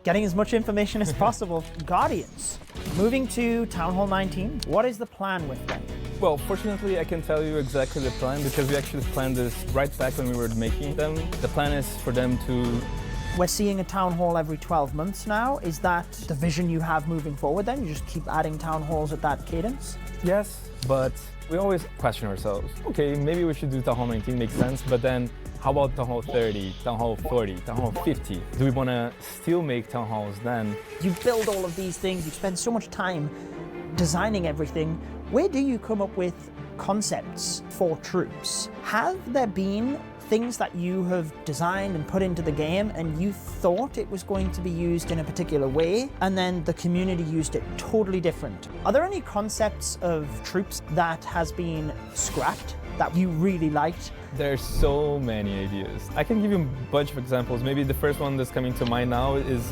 getting as much information as possible. Guardians, moving to Town Hall 19, what is the plan with them? Well, fortunately, I can tell you exactly the plan because we actually planned this right back when we were making them. The plan is for them to... We're seeing a town hall every 12 months now. Is that the vision you have moving forward then? You just keep adding town halls at that cadence? Yes, but we always question ourselves. Okay, maybe we should do Town Hall 19, makes sense, but then how about Town Hall 30, Town Hall 40, Town Hall 50? Do we want to still make Town Halls then? You build all of these things, you spend so much time designing everything. Where do you come up with concepts for troops? Have there been things that you have designed and put into the game and you thought it was going to be used in a particular way and then the community used it totally different? Are there any concepts of troops that has been scrapped that you really liked? There's so many ideas. I can give you a bunch of examples. Maybe the first one that's coming to mind now is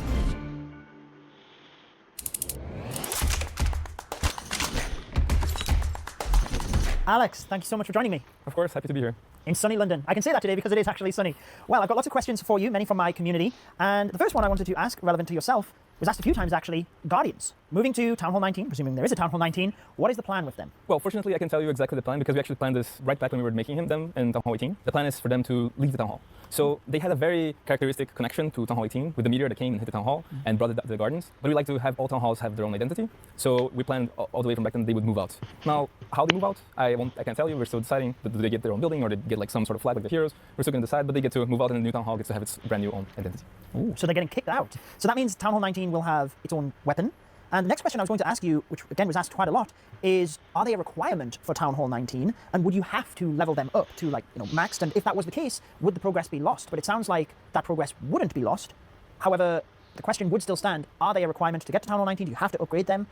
Alex, thank you so much for joining me. Of course, happy to be here. In sunny London. I can say that today because it is actually sunny. Well, I've got lots of questions for you, many from my community. And the first one I wanted to ask, relevant to yourself, was asked a few times actually. Guardians, moving to Town Hall 19, presuming there is a Town Hall 19, what is the plan with them? Well, fortunately, I can tell you exactly the plan because we actually planned this right back when we were making them in Town Hall 18. The plan is for them to leave the Town Hall. So they had a very characteristic connection to Town Hall 18 with the meteor that came and hit the Town Hall and brought it to the Gardens. But we like to have all Town Halls have their own identity. So we planned all the way from back then they would move out. Now, how they move out, I can't tell you. We're still deciding. Do they get their own building or they get like some sort of flag like the heroes? We're still going to decide, but they get to move out and the new Town Hall gets to have its brand new own identity. Ooh, so they're getting kicked out. So that means Town Hall 19 will have its own weapon. And the next question I was going to ask you, which again was asked quite a lot, is are they a requirement for Town Hall 19? And would you have to level them up to maxed? And if that was the case, would the progress be lost? But it sounds like that progress wouldn't be lost. However, the question would still stand, are they a requirement to get to Town Hall 19? Do you have to upgrade them?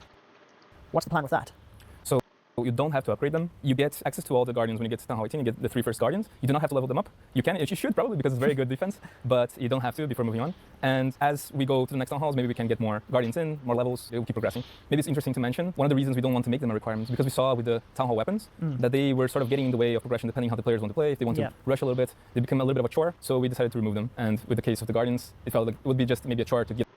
What's the plan with that? You don't have to upgrade them. You get access to all the Guardians when you get to Town Hall 18. You get the 3 first Guardians. You do not have to level them up. You can, you should probably because it's very good defense, but you don't have to before moving on. And as we go to the next Town Halls, maybe we can get more Guardians in, more levels. It will keep progressing. Maybe it's interesting to mention, one of the reasons we don't want to make them a requirement is because we saw with the Town Hall weapons that they were sort of getting in the way of progression depending how the players want to play. If they want to rush a little bit, they become a little bit of a chore. So we decided to remove them. And with the case of the Guardians, it felt like it would be just maybe a chore to get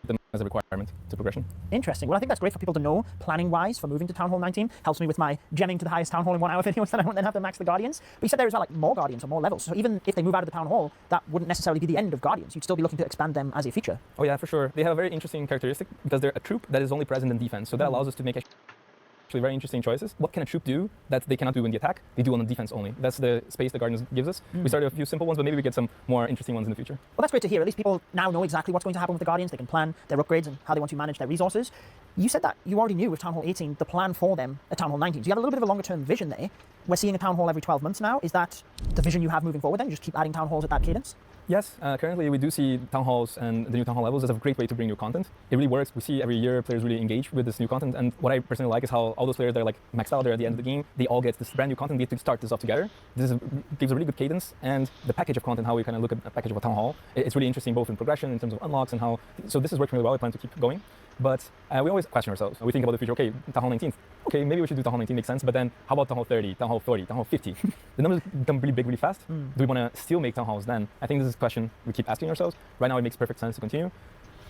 them as a requirement to progression. Interesting. Well, I think that's great for people to know, planning-wise, for moving to Town Hall 19. Helps me with my gemming to the highest Town Hall in 1 hour videos that I won't then have to max the Guardians. But you said there is like more Guardians or more levels. So even if they move out of the Town Hall, that wouldn't necessarily be the end of Guardians. You'd still be looking to expand them as a feature. Oh yeah, for sure. They have a very interesting characteristic because they're a troop that is only present in defense. So that allows us to make actually very interesting choices. What can a troop do that they cannot do in the attack? They do on the defense only. That's the space the Guardians gives us. We started a few simple ones, but maybe we get some more interesting ones in the future. Well, that's great to hear. At least people now know exactly what's going to happen with the Guardians. They can plan their upgrades and how they want to manage their resources. You said that you already knew with Town Hall 18 the plan for them at Town Hall 19. So you have a little bit of a longer term vision there. We're seeing a Town Hall every 12 months now. Is that the vision you have moving forward then? You just keep adding Town Halls at that cadence? Yes, currently we do see Town Halls and the new Town Hall levels as a great way to bring new content. It really works. We see every year players really engage with this new content, and what I personally like is how all those players that are like maxed out there at the end of the game, they all get this brand new content. They get to start this off together. Gives a really good cadence, and the package of content, how we kind of look at a package of a Town Hall, it's really interesting both in progression, in terms of unlocks and how, so this is working really well. I plan to keep going. But we always question ourselves. We think about the future, okay, Town Hall 19, okay, maybe we should do Town Hall 19, makes sense, but then how about Town Hall 30, Town Hall 40, Town Hall 50? The numbers become really big really fast. Do we want to still make Town Halls then? I think this is a question we keep asking ourselves. Right now it makes perfect sense to continue.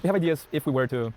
We have ideas if we were to,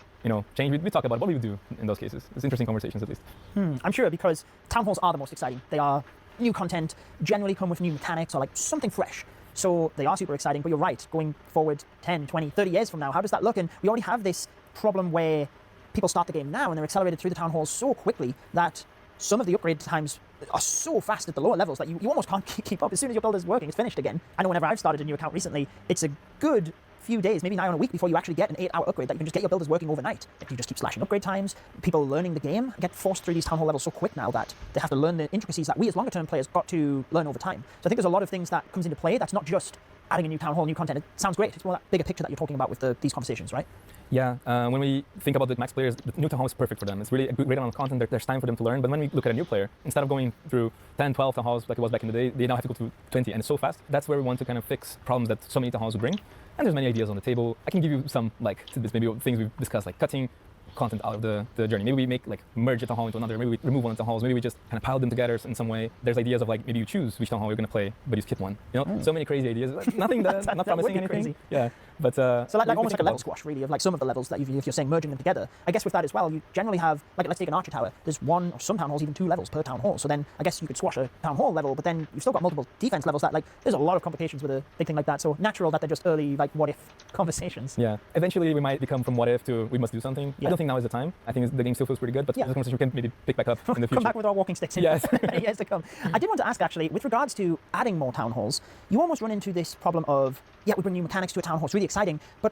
change. We talk about what we would do in those cases. It's interesting conversations at least. I'm sure because Town Halls are the most exciting. They are new content, generally come with new mechanics or like something fresh. So they are super exciting, but you're right, going forward 10, 20, 30 years from now, how does that look? And we already have this problem where people start the game now and they're accelerated through the Town Halls so quickly that some of the upgrade times are so fast at the lower levels that you almost can't keep up. As soon as your build is working, it's finished again. I know whenever I've started a new account recently, it's a good few days, maybe nigh on a week before you actually get an 8-hour upgrade that you can just get your builders working overnight. If you just keep slashing upgrade times, people learning the game get forced through these Town Hall levels so quick now that they have to learn the intricacies that we as longer term players got to learn over time. So I think there's a lot of things that comes into play that's not just adding a new Town Hall, new content. It sounds great. It's more that bigger picture that you're talking about with these conversations, right? Yeah, when we think about the max players, the new Town Hall is perfect for them. It's really a great amount of content. There's time for them to learn. But when we look at a new player, instead of going through 10, 12 Town Halls like it was back in the day, they now have to go through 20, and it's so fast. That's where we want to kind of fix problems that so many Town Halls would bring. And there's many ideas on the table. I can give you some like tidbits, maybe things we've discussed, like cutting content out of the journey. Maybe we make like merge a Town Hall into another. Maybe we remove one of the Town Halls. Maybe we just kind of pile them together in some way. There's ideas of like maybe you choose which Town Hall you're going to play, but you skip one. You know, so many crazy ideas. Nothing that not promising anything. Crazy. Yeah, but so like almost like a level squash, really, of like some of the levels that if you're saying merging them together. I guess with that as well, you generally have like let's take an archer tower. There's one or some Town Halls even 2 levels per Town Hall. So then I guess you could squash a Town Hall level, but then you've still got multiple defense levels. That like there's a lot of complications with a big thing like that. So natural that they're just early like what if conversations. Yeah, eventually we might become from what if to we must do something. Yeah. I don't think now is the time. I think the game still feels pretty good, but yeah. This conversation we can maybe pick back up in the future. Come back with our walking sticks in yes. years to come. I did want to ask actually, with regards to adding more Town Halls, you almost run into this problem of, yeah, we bring new mechanics to a Town Hall, it's really exciting, but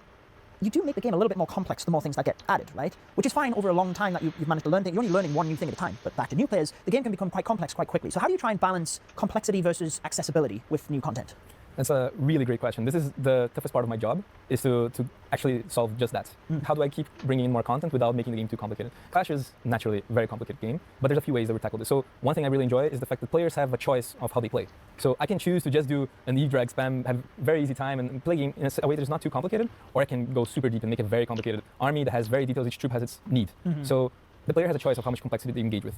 you do make the game a little bit more complex the more things that get added, right? Which is fine over a long time that you've managed to learn things. You're only learning one new thing at a time, but back to new players, the game can become quite complex quite quickly. So how do you try and balance complexity versus accessibility with new content? That's a really great question. This is the toughest part of my job, is to actually solve just that. How do I keep bringing in more content without making the game too complicated? Clash is naturally a very complicated game, but there's a few ways that we tackle this. So one thing I really enjoy is the fact that players have a choice of how they play. So I can choose to just do an E drag spam, have very easy time, and play a game in a way that's not too complicated, or I can go super deep and make a very complicated army that has very detailed, each troop has its need. So the player has a choice of how much complexity they engage with.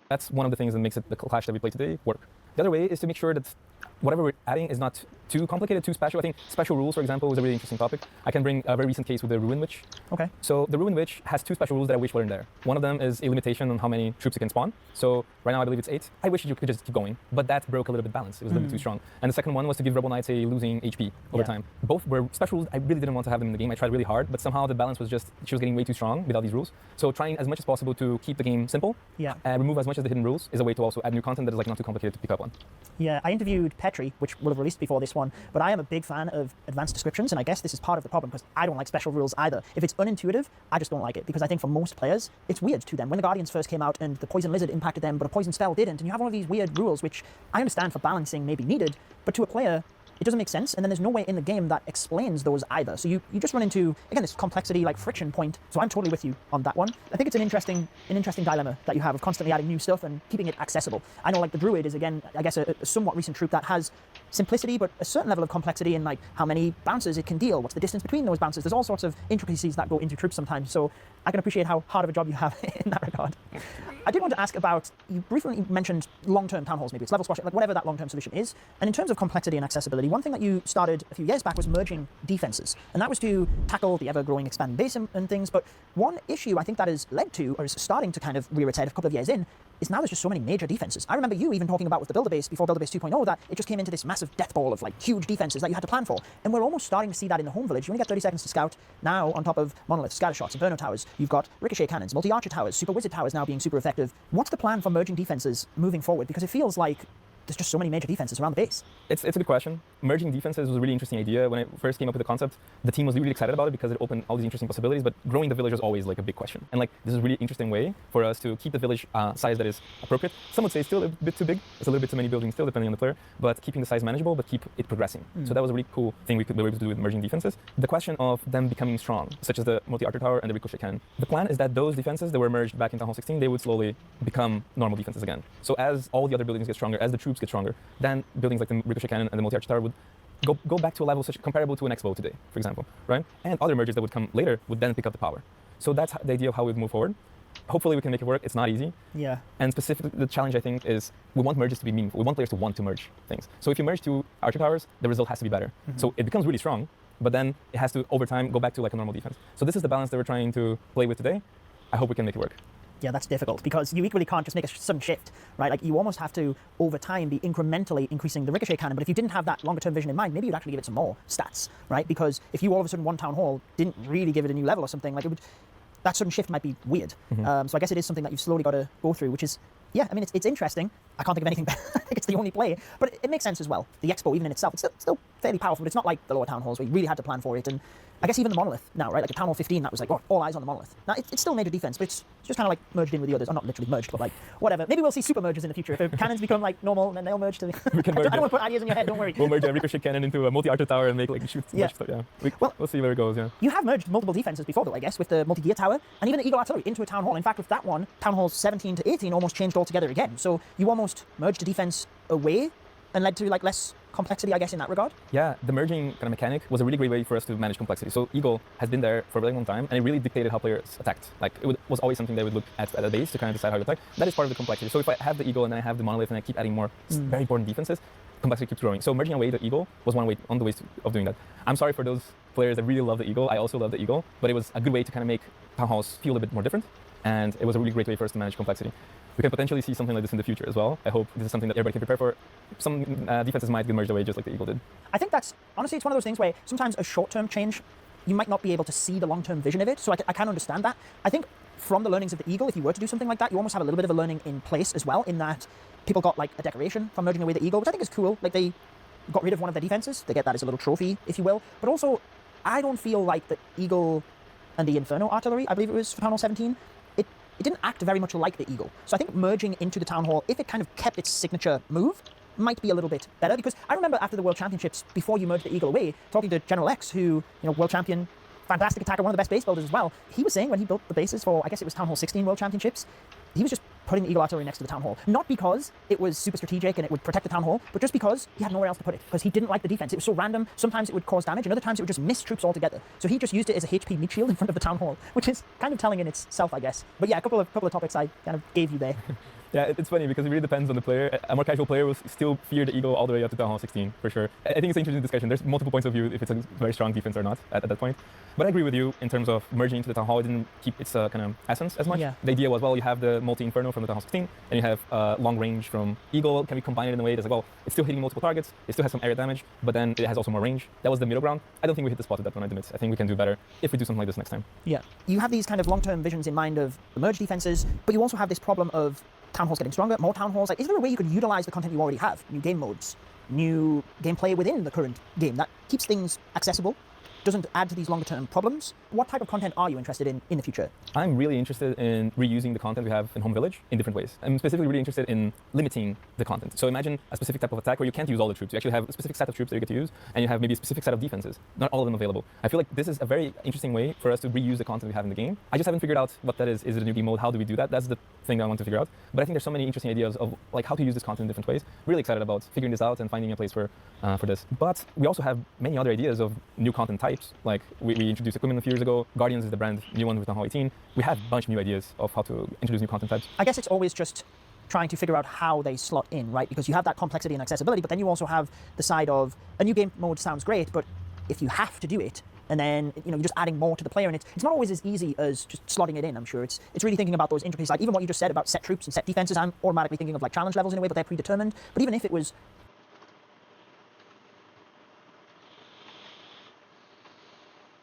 That's one of the things that makes the Clash that we play today work. The other way is to make sure that whatever we're adding is not too complicated, too special. I think special rules, for example, is a really interesting topic. I can bring a very recent case with the Ruin Witch. Okay. So the Ruin Witch has 2 special rules that I wish were in there. One of them is a limitation on how many troops it can spawn. So right now I believe it's 8. I wish you could just keep going, but that broke a little bit balance. It was a little bit too strong. And the second one was to give Rebel Knights a losing HP over time. Both were special rules. I really didn't want to have them in the game. I tried really hard, but somehow the balance was just, she was getting way too strong without these rules. So trying as much as possible to keep the game simple and remove as much of the hidden rules is a way to also add new content that is like not too complicated to pick up on. Yeah, I interviewed Petri, which will have released before this one, but I am a big fan of advanced descriptions, and I guess this is part of the problem because I don't like special rules either. If it's unintuitive, I just don't like it because I think for most players, it's weird to them. When the Guardians first came out and the Poison Lizard impacted them, but a Poison Spell didn't, and you have all of these weird rules, which I understand for balancing may be needed, but to a player, it doesn't make sense, and then there's no way in the game that explains those either. So you just run into, again, this complexity, like friction point. So I'm totally with you on that one. I think it's an interesting dilemma that you have of constantly adding new stuff and keeping it accessible. I know like the Druid is, again, I guess a somewhat recent troop that has simplicity, but a certain level of complexity in like how many bounces it can deal, what's the distance between those bounces. There's all sorts of intricacies that go into troops sometimes. So I can appreciate how hard of a job you have in that regard. I did want to ask about, you briefly mentioned long-term Town Halls, maybe it's level squash, like whatever that long-term solution is. And in terms of complexity and accessibility, one thing that you started a few years back was merging defenses. And that was to tackle the ever-growing expanding base and things. But one issue I think that has led to, or is starting to kind of rear its head a couple of years in, is now there's just so many major defenses. I remember you even talking about with the Builder Base before Builder Base 2.0 that it just came into this massive death ball of like huge defenses that you had to plan for. And we're almost starting to see that in the home village. You only get 30 seconds to scout. Now, on top of monoliths, scatter shots, inferno towers, you've got ricochet cannons, multi-archer towers, super wizard towers now being super effective. What's the plan for merging defenses moving forward? Because it feels like there's just so many major defenses around the base. It's a good question. Merging defenses was a really interesting idea. When I first came up with the concept, the team was really excited about it because it opened all these interesting possibilities, but growing the village was always like a big question. And like, this is a really interesting way for us to keep the village size that is appropriate. Some would say still a bit too big. It's a little bit too many buildings still, depending on the player, but keeping the size manageable, but keep it progressing. So that was a really cool thing we were able to do with merging defenses. The question of them becoming strong, such as the multi-archer tower and the ricochet cannon. The plan is that those defenses that were merged back in Town Hall 16, they would slowly become normal defenses again. So as all the other buildings get stronger, as the troops get stronger, then buildings like the ricochet cannon and the multi-archer tower would go back to a level such comparable to an X-bow today, for example, right? And other mergers that would come later would then pick up the power. So that's the idea of how we move forward. Hopefully we can make it work. It's not easy. Yeah. And specifically, the challenge I think is we want merges to be meaningful. We want players to want to merge things. So if you merge 2 archer towers, the result has to be better. So it becomes really strong, but then it has to, over time, go back to like a normal defense. So this is the balance that we're trying to play with today. I hope we can make it work. Yeah, that's difficult because you equally can't just make a sudden shift, right? Like you almost have to, over time, be incrementally increasing the ricochet cannon. But if you didn't have that longer-term vision in mind, maybe you'd actually give it some more stats, right? Because if you all of a sudden one Town Hall didn't really give it a new level or something, like it would, that sudden shift might be weird. So I guess it is something that you've slowly got to go through, which is, yeah, I mean, it's interesting. I can't think of anything better. I think it's the only play, but it makes sense as well. The Expo, even in itself, it's still fairly powerful, but it's not like the lower town halls where you really had to plan for it. And I guess even the Monolith now, right? Like a Town Hall 15, that was like, oh, all eyes on the Monolith. Now, it's still major defense, but it's just kind of like merged in with the others. Or not literally merged, but like, whatever. Maybe we'll see super mergers in the future. If the cannons become like normal, and then they'll merge to the... We can merge I don't want to put ideas in your head, don't worry. We'll merge a ricochet cannon into a multi-archer tower and make like shoot much stuff, yeah. We'll see where it goes, yeah. You have merged multiple defenses before, though, I guess, with the multi-gear tower and even the Eagle Artillery into a Town Hall. In fact, with that one, Town Halls 17 to 18 almost changed altogether again. So you almost merged the defense away and led to like less complexity, I guess, in that regard. Yeah, the merging kind of mechanic was a really great way for us to manage complexity. So Eagle has been there for a very long time, and it really dictated how players attacked. Like was always something they would look at the base to kind of decide how to attack. That is part of the complexity. So if I have the Eagle and then I have the Monolith and I keep adding more very important defenses, complexity keeps growing. So merging away the Eagle was one of the ways of doing that. I'm sorry for those players that really love the Eagle. I also love the Eagle, but it was a good way to kind of make Town Halls feel a bit more different, and it was a really great way for us to manage complexity. We can potentially see something like this in the future as well. I hope this is something that everybody can prepare for. Some defenses might get merged away just like the Eagle did. I think that's, honestly, it's one of those things where sometimes a short-term change, you might not be able to see the long-term vision of it, so I can understand that. I think from the learnings of the Eagle, if you were to do something like that, you almost have a little bit of a learning in place as well, in that people got like a decoration from merging away the Eagle, which I think is cool. Like they got rid of one of their defenses, they get that as a little trophy, if you will. But also, I don't feel like the Eagle and the Inferno Artillery, I believe it was for Town Hall 17, it didn't act very much like the Eagle. So I think merging into the Town Hall, if it kind of kept its signature move, might be a little bit better. Because I remember after the World Championships, before you merged the Eagle away, talking to General X, who, World Champion, fantastic attacker, one of the best base builders as well, he was saying when he built the bases for, I guess it was Town Hall 16 World Championships, he was just putting the Eagle Artillery next to the Town Hall. Not because it was super strategic and it would protect the Town Hall, but just because he had nowhere else to put it. Because he didn't like the defense. It was so random. Sometimes it would cause damage, and other times it would just miss troops altogether. So he just used it as a HP meat shield in front of the Town Hall, which is kind of telling in itself, I guess. But yeah, a couple of topics I kind of gave you there. Yeah, it's funny because it really depends on the player. A more casual player will still fear the Eagle all the way up to Town Hall 16, for sure. I think it's an interesting discussion. There's multiple points of view if it's a very strong defense or not at that point. But I agree with you in terms of merging into the Town Hall. It didn't keep its kind of essence as much. Yeah. The idea was, well, you have the multi-Inferno from the Town Hall 16, and you have long range from Eagle. Can we combine it in a way that's like, well, it's still hitting multiple targets, it still has some area damage, but then it has also more range. That was the middle ground. I don't think we hit the spot at that one, I admit. I think we can do better if we do something like this next time. Yeah. You have these kind of long-term visions in mind of the merge defenses, but you also have this problem of Town Halls getting stronger, more Town Halls. Like, is there a way you could utilize the content you already have? New game modes, new gameplay within the current game that keeps things accessible, doesn't add to these longer-term problems? What type of content are you interested in the future? I'm really interested in reusing the content we have in Home Village in different ways. I'm specifically really interested in limiting the content. So imagine a specific type of attack where you can't use all the troops. You actually have a specific set of troops that you get to use, and you have maybe a specific set of defenses, not all of them available. I feel like this is a very interesting way for us to reuse the content we have in the game. I just haven't figured out what that is. Is it a new game mode? How do we do that? That's the thing that I want to figure out. But I think there's so many interesting ideas of like how to use this content in different ways. Really excited about figuring this out and finding a place for this. But we also have many other ideas of new content types. Like we introduced equipment a few years ago. Guardians is the brand new one with Town Hall 18. We have a bunch of new ideas of how to introduce new content types. I guess it's always just trying to figure out how they slot in, right? Because you have that complexity and accessibility, but then you also have the side of a new game mode sounds great, but if you have to do it, and then you're just adding more to the player, and it's not always as easy as just slotting it in. I'm sure it's really thinking about those intricacies. Like even what you just said about set troops and set defenses, I'm automatically thinking of like challenge levels in a way, but they're predetermined. But even if it was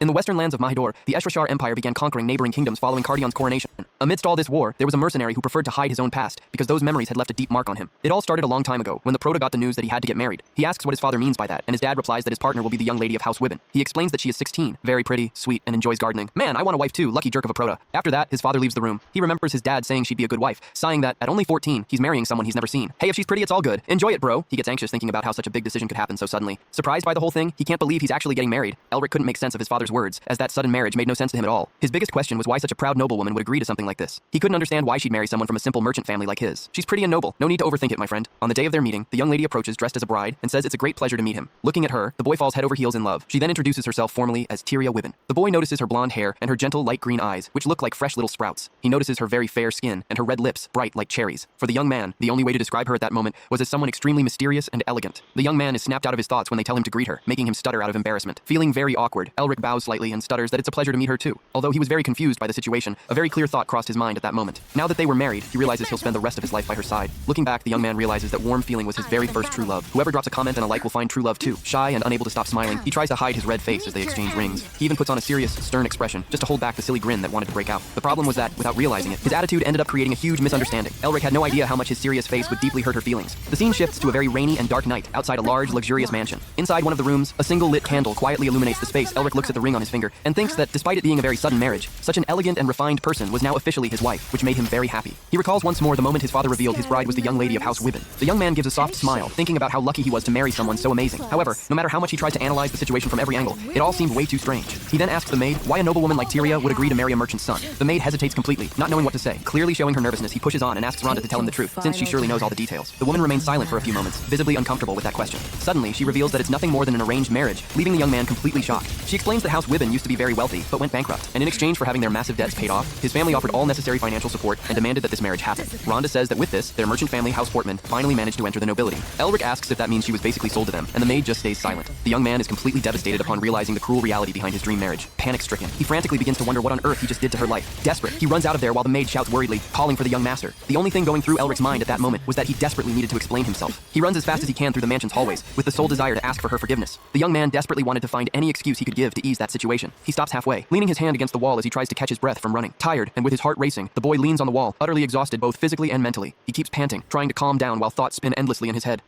In the western lands of Mahidor, the Eshrashar Empire began conquering neighboring kingdoms following Cardion's coronation. Amidst all this war, there was a mercenary who preferred to hide his own past, because those memories had left a deep mark on him. It all started a long time ago, when the Proto got the news that he had to get married. He asks what his father means by that, and his dad replies that his partner will be the young lady of House Wibben. He explains that she is 16, very pretty, sweet, and enjoys gardening. Man, I want a wife too, lucky jerk of a Proto. After that, his father leaves the room. He remembers his dad saying she'd be a good wife, sighing that, at only 14, he's marrying someone he's never seen. Hey, if she's pretty, it's all good. Enjoy it, bro. He gets anxious thinking about how such a big decision could happen so suddenly. Surprised by the whole thing, he can't believe he's actually getting married. Elric couldn't make sense of his father's words, as that sudden marriage made no sense to him at all. His biggest question was why such a proud noblewoman would agree to something like this. He couldn't understand why she'd marry someone from a simple merchant family like his. She's pretty and noble. No need to overthink it, my friend. On the day of their meeting, the young lady approaches dressed as a bride and says it's a great pleasure to meet him. Looking at her, the boy falls head over heels in love. She then introduces herself formally as Tyria Wibben. The boy notices her blonde hair and her gentle light green eyes, which look like fresh little sprouts. He notices her very fair skin and her red lips, bright like cherries. For the young man, the only way to describe her at that moment was as someone extremely mysterious and elegant. The young man is snapped out of his thoughts when they tell him to greet her, making him stutter out of embarrassment. Feeling very awkward, Elric bows bows slightly and stutters that it's a pleasure to meet her too. Although he was very confused by the situation, a very clear thought crossed his mind at that moment. Now that they were married, he realizes he'll spend the rest of his life by her side. Looking back, the young man realizes that warm feeling was his very first true love. Whoever drops a comment and a like will find true love too. Shy and unable to stop smiling, he tries to hide his red face as they exchange rings. He even puts on a serious, stern expression just to hold back the silly grin that wanted to break out. The problem was that, without realizing it, his attitude ended up creating a huge misunderstanding. Elric had no idea how much his serious face would deeply hurt her feelings. The scene shifts to a very rainy and dark night outside a large, luxurious mansion. Inside one of the rooms, a single lit candle quietly illuminates the space. Elric looks at the ring on his finger and thinks that despite it being a very sudden marriage, such an elegant and refined person was now officially his wife, which made him very happy. He recalls once more the moment his father revealed his bride was the young lady of House Wibben. The young man gives a soft smile, thinking about how lucky he was to marry someone so amazing. However, no matter how much he tries to analyze the situation from every angle, it all seemed way too strange. He then asks the maid why a noblewoman like Tyria would agree to marry a merchant's son. The maid hesitates completely, not knowing what to say. Clearly showing her nervousness, he pushes on and asks Rhonda to tell him the truth, since she surely knows all the details. The woman remains silent for a few moments, visibly uncomfortable with that question. Suddenly, she reveals that it's nothing more than an arranged marriage, leaving the young man completely shocked. She explains that House Wibben used to be very wealthy, but went bankrupt, and in exchange for having their massive debts paid off, his family offered all necessary financial support and demanded that this marriage happen. Rhonda says that with this, their merchant family, House Portman, finally managed to enter the nobility. Elric asks if that means she was basically sold to them, and the maid just stays silent. The young man is completely devastated upon realizing the cruel reality behind his dream marriage. Panic-stricken, he frantically begins to wonder what on earth he just did to her life. Desperate, he runs out of there while the maid shouts worriedly, calling for the young master. The only thing going through Elric's mind at that moment was that he desperately needed to explain himself. He runs as fast as he can through the mansion's hallways, with the sole desire to ask for her forgiveness. The young man desperately wanted to find any excuse he could give to ease that situation. He stops halfway, leaning his hand against the wall as he tries to catch his breath from running. Tired, and with his heart racing, the boy leans on the wall, utterly exhausted both physically and mentally. He keeps panting, trying to calm down while thoughts spin endlessly in his head.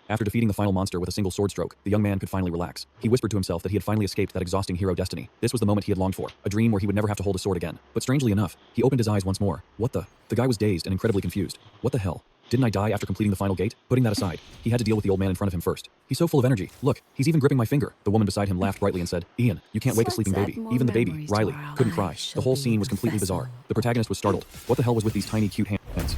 After defeating the final monster with a single sword stroke, the young man could finally relax. He whispered to himself that he had finally escaped that exhausting hero destiny. This was the moment he had longed for, a dream where he would never have to hold a sword again. But strangely enough, he opened his eyes once more. What the? The guy was dazed and incredibly confused. What the hell? Didn't I die after completing the final gate? Putting that aside, he had to deal with the old man in front of him first. He's so full of energy. Look, he's even gripping my finger. The woman beside him laughed brightly and said, Ian, you can't wake a sleeping baby. Even the baby, Riley, couldn't cry. The whole scene was completely bizarre. The protagonist was startled. What the hell was with these tiny cute hands?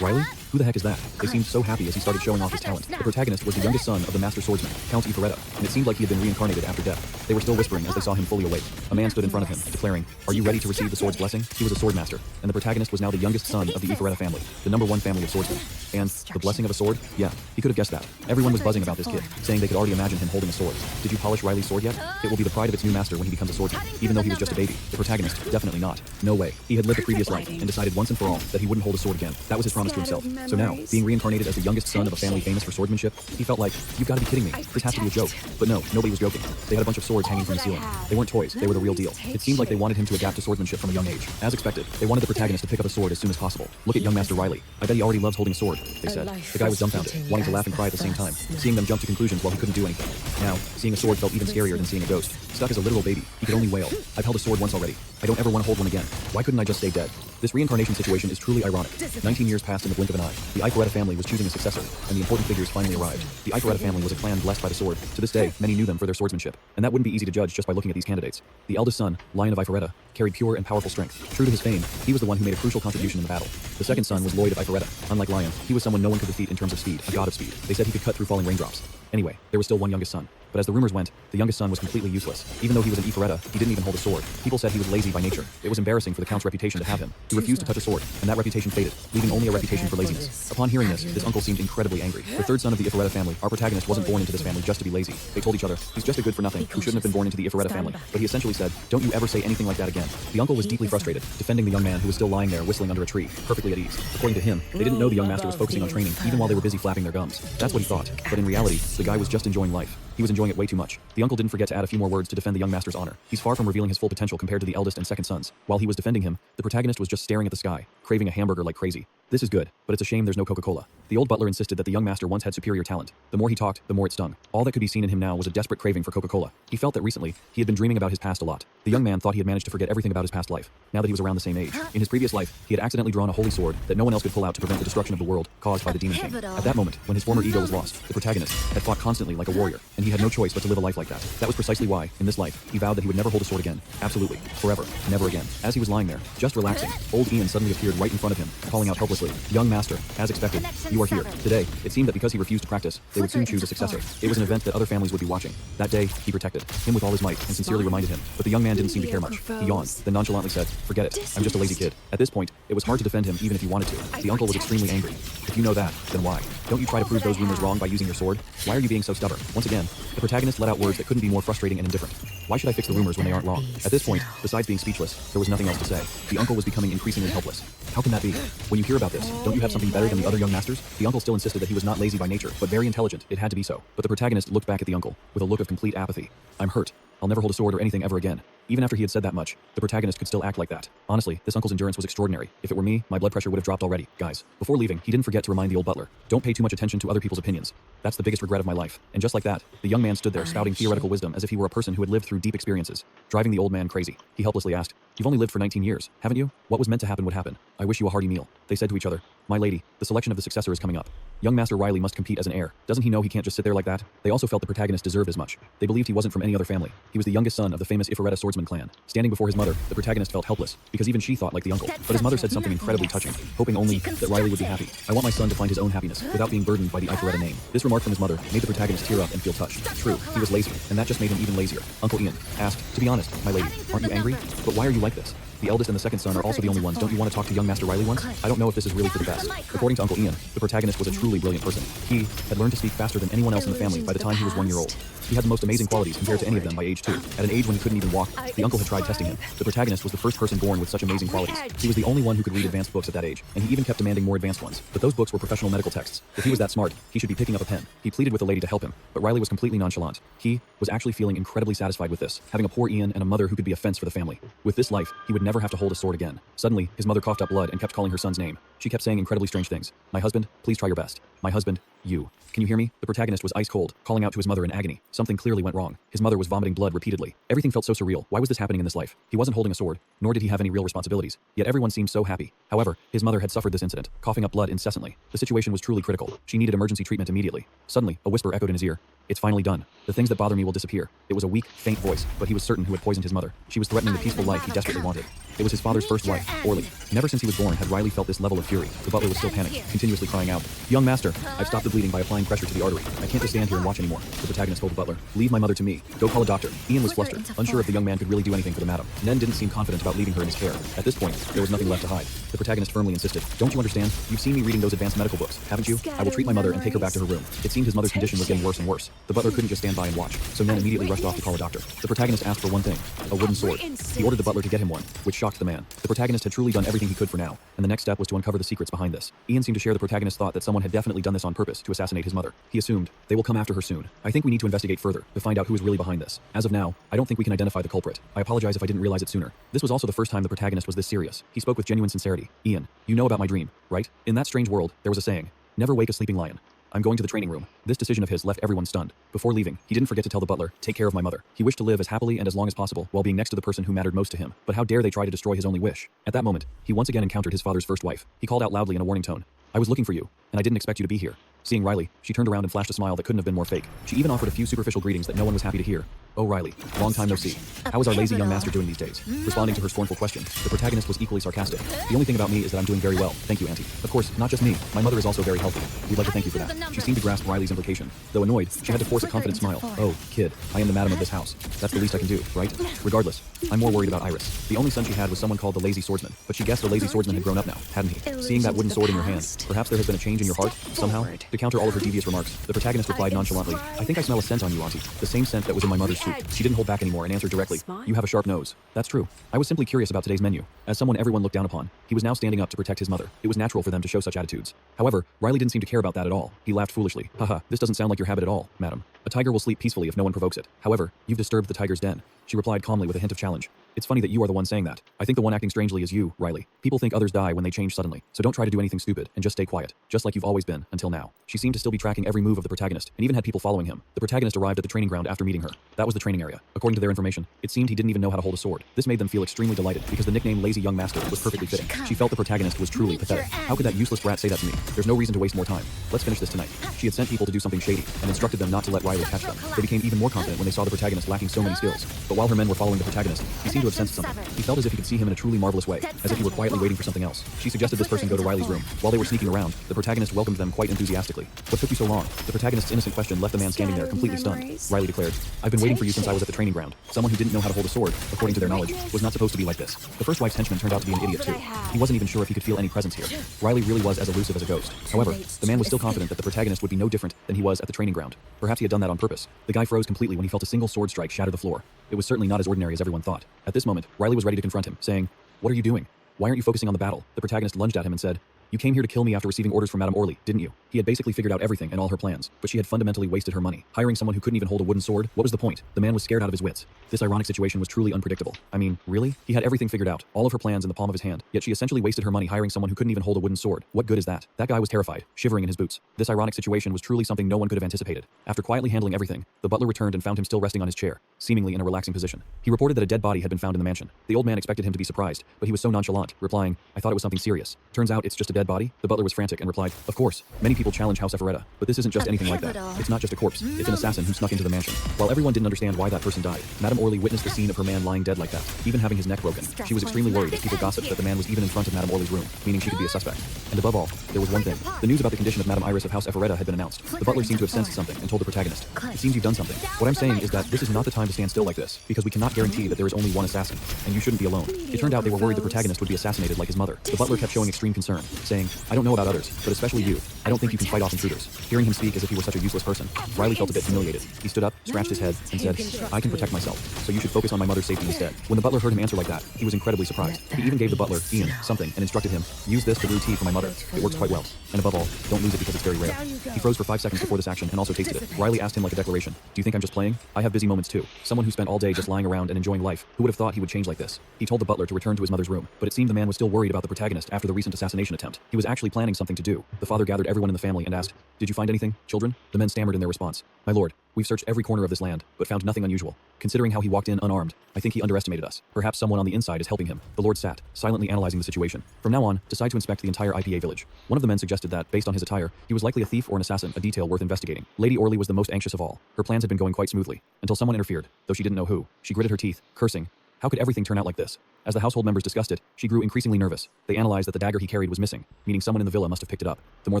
Riley? Who the heck is that? They seemed so happy as he started showing off his talent. The protagonist was the youngest son of the master swordsman, Count Iferetta, and it seemed like he had been reincarnated after death. They were still whispering as they saw him fully awake. A man stood in front of him, declaring, Are you ready to receive the sword's blessing? He was a sword master, and the protagonist was now the youngest son of the Iferetta family, the #1 family of swordsmen. And the blessing of a sword? Yeah, he could have guessed that. Everyone was buzzing about this kid, saying they could already imagine him holding a sword. Did you polish Riley's sword yet? It will be the pride of its new master when he becomes a swordsman. Even though he was just a baby, the protagonist, definitely not. No way. He had lived a previous life and decided once and for all that he wouldn't hold a sword again. That was his promise to himself. So now, being reincarnated as the youngest son of a family famous for swordsmanship, he felt like, you've got to be kidding me. This has to be a joke. But no, nobody was joking. They had a bunch of swords hanging from the ceiling. They weren't toys, they were the real deal. It seemed like they wanted him to adapt to swordsmanship from a young age. As expected, they wanted the protagonist to pick up a sword as soon as possible. Look at young Master Riley. I bet he already loves holding a sword, they said. The guy was dumbfounded, wanting to laugh and cry at the same time, seeing them jump to conclusions while he couldn't do anything. Now, seeing a sword felt even scarier than seeing a ghost. Stuck as a literal baby, he could only wail. I've held a sword once already. I don't ever want to hold one again. Why couldn't I just stay dead? This reincarnation situation is truly ironic. 19 years passed in the blink of an eye. The Iferetta family was choosing a successor, and the important figures finally arrived. The Iferetta family was a clan blessed by the sword. To this day, many knew them for their swordsmanship, and that wouldn't be easy to judge just by looking at these candidates. The eldest son, Lion of Iferetta, carried pure and powerful strength. True to his fame, he was the one who made a crucial contribution in the battle. The second son was Lloyd of Iferetta. Unlike Lion, he was someone no one could defeat in terms of speed, a god of speed. They said he could cut through falling raindrops. Anyway, there was still one youngest son. But as the rumors went, the youngest son was completely useless. Even though he was an Iferetta, he didn't even hold a sword. People said he was lazy by nature. It was embarrassing for the Count's reputation to have him. He refused to touch a sword, and that reputation faded, leaving only a reputation for laziness. Upon hearing this uncle seemed incredibly angry. The third son of the Iferetta family, our protagonist wasn't born into this family just to be lazy. They told each other, he's just a good-for-nothing who shouldn't have been born into the Iferetta family. But he essentially said, don't you ever say anything like that again. The uncle was deeply frustrated, defending the young man who was still lying there whistling under a tree, perfectly at ease. According to him, they didn't know the young master was focusing on training even while they were busy flapping their gums. That's what he thought. But in reality, the guy was just enjoying life. He was enjoying it way too much. The uncle didn't forget to add a few more words to defend the young master's honor. He's far from revealing his full potential compared to the eldest and second sons. While he was defending him, the protagonist was just staring at the sky, craving a hamburger like crazy. This is good, but it's a shame there's no Coca-Cola. The old butler insisted that the young master once had superior talent. The more he talked, the more it stung. All that could be seen in him now was a desperate craving for Coca-Cola. He felt that recently, he had been dreaming about his past a lot. The young man thought he had managed to forget everything about his past life, now that he was around the same age. In his previous life, he had accidentally drawn a holy sword that no one else could pull out to prevent the destruction of the world caused by the Demon King. At that moment, when his former ego was lost, the protagonist had fought constantly like a warrior, and he had no choice but to live a life like that. That was precisely why, in this life, he vowed that he would never hold a sword again. Absolutely. Forever. Never again. As he was lying there, just relaxing, old Ian suddenly appeared right in front of him, calling out helplessly, young master. As expected, You are here. Today, it seemed that because he refused to practice, they would soon choose a successor. It was an event that other families would be watching. That day, he protected him with all his might and sincerely reminded him. But the young man didn't seem to care much. He yawned, then nonchalantly said, "Forget it. I'm just a lazy kid." At this point, it was hard to defend him even if he wanted to. The uncle was extremely angry. If you know that, then why? Don't you try to prove those rumors wrong by using your sword? Why are you being so stubborn? Once again, the protagonist let out words that couldn't be more frustrating and indifferent. Why should I fix the rumors when they aren't wrong? At this point, besides being speechless, there was nothing else to say. The uncle was becoming increasingly helpless. How can that be? When you hear about this, don't you have something better than the other young masters? The uncle still insisted that he was not lazy by nature, but very intelligent. It had to be so. But the protagonist looked back at the uncle with a look of complete apathy. "I'm hurt. I'll never hold a sword or anything ever again." Even after he had said that much, the protagonist could still act like that. Honestly, this uncle's endurance was extraordinary. If it were me, my blood pressure would have dropped already. Guys, before leaving, he didn't forget to remind the old butler, "Don't pay too much attention to other people's opinions. That's the biggest regret of my life." And just like that, the young man stood there spouting theoretical wisdom as if he were a person who had lived through deep experiences, driving the old man crazy. He helplessly asked, "You've only lived for 19 years, haven't you? What was meant to happen would happen. I wish you a hearty meal." They said to each other, "My lady, the selection of the successor is coming up. Young Master Riley must compete as an heir. Doesn't he know he can't just sit there like that?" They also felt the protagonist deserved as much. They believed he wasn't from any other family. He was the youngest son of the famous Ifareta swordsman clan. Standing before his mother, the protagonist felt helpless, because even she thought like the uncle. But his mother said something incredibly touching, hoping only that Riley would be happy. "I want my son to find his own happiness, without being burdened by the Ifareta name." This remark from his mother made the protagonist tear up and feel touched. True, he was lazy, and that just made him even lazier. Uncle Ian asked, "To be honest, my lady, aren't you angry? But why are you like this? The eldest and the second son are also the only ones. Don't you want to talk to young Master Riley once? I don't know if this is really for the best." According to Uncle Ian, the protagonist was a truly brilliant person. He had learned to speak faster than anyone else in the family by the time he was 1 year old. He had the most amazing qualities compared to any of them by age 2. At an age when he couldn't even walk, the uncle had tried testing him. The protagonist was the first person born with such amazing qualities. He was the only one who could read advanced books at that age, and he even kept demanding more advanced ones. But those books were professional medical texts. If he was that smart, he should be picking up a pen. He pleaded with the lady to help him, but Riley was completely nonchalant. He was actually feeling incredibly satisfied with this, having a poor Ian and a mother who could be a fence for the family. With this life, he would never have to hold a sword again. Suddenly, his mother coughed up blood and kept calling her son's name. She kept saying incredibly strange things. "My husband, please try your best. My husband, you. Can you hear me?" The protagonist was ice cold, calling out to his mother in agony. Something clearly went wrong. His mother was vomiting blood repeatedly. Everything felt so surreal. Why was this happening in this life? He wasn't holding a sword, nor did he have any real responsibilities. Yet everyone seemed so happy. However, his mother had suffered this incident, coughing up blood incessantly. The situation was truly critical. She needed emergency treatment immediately. Suddenly, a whisper echoed in his ear. "It's finally done. The things that bother me will disappear." It was a weak, faint voice, but he was certain who had poisoned his mother. She was threatening the peaceful life he desperately wanted. It was his father's first wife, Orly. Never since he was born had Riley felt this level of fury. The butler was still panicked, continuously crying out, "Young master, I've stopped the bleeding by applying pressure to the artery. I can't just stand here and watch anymore." The protagonist told the butler, "Leave my mother to me. Go call a doctor." Ian was flustered, unsure if the young man could really do anything for the madam. Nen didn't seem confident about leaving her in his care. At this point, there was nothing left to hide. The protagonist firmly insisted, "Don't you understand? You've seen me reading those advanced medical books, haven't you? I will treat my mother and take her back to her room." It seemed his mother's condition was getting worse and worse. The butler couldn't just stand by and watch, so Nen immediately rushed off to call a doctor. The protagonist asked for one thing, a wooden sword. He ordered the butler to get him one, which shocked the man. The protagonist had truly done everything he could for now, and the next step was to uncover the secrets behind this. Ian seemed to share the protagonist's thought that someone had definitely done this on purpose to assassinate his mother. He assumed, they will come after her soon. I think we need to investigate further to find out who is really behind this. As of now, I don't think we can identify the culprit. I apologize if I didn't realize it sooner. This was also the first time the protagonist was this serious. He spoke with genuine sincerity. "Ian, you know about my dream, right? In that strange world, there was a saying, never wake a sleeping lion. I'm going to the training room." This decision of his left everyone stunned. Before leaving, he didn't forget to tell the butler, "Take care of my mother." He wished to live as happily and as long as possible while being next to the person who mattered most to him. But how dare they try to destroy his only wish? At that moment, he once again encountered his father's first wife. He called out loudly in a warning tone, "I was looking for you, and I didn't expect you to be here." Seeing Riley, she turned around and flashed a smile that couldn't have been more fake. She even offered a few superficial greetings that no one was happy to hear. "Oh Riley, long time no see. How is our lazy young master doing these days?" Responding to her scornful question, the protagonist was equally sarcastic. "The only thing about me is that I'm doing very well, thank you, auntie. Of course, not just me, my mother is also very healthy. We'd like to thank you for that." She seemed to grasp Riley's implication. Though annoyed, she had to force a confident smile. "Oh, kid, I am the madam of this house. That's the least I can do, right? Regardless, I'm more worried about Iris. The only son she had was someone called the Lazy Swordsman, but she guessed the Lazy Swordsman had grown up now, hadn't he? Seeing that wooden sword in your hand, perhaps there has been a change in your heart, somehow?" To counter all of her devious remarks, the protagonist replied nonchalantly, "I think I smell a scent on you, auntie. The same scent that was in my mother's soup." She didn't hold back anymore and answered directly, "You have a sharp nose." "That's true. I was simply curious about today's menu." As someone everyone looked down upon, he was now standing up to protect his mother. It was natural for them to show such attitudes. However, Riley didn't seem to care about that at all. He laughed foolishly. "Haha, this doesn't sound like your habit at all, madam. A tiger will sleep peacefully if no one provokes it. However, you've disturbed the tiger's den." She replied calmly with a hint of challenge. "It's funny that you are the one saying that. I think the one acting strangely is you, Riley. People think others die when they change suddenly, so don't try to do anything stupid and just stay quiet, just like you've always been, until now." She seemed to still be tracking every move of the protagonist, and even had people following him. The protagonist arrived at the training ground after meeting her. That was the training area. According to their information, it seemed he didn't even know how to hold a sword. This made them feel extremely delighted, because the nickname Lazy Young Master was perfectly fitting. She felt the protagonist was truly pathetic. How could that useless brat say that to me? There's no reason to waste more time. Let's finish this tonight. She had sent people to do something shady, and instructed them not to let Riley catch them. They became even more confident when they saw the protagonist lacking so many skills. But while her men were following the protagonist, he seemed to have sensed something. He felt as if he could see him in a truly marvelous way, as if he were quietly waiting for something else. She suggested this person go to Riley's room. While they were sneaking around, the protagonist welcomed them quite enthusiastically. What took you so long? The protagonist's innocent question left the man standing there completely stunned. Riley declared, I've been waiting for you since I was at the training ground. Someone who didn't know how to hold a sword, according to their knowledge, was not supposed to be like this. The first wife's henchman turned out to be an idiot too. He wasn't even sure if he could feel any presence here. Riley really was as elusive as a ghost. However, the man was still confident that the protagonist would be no different than he was at the training ground. Perhaps he had done that on purpose. The guy froze completely when he felt a single sword strike shatter the floor. It was certainly not as ordinary as everyone thought. At this moment, Riley was ready to confront him, saying, What are you doing? Why aren't you focusing on the battle? The protagonist lunged at him and said, You came here to kill me after receiving orders from Madame Orly, didn't you? He had basically figured out everything and all her plans, but she had fundamentally wasted her money. Hiring someone who couldn't even hold a wooden sword? What was the point? The man was scared out of his wits. This ironic situation was truly unpredictable. I mean, really? He had everything figured out, all of her plans in the palm of his hand, yet she essentially wasted her money hiring someone who couldn't even hold a wooden sword. What good is that? That guy was terrified, shivering in his boots. This ironic situation was truly something no one could have anticipated. After quietly handling everything, the butler returned and found him still resting on his chair, seemingly in a relaxing position. He reported that a dead body had been found in the mansion. The old man expected him to be surprised, but he was so nonchalant, replying, I thought it was something serious. Turns out it's just a dead body? The butler was frantic and replied, Of course, many people challenge House Efferetta, but this isn't just anything like that. It's not just a corpse, it's an assassin who snuck into the mansion. While everyone didn't understand why that person died, Madame Orly witnessed the scene of her man lying dead like that, even having his neck broken. She was extremely worried as people gossiped that the man was even in front of Madame Orly's room, meaning she could be a suspect. And above all, there was one thing. The news about the condition of Madame Iris of House Efferetta had been announced. The butler seemed to have sensed something and told the protagonist, It seems you've done something. What I'm saying is that this is not the time to stand still like this, because we cannot guarantee that there is only one assassin, and you shouldn't be alone. It turned out they were worried the protagonist would be assassinated like his mother. The butler kept showing extreme concern, saying, I don't know about others, but especially you. I don't think you can fight off intruders. Hearing him speak as if he were such a useless person, Riley felt a bit humiliated. He stood up, scratched his head, and said, I can protect myself, so you should focus on my mother's safety instead. When the butler heard him answer like that, he was incredibly surprised. He even gave the butler, Ian, something and instructed him, use this to brew tea for my mother. It works quite well. And above all, don't lose it because it's very rare. He froze for 5 seconds before this action and also tasted it. Riley asked him like a declaration, Do you think I'm just playing? I have busy moments too. Someone who spent all day just lying around and enjoying life. Who would have thought he would change like this? He told the butler to return to his mother's room, but it seemed the man was still worried about the protagonist after the recent assassination attempt. He was actually planning something to do. The father gathered everyone in the family and asked, Did you find anything, children? The men stammered in their response. My lord, we've searched every corner of this land, but found nothing unusual. Considering how he walked in unarmed, I think he underestimated us. Perhaps someone on the inside is helping him. The lord sat, silently analyzing the situation. From now on, decide to inspect the entire IPA village. One of the men suggested that, based on his attire, he was likely a thief or an assassin, a detail worth investigating. Lady Orly was the most anxious of all. Her plans had been going quite smoothly, until someone interfered, though she didn't know who. She gritted her teeth, cursing. How could everything turn out like this? As the household members discussed it, she grew increasingly nervous. They analyzed that the dagger he carried was missing, meaning someone in the villa must have picked it up. The more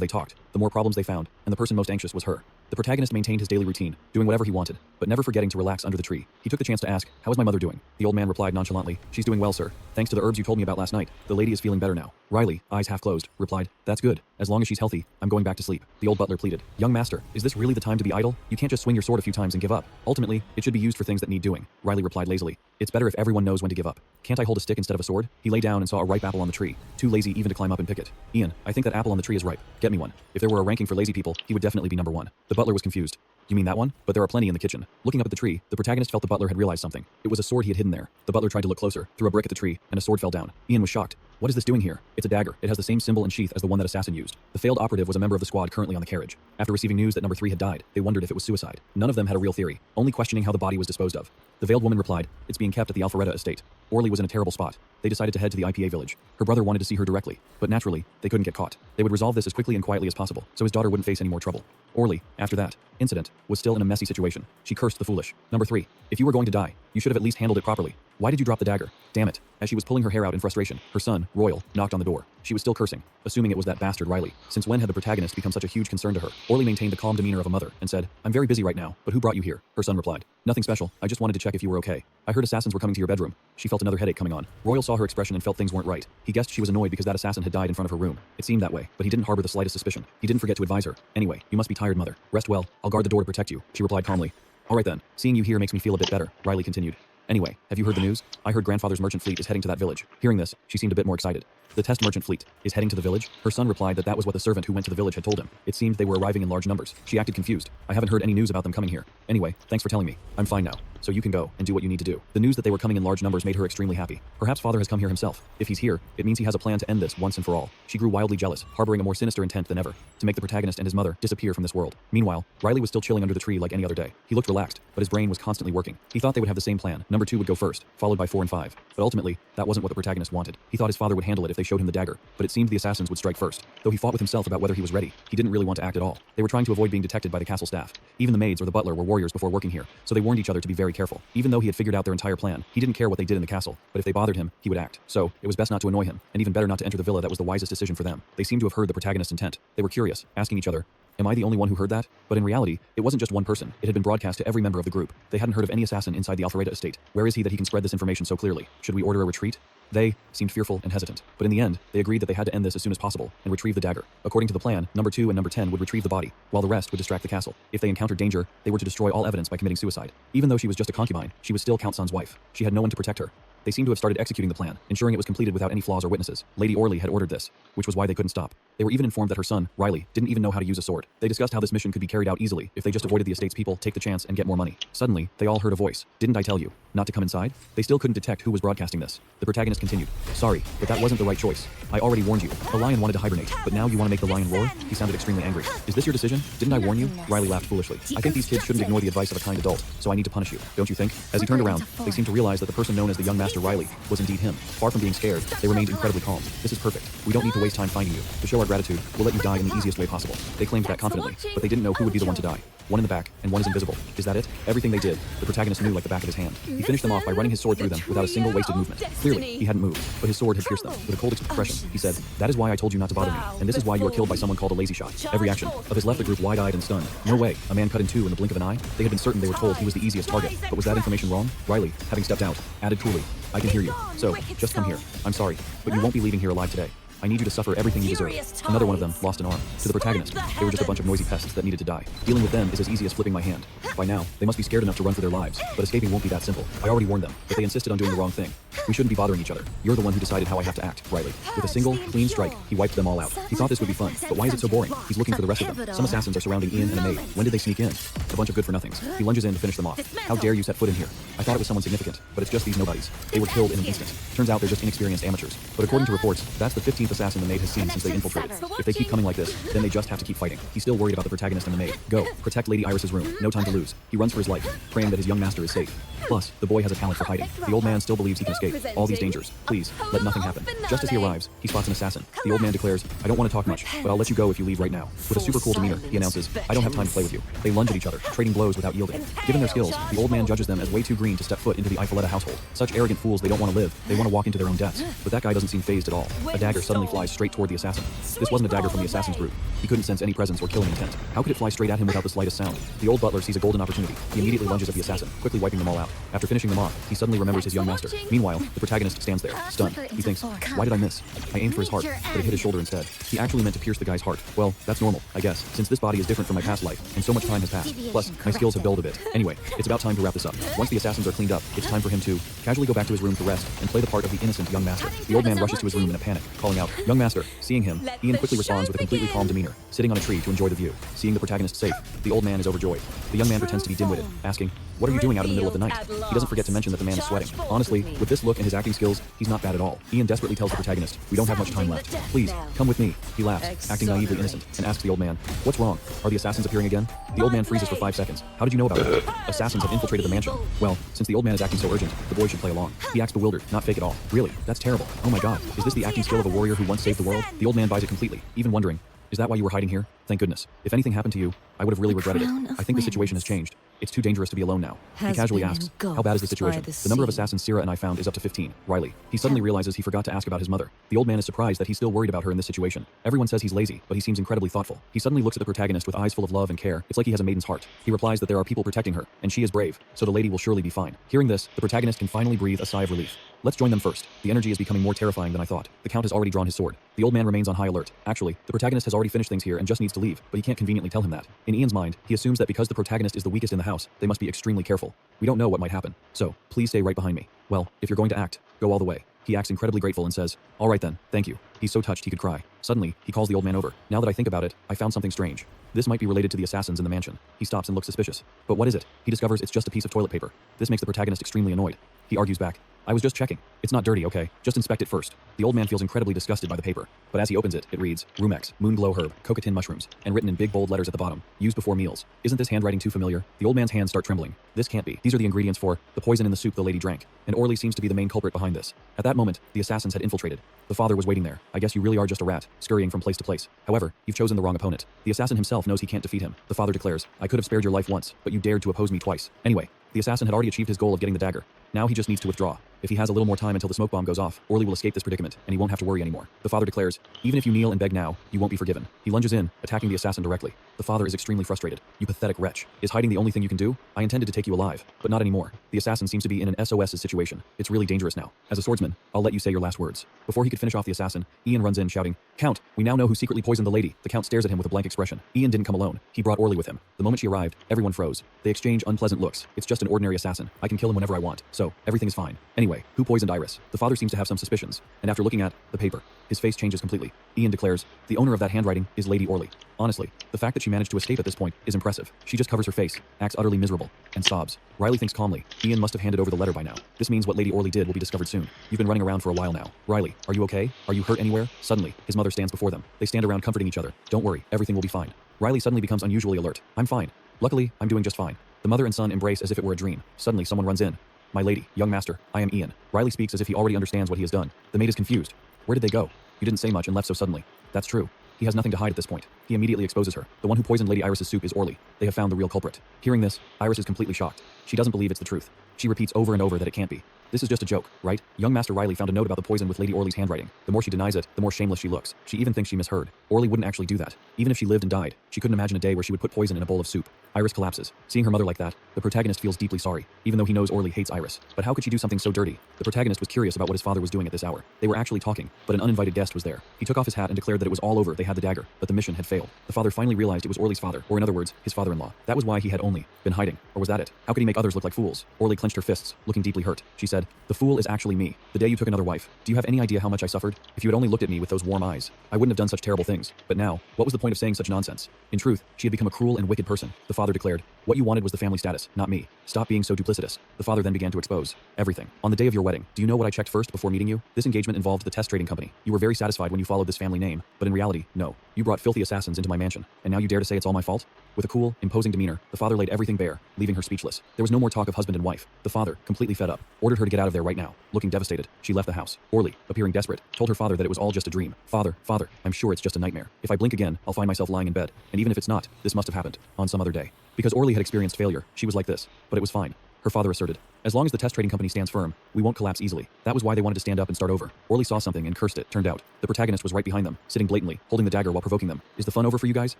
they talked, the more problems they found, and the person most anxious was her. The protagonist maintained his daily routine, doing whatever he wanted, but never forgetting to relax under the tree. He took the chance to ask, How is my mother doing? The old man replied nonchalantly, She's doing well, sir. Thanks to the herbs you told me about last night, the lady is feeling better now. Riley, eyes half closed, replied, That's good. As long as she's healthy, I'm going back to sleep. The old butler pleaded, Young master, is this really the time to be idle? You can't just swing your sword a few times and give up. Ultimately, it should be used for things that need doing. Riley replied lazily, It's better if everyone knows when to give up. Can't I hold a stick instead of a sword? He lay down and saw a ripe apple on the tree, too lazy even to climb up and pick it. Ian, I think that apple on the tree is ripe. Get me one. If there were a ranking for lazy people, he would definitely be number 1. The butler was confused. You mean that one? But there are plenty in the kitchen. Looking up at the tree, the protagonist felt the butler had realized something. It was a sword he had hidden there. The butler tried to look closer, threw a brick at the tree, and a sword fell down. Ian was shocked. What is this doing here? It's a dagger. It has the same symbol and sheath as the one that assassin used. The failed operative was a member of the squad currently on the carriage. After receiving news that number 3 had died, they wondered if it was suicide. None of them had a real theory, only questioning how the body was disposed of. The veiled woman replied, It's being kept at the Alpharetta estate. Orly was in a terrible spot. They decided to head to the IPA village. Her brother wanted to see her directly, but naturally, they couldn't get caught. They would resolve this as quickly and quietly as possible, so his daughter wouldn't face any more trouble. Orly, after that incident, was still in a messy situation. She cursed the foolish. Number 3, if you were going to die, you should have at least handled it properly. Why did you drop the dagger? Damn it. As she was pulling her hair out in frustration, her son, Royal, knocked on the door. She was still cursing, assuming it was that bastard Riley. Since when had the protagonist become such a huge concern to her? Orly maintained the calm demeanor of a mother and said, I'm very busy right now, but who brought you here? Her son replied, Nothing special. I just wanted to check if you were okay. I heard assassins were coming to your bedroom. She felt another headache coming on. Royal saw her expression and felt things weren't right. He guessed she was annoyed because that assassin had died in front of her room. It seemed that way, but he didn't harbor the slightest suspicion. He didn't forget to advise her. Anyway, you must be tired, mother. Rest well. I'll guard the door to protect you. She replied calmly. All right then. Seeing you here makes me feel a bit better, Riley continued. Anyway, have you heard the news? I heard grandfather's merchant fleet is heading to that village. Hearing this, she seemed a bit more excited. The test merchant fleet is heading to the village? Her son replied that was what the servant who went to the village had told him. It seemed they were arriving in large numbers. She acted confused. I haven't heard any news about them coming here. Anyway, thanks for telling me. I'm fine now. So you can go and do what you need to do. The news that they were coming in large numbers made her extremely happy. Perhaps father has come here himself. If he's here, it means he has a plan to end this once and for all. She grew wildly jealous, harboring a more sinister intent than ever, to make the protagonist and his mother disappear from this world. Meanwhile, Riley was still chilling under the tree like any other day. He looked relaxed, but his brain was constantly working. He thought they would have the same plan. Number 2 would go first, followed by 4 and 5. But ultimately, that wasn't what the protagonist wanted. He thought his father would handle it if they showed him the dagger, but it seemed the assassins would strike first. Though he fought with himself about whether he was ready, he didn't really want to act at all. They were trying to avoid being detected by the castle staff. Even the maids or the butler were warriors before working here, so they warned each other to be very careful. Even though he had figured out their entire plan, he didn't care what they did in the castle, but if they bothered him, he would act. So, it was best not to annoy him, and even better not to enter the villa. That was the wisest decision for them. They seemed to have heard the protagonist's intent. They were curious, asking each other, am I the only one who heard that? But in reality, it wasn't just one person. It had been broadcast to every member of the group. They hadn't heard of any assassin inside the Alpharetta estate. Where is he that he can spread this information so clearly? Should we order a retreat? They seemed fearful and hesitant, but in the end, they agreed that they had to end this as soon as possible and retrieve the dagger. According to the plan, number 2 and number 10 would retrieve the body, while the rest would distract the castle. If they encountered danger, they were to destroy all evidence by committing suicide. Even though she was just a concubine, she was still Count Sun's wife. She had no one to protect her. They seemed to have started executing the plan, ensuring it was completed without any flaws or witnesses. Lady Orley had ordered this, which was why they couldn't stop. They were even informed that her son, Riley, didn't even know how to use a sword. They discussed how this mission could be carried out easily if they just avoided the estate's people, take the chance, and get more money. Suddenly, they all heard a voice. Didn't I tell you not to come inside? They still couldn't detect who was broadcasting this. The protagonist continued. Sorry, but that wasn't the right choice. I already warned you. The lion wanted to hibernate, but now you want to make the lion roar? He sounded extremely angry. Is this your decision? Didn't I warn you? Riley laughed foolishly. I think these kids shouldn't ignore the advice of a kind adult, so I need to punish you. Don't you think? As he turned around, they seemed to realize that the person known as the young master Riley was indeed him. Far from being scared, they remained incredibly calm. This is perfect. We don't need to waste time finding you. To show our gratitude, we'll let you die in the easiest way possible. They claimed that confidently, but they didn't know who would be the one to die. One in the back, and one is invisible. Is that it? Everything they did, the protagonist knew like the back of his hand. He finished them off by running his sword through them without a single wasted movement. Clearly, he hadn't moved, but his sword had pierced them. With a cold expression, he said, that is why I told you not to bother me, and this is why you are killed by someone called a lazy shot. Every action of his left the group wide-eyed and stunned. No way, a man cut in two in the blink of an eye? They had been certain they were told he was the easiest target, but was that information wrong? Riley, having stepped out, added coolly, I can hear you, so, just come here. I'm sorry, but you won't be leaving here alive today. I need you to suffer everything you deserve. Another one of them lost an arm. To the protagonist, they were just a bunch of noisy pests that needed to die. Dealing with them is as easy as flipping my hand. By now, they must be scared enough to run for their lives, but escaping won't be that simple. I already warned them, but they insisted on doing the wrong thing. We shouldn't be bothering each other. You're the one who decided how I have to act, Riley. With a single, clean strike, he wiped them all out. He thought this would be fun, but why is it so boring? He's looking for the rest of them. Some assassins are surrounding Ian and a maid. When did they sneak in? A bunch of good-for-nothings. He lunges in to finish them off. How dare you set foot in here? I thought it was someone significant, but it's just these nobodies. They were killed in an instant. Turns out they're just inexperienced amateurs. But according to reports, that's the 15th assassin the maid has seen since they infiltrated. If they keep coming like this, then they just have to keep fighting. He's still worried about the protagonist and the maid. Go, protect Lady Iris's room. No time to lose. He runs for his life, praying that his young master is safe. Plus, the boy has a talent for hiding. The old man still believes he can escape all these dangers. Please, let nothing happen. Just as he arrives, he spots an assassin. The old man declares, I don't want to talk much, but I'll let you go if you leave right now. With a super cool demeanor, he announces, I don't have time to play with you. They lunge at each other, trading blows without yielding. Given their skills, the old man judges them as way too green to step foot into the Alpharetta household. Such arrogant fools, they don't want to live. They want to walk into their own deaths. But that guy doesn't seem fazed at all. A dagger suddenly flies straight toward the assassin. This wasn't a dagger from the assassin's group. He couldn't sense any presence or killing intent. How could it fly straight at him without the slightest sound? The old butler sees a golden opportunity. He immediately lunges at the assassin, quickly wiping them all out. After finishing them off, he suddenly remembers his young master. Meanwhile, the protagonist stands there, stunned. He thinks, why did I miss? I aimed for his heart, but it hit his shoulder instead. He actually meant to pierce the guy's heart. Well, that's normal, I guess, since this body is different from my past life, and so much time has passed. Plus, my skills have dulled a bit. Anyway, it's about time to wrap this up. Once the assassins are cleaned up, it's time for him to casually go back to his room to rest and play the part of the innocent young master. The old man rushes to his room in a panic, calling out, young master. Seeing him, Ian quickly responds with a completely calm demeanor, sitting on a tree to enjoy the view. Seeing the protagonist safe, the old man is overjoyed. The young man pretends to be dim-witted, asking, what are you doing out in the middle of the night? He doesn't forget to mention that the man is sweating. Honestly, with this look and his acting skills, he's not bad at all. Ian desperately tells the protagonist, we don't have much time left. Please, come with me. He laughs, acting naively innocent, and asks the old man, what's wrong? Are the assassins appearing again? The old man freezes for 5 seconds. How did you know about it? Assassins have infiltrated the mansion. Well, since the old man is acting so urgent, the boy should play along. He acts bewildered, not fake at all. Really? That's terrible. Oh my god. Is this the acting skill of a warrior who once saved the world? The old man buys it completely, even wondering, is that why you were hiding here? Thank goodness. If anything happened to you, I would have really regretted it. I think the situation has changed. It's too dangerous to be alone now. He casually asks, how bad is the situation? The number of assassins Syrah and I found is up to 15. Riley. He suddenly realizes he forgot to ask about his mother. The old man is surprised that he's still worried about her in this situation. Everyone says he's lazy, but he seems incredibly thoughtful. He suddenly looks at the protagonist with eyes full of love and care. It's like he has a maiden's heart. He replies that there are people protecting her, and she is brave, so the lady will surely be fine. Hearing this, the protagonist can finally breathe a sigh of relief. Let's join them first. The energy is becoming more terrifying than I thought. The Count has already drawn his sword. The old man remains on high alert. Actually, the protagonist has already finished things here and just needs to leave, but he can't conveniently tell him that. In Ian's mind, he assumes that because the protagonist is the weakest in the house, they must be extremely careful. We don't know what might happen, so please stay right behind me. Well, if you're going to act, go all the way. He acts incredibly grateful and says, all right then, thank you. He's so touched he could cry. Suddenly, he calls the old man over. Now that I think about it, I found something strange. This might be related to the assassins in the mansion. He stops and looks suspicious. But what is it? He discovers it's just a piece of toilet paper. This makes the protagonist extremely annoyed. He argues back. I was just checking. It's not dirty, okay? Just inspect it first. The old man feels incredibly disgusted by the paper. But as he opens it, it reads, Rumex, Moon Glow Herb, Cocatin Mushrooms, and written in big bold letters at the bottom, used before meals. Isn't this handwriting too familiar? The old man's hands start trembling. This can't be. These are the ingredients for the poison in the soup the lady drank. And Orley seems to be the main culprit behind this. At that moment, the assassins had infiltrated. The father was waiting there. I guess you really are just a rat, scurrying from place to place. However, you've chosen the wrong opponent. The assassin himself knows he can't defeat him. The father declares, I could have spared your life once, but you dared to oppose me twice. Anyway, The assassin had already achieved his goal of getting the dagger. Now he just needs to withdraw. If he has a little more time until the smoke bomb goes off, Orly will escape this predicament, and he won't have to worry anymore. The father declares, even if you kneel and beg now, you won't be forgiven. He lunges in, attacking the assassin directly. The father is extremely frustrated. You pathetic wretch. Is hiding the only thing you can do? I intended to take you alive, but not anymore. The assassin seems to be in an SOS situation. It's really dangerous now. As a swordsman, I'll let you say your last words. Before he could finish off the assassin, Ian runs in shouting, Count, we now know who secretly poisoned the lady. The Count stares at him with a blank expression. Ian didn't come alone. He brought Orly with him. The moment she arrived, everyone froze. They exchange unpleasant looks. It's just an ordinary assassin. I can kill him whenever I want, so everything is fine. Anyway, who poisoned Iris? The father seems to have some suspicions, and after looking at the paper, his face changes completely. Ian declares, the owner of that handwriting is Lady Orly. Honestly, the fact that she managed to escape at this point is impressive. She just covers her face, acts utterly miserable, and sobs. Riley thinks calmly, Ian must have handed over the letter by now. This means what Lady Orly did will be discovered soon. You've been running around for a while now. Riley, are you okay? Are you hurt anywhere? Suddenly, his mother stands before them. They stand around comforting each other. Don't worry, everything will be fine. Riley suddenly becomes unusually alert. I'm fine. Luckily, I'm doing just fine. The mother and son embrace as if it were a dream. Suddenly, someone runs in. My lady, young master, I am Ian. Riley speaks as if he already understands what he has done. The maid is confused. Where did they go? You didn't say much and left so suddenly. That's true. He has nothing to hide at this point. He immediately exposes her. The one who poisoned Lady Iris's soup is Orly. They have found the real culprit. Hearing this, Iris is completely shocked. She doesn't believe it's the truth. She repeats over and over that it can't be. This is just a joke, right? Young Master Riley found a note about the poison with Lady Orly's handwriting. The more she denies it, the more shameless she looks. She even thinks she misheard. Orly wouldn't actually do that. Even if she lived and died, she couldn't imagine a day where she would put poison in a bowl of soup. Iris collapses. Seeing her mother like that, the protagonist feels deeply sorry, even though he knows Orly hates Iris. But how could she do something so dirty? The protagonist was curious about what his father was doing at this hour. They were actually talking, but an uninvited guest was there. He took off his hat and declared that it was all over, they had the dagger, but the mission had failed. The father finally realized it was Orly's father, or in other words, his father-in-law. That was why he had only been hiding. Or was that it? How could he make others look like fools? Orly clenched her fists, looking deeply hurt. She said, the fool is actually me. The day you took another wife. Do you have any idea how much I suffered? If you had only looked at me with those warm eyes, I wouldn't have done such terrible things. But now, what was the point of saying such nonsense? In truth, she had become a cruel and wicked person. The father declared, what you wanted was the family status, not me. Stop being so duplicitous. The father then began to expose everything. On the day of your wedding, do you know what I checked first before meeting you? This engagement involved the test trading company. You were very satisfied when you followed this family name, but in reality, no. You brought filthy assassins into my mansion, and now you dare to say it's all my fault? With a cool, imposing demeanor, the father laid everything bare, leaving her speechless. There was no more talk of husband and wife. The father, completely fed up, ordered her to get out of there right now. Looking devastated, she left the house. Orly, appearing desperate, told her father that it was all just a dream. Father, I'm sure it's just a nightmare. If I blink again, I'll find myself lying in bed. And even if it's not, this must have happened on some other day. Because Orly had experienced failure, she was like this. But it was fine. Her father asserted, as long as the test trading company stands firm, we won't collapse easily. That was why they wanted to stand up and start over. Orly saw something and cursed it. Turned out, the protagonist was right behind them, sitting blatantly, holding the dagger while provoking them. Is the fun over for you guys?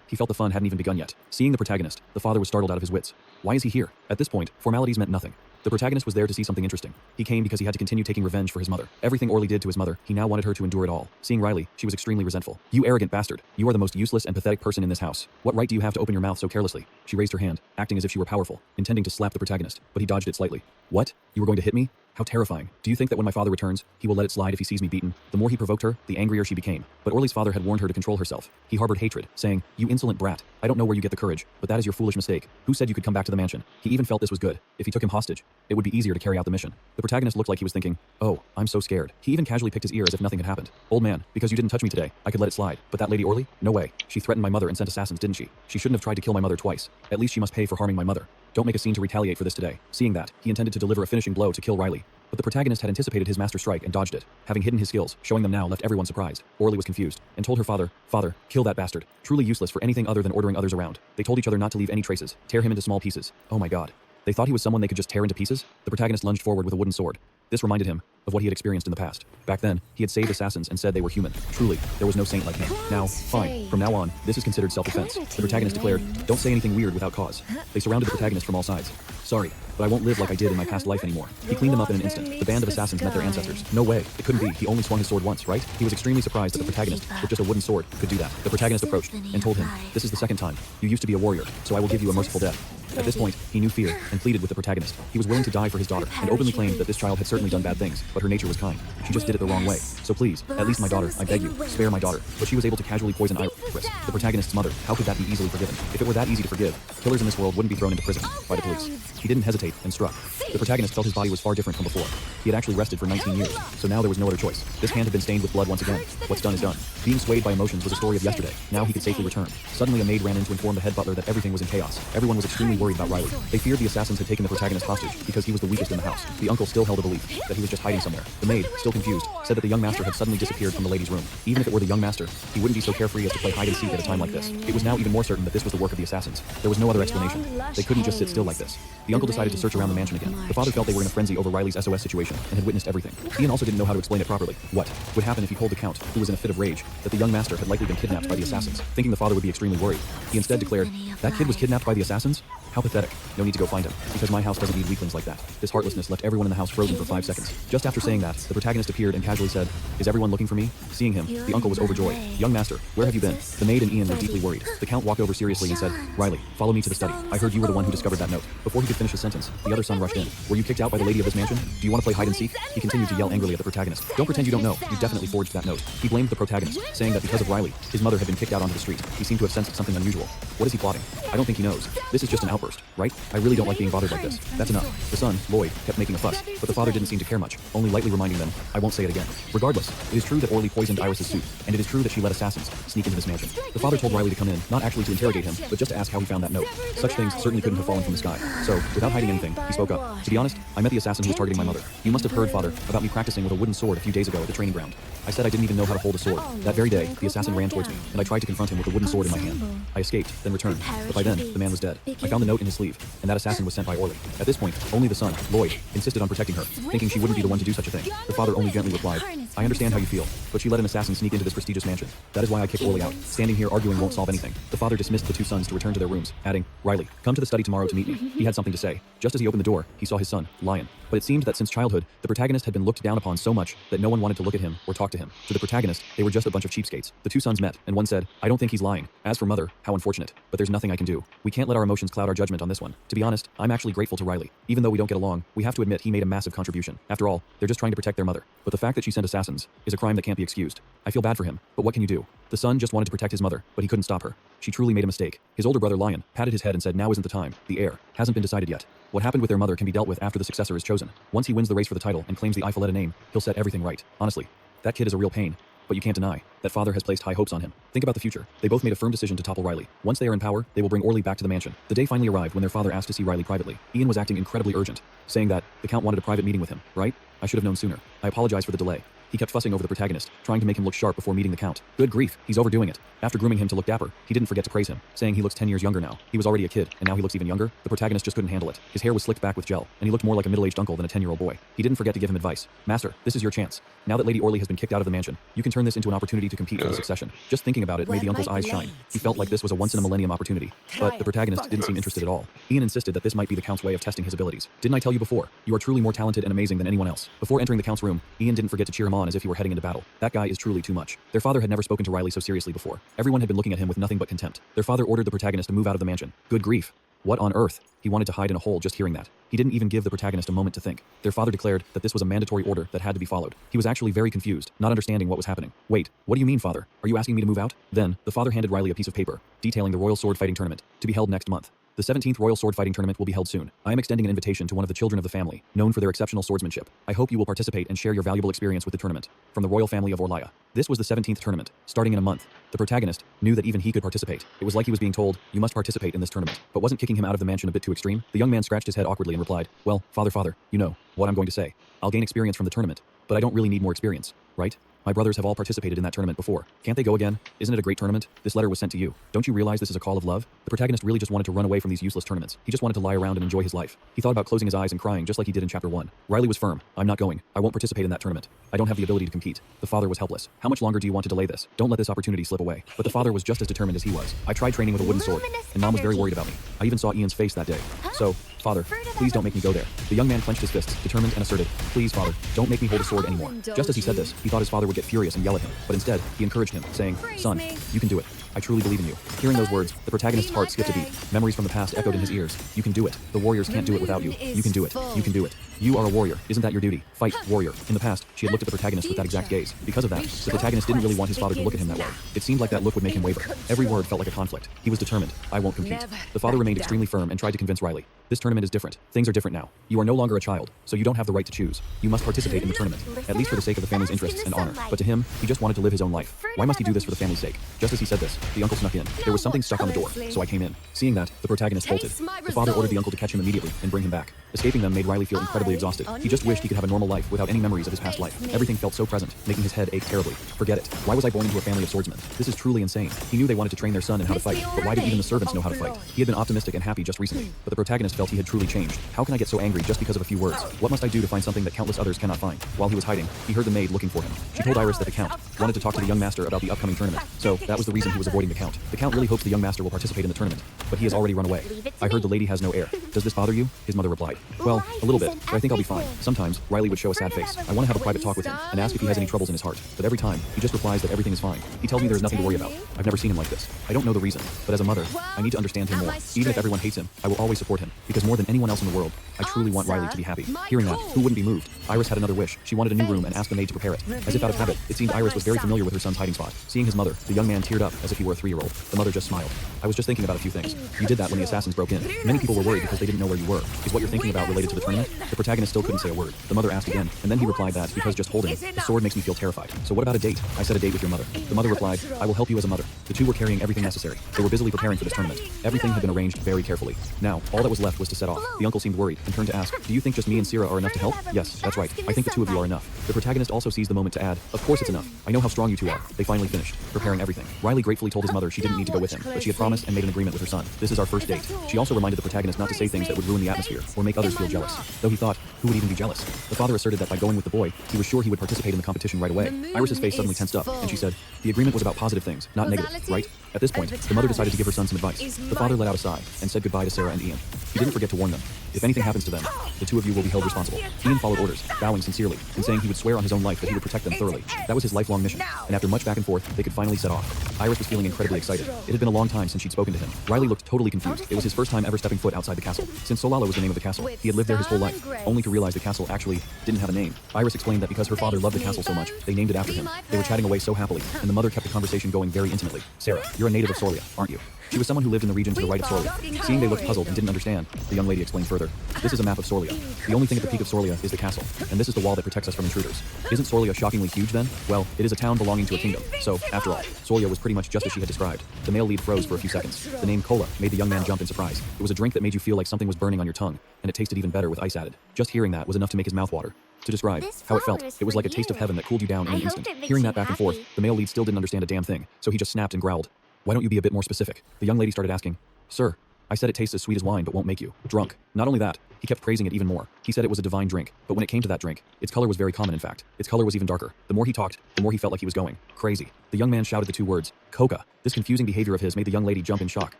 He felt the fun hadn't even begun yet. Seeing the protagonist, the father was startled out of his wits. Why is he here? At this point, formalities meant nothing. The protagonist was there to see something interesting. He came because he had to continue taking revenge for his mother. Everything Orly did to his mother, he now wanted her to endure it all. Seeing Riley, she was extremely resentful. You arrogant bastard. You are the most useless and pathetic person in this house. What right do you have to open your mouth so carelessly? She raised her hand, acting as if she were powerful, intending to slap the protagonist, but he dodged it slightly. What? You were going to hit me? How terrifying. Do you think that when my father returns, he will let it slide if he sees me beaten? The more he provoked her, the angrier she became. But Orly's father had warned her to control herself. He harbored hatred, saying, you insolent brat. I don't know where you get the courage, but that is your foolish mistake. Who said you could come back to the mansion? He even felt this was good. If he took him hostage, it would be easier to carry out the mission. The protagonist looked like he was thinking, oh, I'm so scared. He even casually picked his ear as if nothing had happened. Old man, because you didn't touch me today, I could let it slide. But that Lady Orly? No way. She threatened my mother and sent assassins, didn't she? She shouldn't have tried to kill my mother twice. At least she must pay for harming my mother. Don't make a scene to retaliate for this today. Seeing that, he intended to deliver a finishing blow to kill Riley. But the protagonist had anticipated his master strike and dodged it. Having hidden his skills, showing them now left everyone surprised. Orly was confused, and told her father, kill that bastard. Truly useless for anything other than ordering others around. They told each other not to leave any traces. Tear him into small pieces. Oh my god. They thought he was someone they could just tear into pieces? The protagonist lunged forward with a wooden sword. This reminded him of what he had experienced in the past. Back then, he had saved assassins and said they were human. Truly, there was no saint like him. Now, fine. From now on, this is considered self-defense. The protagonist declared, don't say anything weird without cause. They surrounded the protagonist from all sides. Sorry, but I won't live like I did in my past life anymore. He cleaned them up in an instant. The band of assassins met their ancestors. No way. It couldn't be. He only swung his sword once, right? He was extremely surprised that the protagonist, with just a wooden sword, could do that. The protagonist approached and told him, this is the second time. You used to be a warrior, so I will give you a merciful death. At this point, he knew fear and pleaded with the protagonist. He was willing to die for his daughter and openly claimed that this child had certainly done bad things, but her nature was kind. She just did it the wrong way. So please, at least my daughter, I beg you, spare my daughter. But she was able to casually poison Iris, the protagonist's mother. How could that be easily forgiven? If it were that easy to forgive, killers in this world wouldn't be thrown into prison by the police. He didn't hesitate and struck. The protagonist felt his body was far different from before. He had actually rested for 19 years, so now there was no other choice. This hand had been stained with blood once again. What's done is done. Being swayed by emotions was a story of yesterday. Now he could safely return. Suddenly a maid ran in to inform the head butler that everything was in chaos. Everyone was extremely worried worried about Riley. They feared the assassins had taken the protagonist hostage because he was the weakest in the house. The uncle still held a belief that he was just hiding somewhere. The maid, still confused, said that the young master had suddenly disappeared from the lady's room. Even if it were the young master, he wouldn't be so carefree as to play hide and seek at a time like this. It was now even more certain that this was the work of the assassins. There was no other explanation. They couldn't just sit still like this. The uncle decided to search around the mansion again. The father felt they were in a frenzy over Riley's SOS situation and had witnessed everything. Ian also didn't know how to explain it properly. What would happen if he told the count, who was in a fit of rage, that the young master had likely been kidnapped by the assassins? Thinking the father would be extremely worried, he instead declared, "That kid was kidnapped by the assassins? How pathetic. No need to go find him, because my house doesn't need weaklings like that." This heartlessness left everyone in the house frozen for 5 seconds. Just after saying that, the protagonist appeared and casually said, "Is everyone looking for me?" Seeing him, the uncle was overjoyed. "Young master, where have you been?" The maid and Ian were deeply worried. The count walked over seriously and said, "Riley, follow me to the study. I heard you were the one who discovered that note." Before he could finish his sentence, the other son rushed in. "Were you kicked out by the lady of this mansion? Do you want to play hide and seek?" He continued to yell angrily at the protagonist. "Don't pretend you don't know. You definitely forged that note." He blamed the protagonist, saying that because of Riley, his mother had been kicked out onto the street. He seemed to have sensed something unusual. What is he plotting? I don't think he knows. This is just an outburst, right? I really don't like being bothered like this. That's enough. The son, Lloyd, kept making a fuss, but the father didn't seem to care much, only lightly reminding them, "I won't say it again." Regardless, it is true that Orly poisoned Iris's soup, and it is true that she let assassins sneak into this mansion. The father told Riley to come in, not actually to interrogate him, but just to ask how he found that note. Such things certainly couldn't have fallen from the sky. So, without hiding anything, he spoke up. "To be honest, I met the assassin who was targeting my mother. You must have heard, father, about me practicing with a wooden sword a few days ago at the training ground. I said I didn't even know how to hold a sword. That very day, the assassin ran towards me, and I tried to confront him with a wooden sword in my hand. I escaped, then returned, but by then, the man was dead. I found the note in his sleeve, and that assassin was sent by Orly. At this point, only the son, Lloyd, insisted on protecting her, thinking she wouldn't be the one to do such a thing. The father only gently replied, "I understand how you feel, but she let an assassin sneak into this prestigious mansion. That is why I kicked Orly out. Standing here arguing won't solve anything." The father dismissed the two sons to return to their rooms, adding, "Riley, come to the study tomorrow to meet me." He had something to say. Just as he opened the door, he saw his son, Lion. But it seemed that since childhood, the protagonist had been looked down upon so much that no one wanted to look at him or talk to him. To the protagonist, they were just a bunch of cheapskates. The two sons met, and one said, "I don't think he's lying. As for mother, how unfortunate. But there's nothing I can do. We can't let our emotions cloud our judgment on this one. To be honest, I'm actually grateful to Riley. Even though we don't get along, we have to admit he made a massive contribution. After all, they're just trying to protect their mother. But the fact that she sent assassins is a crime that can't be excused. I feel bad for him, but what can you do?" The son just wanted to protect his mother, but he couldn't stop her. She truly made a mistake. His older brother Lion patted his head and said now isn't the time. The heir hasn't been decided yet. What happened with their mother can be dealt with after the successor is chosen. Once he wins the race for the title and claims the Eiffel name, he'll set everything right. Honestly, that kid is a real pain. But you can't deny that father has placed high hopes on him. Think about the future. They both made a firm decision to topple Riley. Once they are in power, they will bring Orly back to the mansion. The day finally arrived when their father asked to see Riley privately. Ian was acting incredibly urgent, saying that the count wanted a private meeting with him, right? I should have known sooner. I apologize for the delay. He kept fussing over the protagonist, trying to make him look sharp before meeting the count. Good grief, he's overdoing it. After grooming him to look dapper, he didn't forget to praise him, saying he looks 10 years younger now. He was already a kid, and now he looks even younger. The protagonist just couldn't handle it. His hair was slicked back with gel, and he looked more like a middle-aged uncle than a 10-year-old boy. He didn't forget to give him advice. "Master, this is your chance. Now that Lady Orly has been kicked out of the mansion, you can turn this into an opportunity to compete for the succession." Just thinking about it made the uncle's eyes shine. He felt like this was a once-in-a-millennium opportunity. But the protagonist didn't seem interested at all. Ian insisted that this might be the count's way of testing his abilities. "Didn't I tell you before? You are truly more talented and amazing than anyone else." Before entering the count's room, Ian didn't forget to cheer him on as if he were heading into battle. That guy is truly too much. Their father had never spoken to Riley so seriously before. Everyone had been looking at him with nothing but contempt. Their father ordered the protagonist to move out of the mansion. Good grief. What on earth? He wanted to hide in a hole just hearing that. He didn't even give the protagonist a moment to think. Their father declared that this was a mandatory order that had to be followed. He was actually very confused, not understanding what was happening. "Wait, what do you mean, father? Are you asking me to move out?" Then, the father handed Riley a piece of paper, detailing the Royal Sword Fighting Tournament, to be held next month. The 17th Royal Sword Fighting Tournament will be held soon. I am extending an invitation to one of the children of the family, known for their exceptional swordsmanship. I hope you will participate and share your valuable experience with the tournament. From the royal family of Orlaya. This was the 17th tournament, starting in a month. The protagonist knew that even he could participate. It was like he was being told, "You must participate in this tournament." But wasn't kicking him out of the mansion a bit too extreme? The young man scratched his head awkwardly and replied, "Well, father, you know what I'm going to say. I'll gain experience from the tournament, but I don't really need more experience, right? My brothers have all participated in that tournament before. Can't they go again? Isn't it a great tournament? This letter was sent to you. Don't you realize this is a call of love?" The protagonist really just wanted to run away from these useless tournaments. He just wanted to lie around and enjoy his life. He thought about closing his eyes and crying just like he did in chapter 1. Riley was firm. "I'm not going. I won't participate in that tournament. I don't have the ability to compete." The father was helpless. "How much longer do you want to delay this? Don't let this opportunity slip away." But the father was just as determined as he was. "I tried training with a wooden sword, and Mom was very worried about me. I even saw Ian's face that day. So, father, please don't make me go there." The young man clenched his fists, determined and asserted, "Please, father, don't make me hold a sword anymore." Just as he said this, he thought his father would get furious and yell at him. But instead, he encouraged him, saying, "Son, you can do it. I truly believe in you." Hearing those words, the protagonist's heart skipped a beat. Memories from the past echoed in his ears. "You can do it. The warriors can't do it without you. You can do it. You can do it. You are a warrior. Isn't that your duty? Fight, warrior." In the past, she had looked at the protagonist with that exact gaze. Because of that, the protagonist didn't really want his father to look at him that way. It seemed like that look would make him waver. Every word felt like a conflict. He was determined. "I won't compete." The father remained extremely firm and tried to convince Riley. "This tournament is different. Things are different now. You are no longer a child, so you don't have the right to choose. You must participate in the tournament, at least for the sake of the family's interests and honor." But to him, he just wanted to live his own life. Why must he do this for the family's sake? Just as he said this, The uncle snuck in. There was something stuck on the door, so I came in. Seeing that, the protagonist bolted. The father ordered the uncle to catch him immediately and bring him back. Escaping them made Riley feel incredibly exhausted. He just wished he could have a normal life without any memories of his past life. Everything felt so present, making his head ache terribly. Forget it. Why was I born into a family of swordsmen? This is truly insane. He knew they wanted to train their son in how to fight, but why did even the servants know how to fight? He had been optimistic and happy just recently, but the protagonist felt he had truly changed. How can I get so angry just because of a few words? What must I do to find something that countless others cannot find? While he was hiding, he heard the maid looking for him. She told Iris that the Count wanted to talk to the young master about the upcoming tournament, so that was the reason he was avoiding the Count. The Count really hopes the young master will participate in the tournament, but he has already run away. I heard the lady has no heir. Does this bother you? His mother replied. Well, a little bit, but I think I'll be fine. Sometimes, Riley would show a sad face. I want to have a private talk with him and ask if he has any troubles in his heart, but every time, he just replies that everything is fine. He tells me there is nothing to worry about. I've never seen him like this. I don't know the reason, but as a mother, I need to understand him more. Even if everyone hates him, I will always support him, because more than anyone else in the world, I truly want Riley to be happy. Hearing that, who wouldn't be moved? Iris had another wish. She wanted a new room and asked the maid to prepare it. As if out of habit, it seemed Iris was very familiar with her son's hiding spot. Seeing his mother, the young man teared up as if he were a 3-year-old. The mother just smiled. I was just thinking about a few things. You did that when the assassins broke in. Many people were worried because they didn't know where you were. Is what you're thinking about related to the tournament? The protagonist still couldn't say a word. The mother asked again, and then he replied that because just holding the sword makes me feel terrified. So what about a date? I said a date with your mother. The mother replied, I will help you as a mother. The two were carrying everything necessary. They were busily preparing for this tournament. Everything had been arranged very carefully. Now, all that was left was to set off. The uncle seemed worried and turned to ask, do you think just me and Sierra are enough to help? Yes, that's right. I think the two of you are enough. The protagonist also seized the moment to add, of course it's enough. I know how strong you two are. They finally finished preparing everything. Riley gratefully told his mother she didn't need to go with him, but she had promised and made an agreement with her son. This is our first date. She also reminded the protagonist not to say things that would ruin the atmosphere or make others feel jealous. Though he thought, who would even be jealous? The father asserted that by going with the boy, he was sure he would participate in the competition right away. Iris's face suddenly tensed up, and she said, the agreement was about positive things, not negative, right? At this point, the mother decided to give her son some advice. The father let out a sigh and said goodbye to Sarah and Ian. He didn't forget to warn them. If anything happens to them, the two of you will be held responsible. Ian followed orders, bowing sincerely, and saying he would swear on his own life that he would protect them thoroughly. That was his lifelong mission, and after much back and forth, they could finally set off. Iris was feeling incredibly excited. It had been a long time since she'd spoken to him. Riley looked totally confused. It was his first time ever stepping foot outside the castle. Since Solala was the name of the castle, he had lived there his whole life, only to realize the castle actually didn't have a name. Iris explained that because her father loved the castle so much, they named it after him. They were chatting away so happily, and the mother kept the conversation going very intimately. Sarah, you're a native of Sorlia, aren't you? She was someone who lived in the region to the right of Sorlia. Seeing they looked puzzled and didn't understand, the young lady explained further. This is a map of Sorlia. The only thing at the peak of Sorlia is the castle, and this is the wall that protects us from intruders. Isn't Sorlia shockingly huge then? Well, it is a town belonging to a kingdom, so, after all, Sorlia was pretty much just as she had described. The male lead froze for a few seconds. The name Cola made the young man jump in surprise. It was a drink that made you feel like something was burning on your tongue, and it tasted even better with ice added. Just hearing that was enough to make his mouth water. To describe how it felt, it was like a taste of heaven that cooled you down in an instant. Hearing that back and forth, the male lead still didn't understand a damn thing, so he just snapped and growled. Why don't you be a bit more specific? The young lady started asking. Sir, I said it tastes as sweet as wine but won't make you drunk. Not only that, he kept praising it even more. He said it was a divine drink, but when it came to that drink, its color was very common in fact. Its color was even darker. The more he talked, the more he felt like he was going crazy. The young man shouted the two words, Coca. This confusing behavior of his made the young lady jump in shock.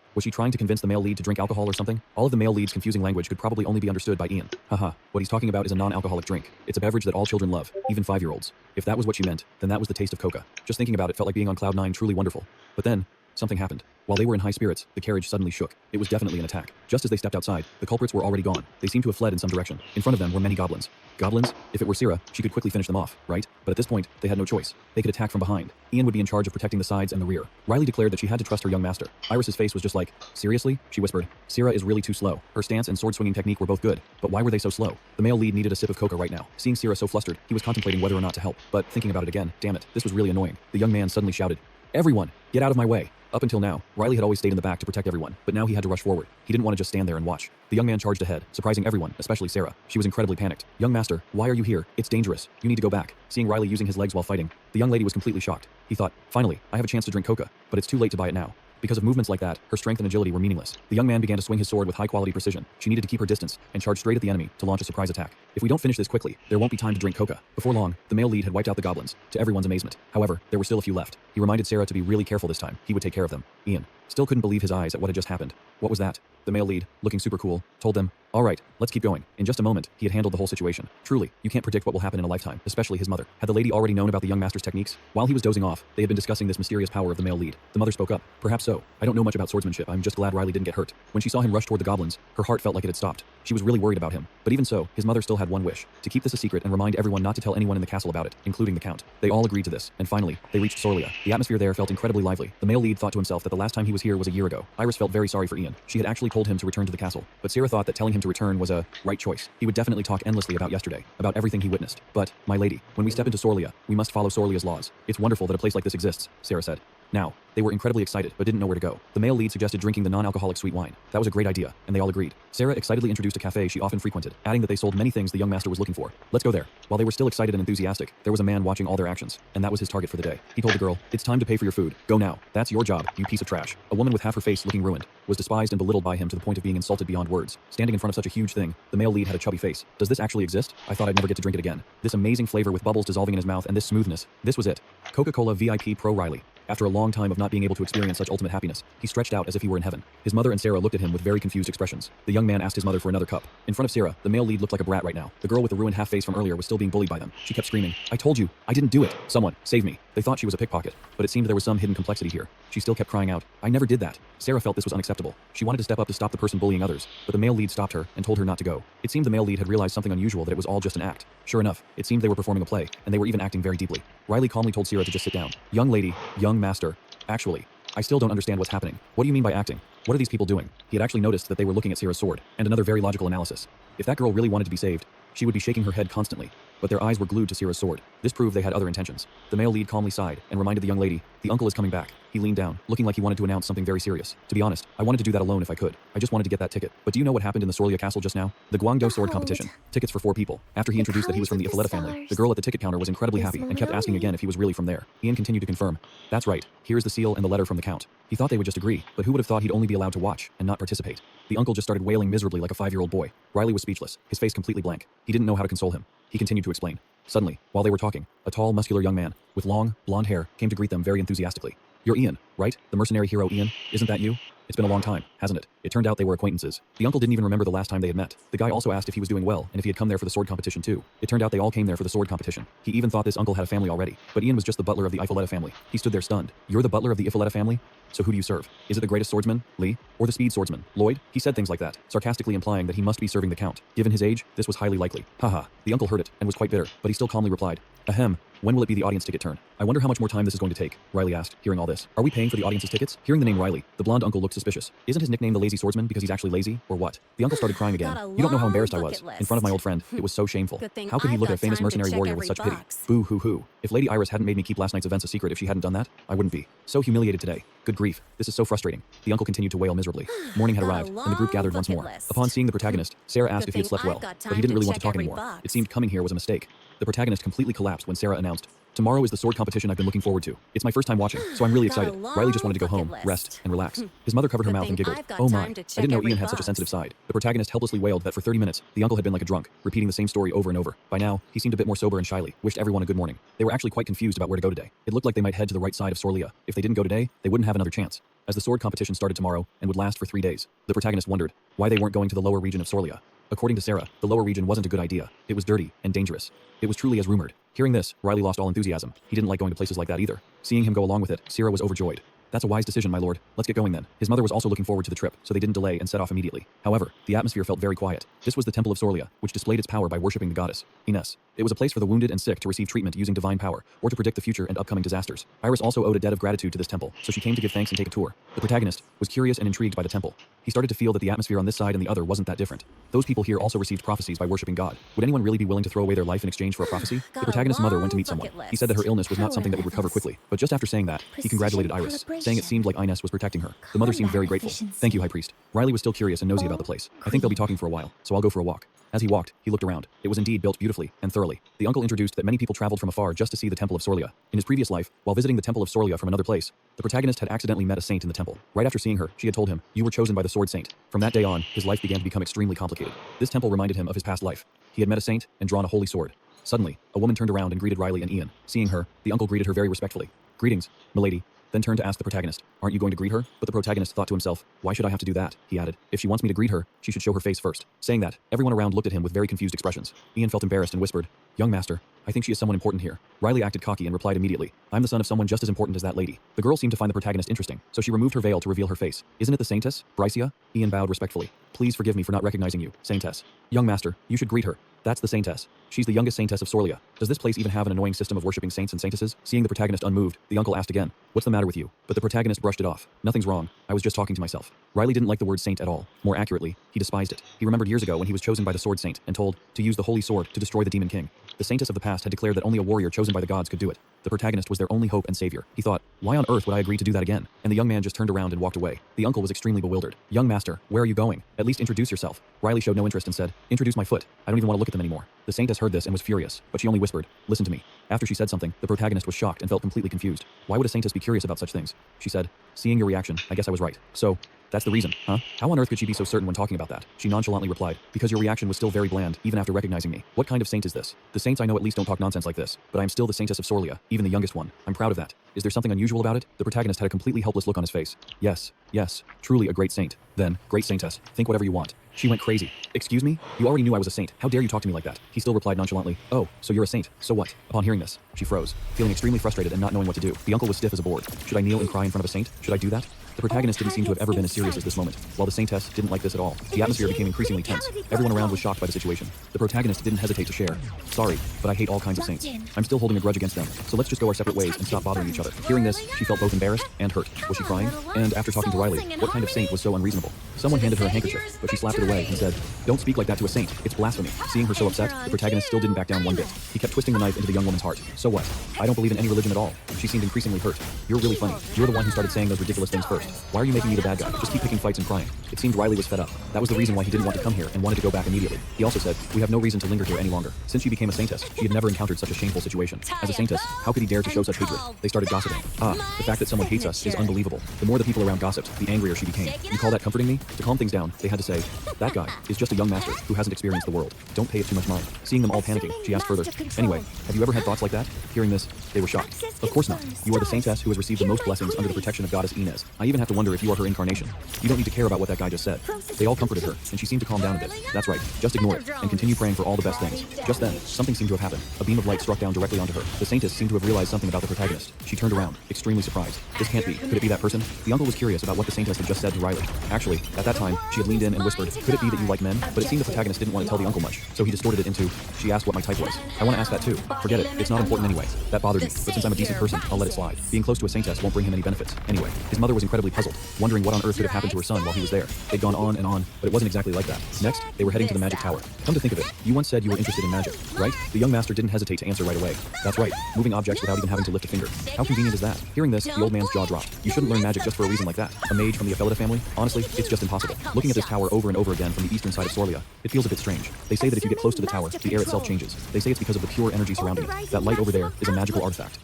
Was she trying to convince the male lead to drink alcohol or something? All of the male lead's confusing language could probably only be understood by Ian. Haha, what he's talking about is a non-alcoholic drink. It's a beverage that all children love, even 5-year-olds. If that was what she meant, then that was the taste of Coca. Just thinking about it felt like being on cloud 9, truly wonderful. But then, something happened. While they were in high spirits, the carriage suddenly shook. It was definitely an attack. Just as they stepped outside, the culprits were already gone. They seemed to have fled in some direction. In front of them were many goblins. Goblins? If it were Sierra, she could quickly finish them off, right? But at this point, they had no choice. They could attack from behind. Ian would be in charge of protecting the sides and the rear. Riley declared that she had to trust her young master. Iris's face was just like, seriously? She whispered. Sierra is really too slow. Her stance and sword-swinging technique were both good, but why were they so slow? The male lead needed a sip of coca right now. Seeing Sierra so flustered, he was contemplating whether or not to help. But thinking about it again, damn it, this was really annoying. The young man suddenly shouted, everyone, get out of my way. Up until now, Riley had always stayed in the back to protect everyone, but now he had to rush forward. He didn't want to just stand there and watch. The young man charged ahead, surprising everyone, especially Sarah. She was incredibly panicked. Young master, why are you here? It's dangerous. You need to go back. Seeing Riley using his legs while fighting, the young lady was completely shocked. He thought, finally, I have a chance to drink coca, but it's too late to buy it now. Because of movements like that, her strength and agility were meaningless. The young man began to swing his sword with high-quality precision. She needed to keep her distance and charge straight at the enemy to launch a surprise attack. If we don't finish this quickly, there won't be time to drink coca. Before long, the male lead had wiped out the goblins, to everyone's amazement. However, there were still a few left. He reminded Sarah to be really careful this time. He would take care of them. Ian still couldn't believe his eyes at what had just happened. What was that? The male lead, looking super cool, told them, all right, let's keep going. In just a moment, he had handled the whole situation. Truly, you can't predict what will happen in a lifetime, especially his mother. Had the lady already known about the young master's techniques? While he was dozing off, they had been discussing this mysterious power of the male lead. The mother spoke up. Perhaps so. I don't know much about swordsmanship. I'm just glad Riley didn't get hurt. When she saw him rush toward the goblins, her heart felt like it had stopped. She was really worried about him. But even so, his mother still had one wish, to keep this a secret and remind everyone not to tell anyone in the castle about it, including the Count. They all agreed to this, and finally, they reached Sorlia. The atmosphere there felt incredibly lively. The male lead thought to himself that the last time he was here was a year ago. Iris felt very sorry for Ian. She had actually told him to return to the castle, but Sarah thought that telling him to return was a right choice. He would definitely talk endlessly about yesterday, about everything he witnessed. But, my lady, when we step into Sorlia, we must follow Sorlia's laws. It's wonderful that a place like this exists, Sarah said. Now, they were incredibly excited, but didn't know where to go. The male lead suggested drinking the non-alcoholic sweet wine. That was a great idea, and they all agreed. Sarah excitedly introduced a cafe she often frequented, adding that they sold many things the young master was looking for. Let's go there. While they were still excited and enthusiastic, there was a man watching all their actions, and that was his target for the day. He told the girl, "It's time to pay for your food. Go now. That's your job, you piece of trash." A woman with half her face looking ruined was despised and belittled by him to the point of being insulted beyond words. Standing in front of such a huge thing, the male lead had a chubby face. Does this actually exist? I thought I'd never get to drink it again. This amazing flavor with bubbles dissolving in his mouth and this smoothness. This was it. Coca-Cola VIP Pro Riley. After a long time of not being able to experience such ultimate happiness, he stretched out as if he were in heaven. His mother and Sarah looked at him with very confused expressions. The young man asked his mother for another cup. In front of Sarah, the male lead looked like a brat right now. The girl with the ruined half face from earlier was still being bullied by them. She kept screaming, "I told you, I didn't do it. Someone, save me." They thought she was a pickpocket, but it seemed there was some hidden complexity here. She still kept crying out, "I never did that." Sarah felt this was unacceptable. She wanted to step up to stop the person bullying others, but the male lead stopped her and told her not to go. It seemed the male lead had realized something unusual, that it was all just an act. Sure enough, it seemed they were performing a play, and they were even acting very deeply. Riley calmly told Sarah to just sit down. "Young lady, young master. Actually, I still don't understand what's happening. What do you mean by acting? What are these people doing?" He had actually noticed that they were looking at Sarah's sword, and another very logical analysis. If that girl really wanted to be saved, she would be shaking her head constantly, but their eyes were glued to Sarah's sword. This proved they had other intentions. The male lead calmly sighed and reminded the young lady, "The uncle is coming back." He leaned down, looking like he wanted to announce something very serious. "To be honest, I wanted to do that alone if I could. I just wanted to get that ticket. But do you know what happened in the Sorlia Castle just now? The Guangdong sword competition. Tickets for 4 people. After he introduced that he was from the Iffaletta family, the girl at the ticket counter was incredibly happy and kept asking again if he was really from there. Ian continued to confirm. "That's right. Here's the seal and the letter from the count." He thought they would just agree, but who would have thought he'd only be allowed to watch and not participate? The uncle just started wailing miserably like a 5-year-old boy. Riley was speechless, his face completely blank. He didn't know how to console him. He continued to explain. Suddenly, while they were talking, a tall, muscular young man with long, blonde hair came to greet them very enthusiastically. "You're Ian, right? The mercenary hero Ian? Isn't that you? It's been a long time, hasn't it?" It turned out they were acquaintances. The uncle didn't even remember the last time they had met. The guy also asked if he was doing well and if he had come there for the sword competition too. It turned out they all came there for the sword competition. He even thought this uncle had a family already, but Ian was just the butler of the Iffaletta family. He stood there stunned. "You're the butler of the Iffaletta family? So who do you serve? Is it the greatest swordsman, Lee? Or the speed swordsman, Lloyd?" He said things like that, sarcastically implying that he must be serving the count. Given his age, this was highly likely. Haha. The uncle heard it and was quite bitter, but he still calmly replied, "Ahem. When will it be the audience ticket turn? I wonder how much more time this is going to take," Riley asked, hearing all this. "Are we paying for the audience's tickets?" Hearing the name Riley, the blonde uncle looked suspicious. Isn't his nickname the lazy swordsman because he's actually lazy, or what? The uncle started crying again. "You don't know how embarrassed I was. In front of my old friend, it was so shameful. How could he look at a famous mercenary warrior with such pity? Boo hoo hoo. If Lady Iris hadn't made me keep last night's events a secret if she hadn't done that, I wouldn't be. So humiliated today. Good grief, this is so frustrating." The uncle continued to wail miserably. Morning had arrived, and the group gathered once more. Upon seeing the protagonist, Sarah asked if he had slept well, but he didn't really want to talk anymore. It seemed coming here was a mistake. The protagonist completely collapsed when Sarah announced, "Tomorrow is the sword competition I've been looking forward to. It's my first time watching, so I'm really excited." Riley just wanted to go home, rest, and relax. His mother covered her mouth and giggled. "Oh my, I didn't know Ian had such a sensitive side." The protagonist helplessly wailed that for 30 minutes, the uncle had been like a drunk, repeating the same story over and over. By now, he seemed a bit more sober and shyly wished everyone a good morning. They were actually quite confused about where to go today. It looked like they might head to the right side of Sorlia. If they didn't go today, they wouldn't have another chance. As the sword competition started tomorrow and would last for 3 days, the protagonist wondered why they weren't going to the lower region of Sorlia. According to Sarah, the lower region wasn't a good idea. It was dirty and dangerous. It was truly as rumored. Hearing this, Riley lost all enthusiasm. He didn't like going to places like that either. Seeing him go along with it, Sarah was overjoyed. "That's a wise decision, my lord. Let's get going then." His mother was also looking forward to the trip, so they didn't delay and set off immediately. However, the atmosphere felt very quiet. This was the Temple of Sorlia, which displayed its power by worshipping the goddess, Ines. It was a place for the wounded and sick to receive treatment using divine power, or to predict the future and upcoming disasters. Iris also owed a debt of gratitude to this temple, so she came to give thanks and take a tour. The protagonist was curious and intrigued by the temple. He started to feel that the atmosphere on this side and the other wasn't that different. Those people here also received prophecies by worshipping God. Would anyone really be willing to throw away their life in exchange for a prophecy? The protagonist's mother went to meet someone. He said that her illness was not something that would recover quickly, but just after saying that, he congratulated Iris, saying it seemed like Ines was protecting her. The mother seemed very grateful. "Thank you, High Priest." Riley was still curious and nosy about the place. "I think they'll be talking for a while, so I'll go for a walk." As he walked, he looked around. It was indeed built beautifully and thoroughly. The uncle introduced that many people traveled from afar just to see the Temple of Sorlia. In his previous life, while visiting the Temple of Sorlia from another place, the protagonist had accidentally met a saint in the temple. Right after seeing her, she had told him, "You were chosen by the sword saint." From that day on, his life began to become extremely complicated. This temple reminded him of his past life. He had met a saint and drawn a holy sword. Suddenly, a woman turned around and greeted Riley and Ian. Seeing her, the uncle greeted her very respectfully. "Greetings, milady." Then turned to ask the protagonist, "Aren't you going to greet her?" But the protagonist thought to himself, "Why should I have to do that?" He added, "If she wants me to greet her, she should show her face first." Saying that, everyone around looked at him with very confused expressions. Ian felt embarrassed and whispered, "Young master, I think she is someone important here." Riley acted cocky and replied immediately, "I'm the son of someone just as important as that lady." The girl seemed to find the protagonist interesting, so she removed her veil to reveal her face. "Isn't it the saintess, Brycia?" Ian bowed respectfully. "Please forgive me for not recognizing you, saintess." "Young master, you should greet her. That's the saintess. She's the youngest saintess of Sorlia. Does this place even have an annoying system of worshipping saints and saintesses?" Seeing the protagonist unmoved, the uncle asked again, "What's the matter with you?" But the protagonist brushed it off. "Nothing's wrong. I was just talking to myself." Riley didn't like the word saint at all. More accurately, he despised it. He remembered years ago when he was chosen by the sword saint and told to use the holy sword to destroy the demon king. The saintess of the past had declared that only a warrior chosen by the gods could do it. The protagonist was their only hope and savior. He thought, why on earth would I agree to do that again? And the young man just turned around and walked away. The uncle was extremely bewildered. Young master, where are you going? At least introduce yourself. Riley showed no interest and said, introduce my foot. I don't even want to look at them anymore. The saintess heard this and was furious, but she only whispered, listen to me. After she said something, the protagonist was shocked and felt completely confused. Why would a saintess be curious about such things? She said, seeing your reaction, I guess I was right. So, that's the reason, huh? How on earth could she be so certain when talking about that? She nonchalantly replied, because your reaction was still very bland, even after recognizing me. What kind of saint is this? The saints I know at least don't talk nonsense like this, but I am still the saintess of Sorlia, even the youngest one. I'm proud of that. Is there something unusual about it? The protagonist had a completely helpless look on his face. Yes, truly a great saint. Then, great saintess, think whatever you want. She went crazy. Excuse me? You already knew I was a saint. How dare you talk to me like that? He still replied nonchalantly, oh, so you're a saint. So what? Upon hearing this, she froze, feeling extremely frustrated and not knowing what to do. The uncle was stiff as a board. Should I kneel and cry in front of a saint? Should I do that? The protagonist didn't seem to have ever been as serious as this moment, while the saintess didn't like this at all. The atmosphere became increasingly tense. Everyone around was shocked by the situation. The protagonist didn't hesitate to share. Sorry, but I hate all kinds of saints. I'm still holding a grudge against them, so let's just go our separate ways and stop bothering each other. Hearing this, she felt both embarrassed and hurt. Was she crying? And after talking to Riley, what kind of saint was so unreasonable? Someone handed her a handkerchief, but she slapped it away and said, don't speak like that to a saint. It's blasphemy. Seeing her so upset, the protagonist still didn't back down one bit. He kept twisting the knife into the young woman's heart. So what? I don't believe in any religion at all. She seemed increasingly hurt. You're really funny. You're the one who started saying those ridiculous things first. Why are you making me the bad guy? Just keep picking fights and crying. It seemed Riley was fed up. That was the reason why he didn't want to come here and wanted to go back immediately. He also said, we have no reason to linger here any longer. Since she became a saintess, she had never encountered such a shameful situation. As a saintess, how could he dare to show such hatred? They started gossiping. The fact that someone hates us is unbelievable. The more the people around gossiped, the angrier she became. You call that comforting me? To calm things down, they had to say, that guy is just a young master who hasn't experienced the world. Don't pay it too much mind. Seeing them all panicking, she asked further, anyway, have you ever had thoughts like that? Hearing this, they were shocked. Of course not. You are the saintess who has received the most blessings under the protection of goddess Inez. I even have to wonder if you are her incarnation. You don't need to care about what that guy just said. They all comforted her, and she seemed to calm down a bit. That's right, just ignore it, and continue praying for all the best things. Just then, something seemed to have happened. A beam of light struck down directly onto her. The saintess seemed to have realized something about the protagonist. She turned around, extremely surprised. This can't be. Could it be that person? The uncle was curious about what the saintess had just said to Riley. Actually, at that time, she had leaned in and whispered, could it be that you like men? But it seemed the protagonist didn't want to tell the uncle much, so he distorted it into, she asked what my type was. I want to ask that too. Forget it, it's not important anyway. That bothered me, but since I'm a decent person, I'll let it slide. Being close to a saintess won't bring him any benefits. Anyway, his mother was incredibly puzzled, wondering what on earth could have happened to her son while he was there. They'd gone on and on, but it wasn't exactly like that. Next, they were heading to the magic tower. Come to think of it, you once said you were interested in magic, right? The young master didn't hesitate to answer right away. That's right, moving objects without even having to lift a finger. How convenient is that? Hearing this, the old man's jaw dropped. You shouldn't learn magic just for a reason like that. A mage from the Outplayed family? Honestly, it's just impossible. Looking at this tower over and over again from the eastern side of Sorlia, it feels a bit strange. They say that if you get close to the tower, the air itself changes. They say it's because of the pure energy surrounding it. That light over there is a magical artifact.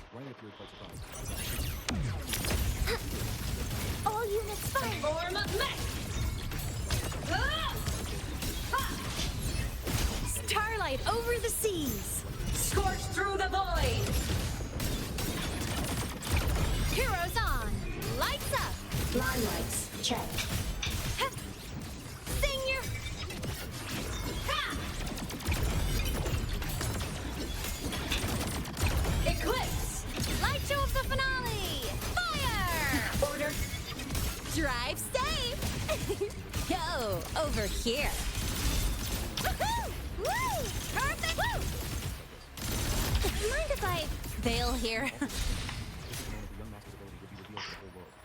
All units fire. Form up mech. Starlight over the seas. Scorch through the void! Heroes on. Lights up. Line lights, check. Sing your... Ha! Eclipse! Light show of the finale. Fire! Order. Drive safe. Go over here. Woohoo! Woo! Perfect! Woo! Mind if I bail here?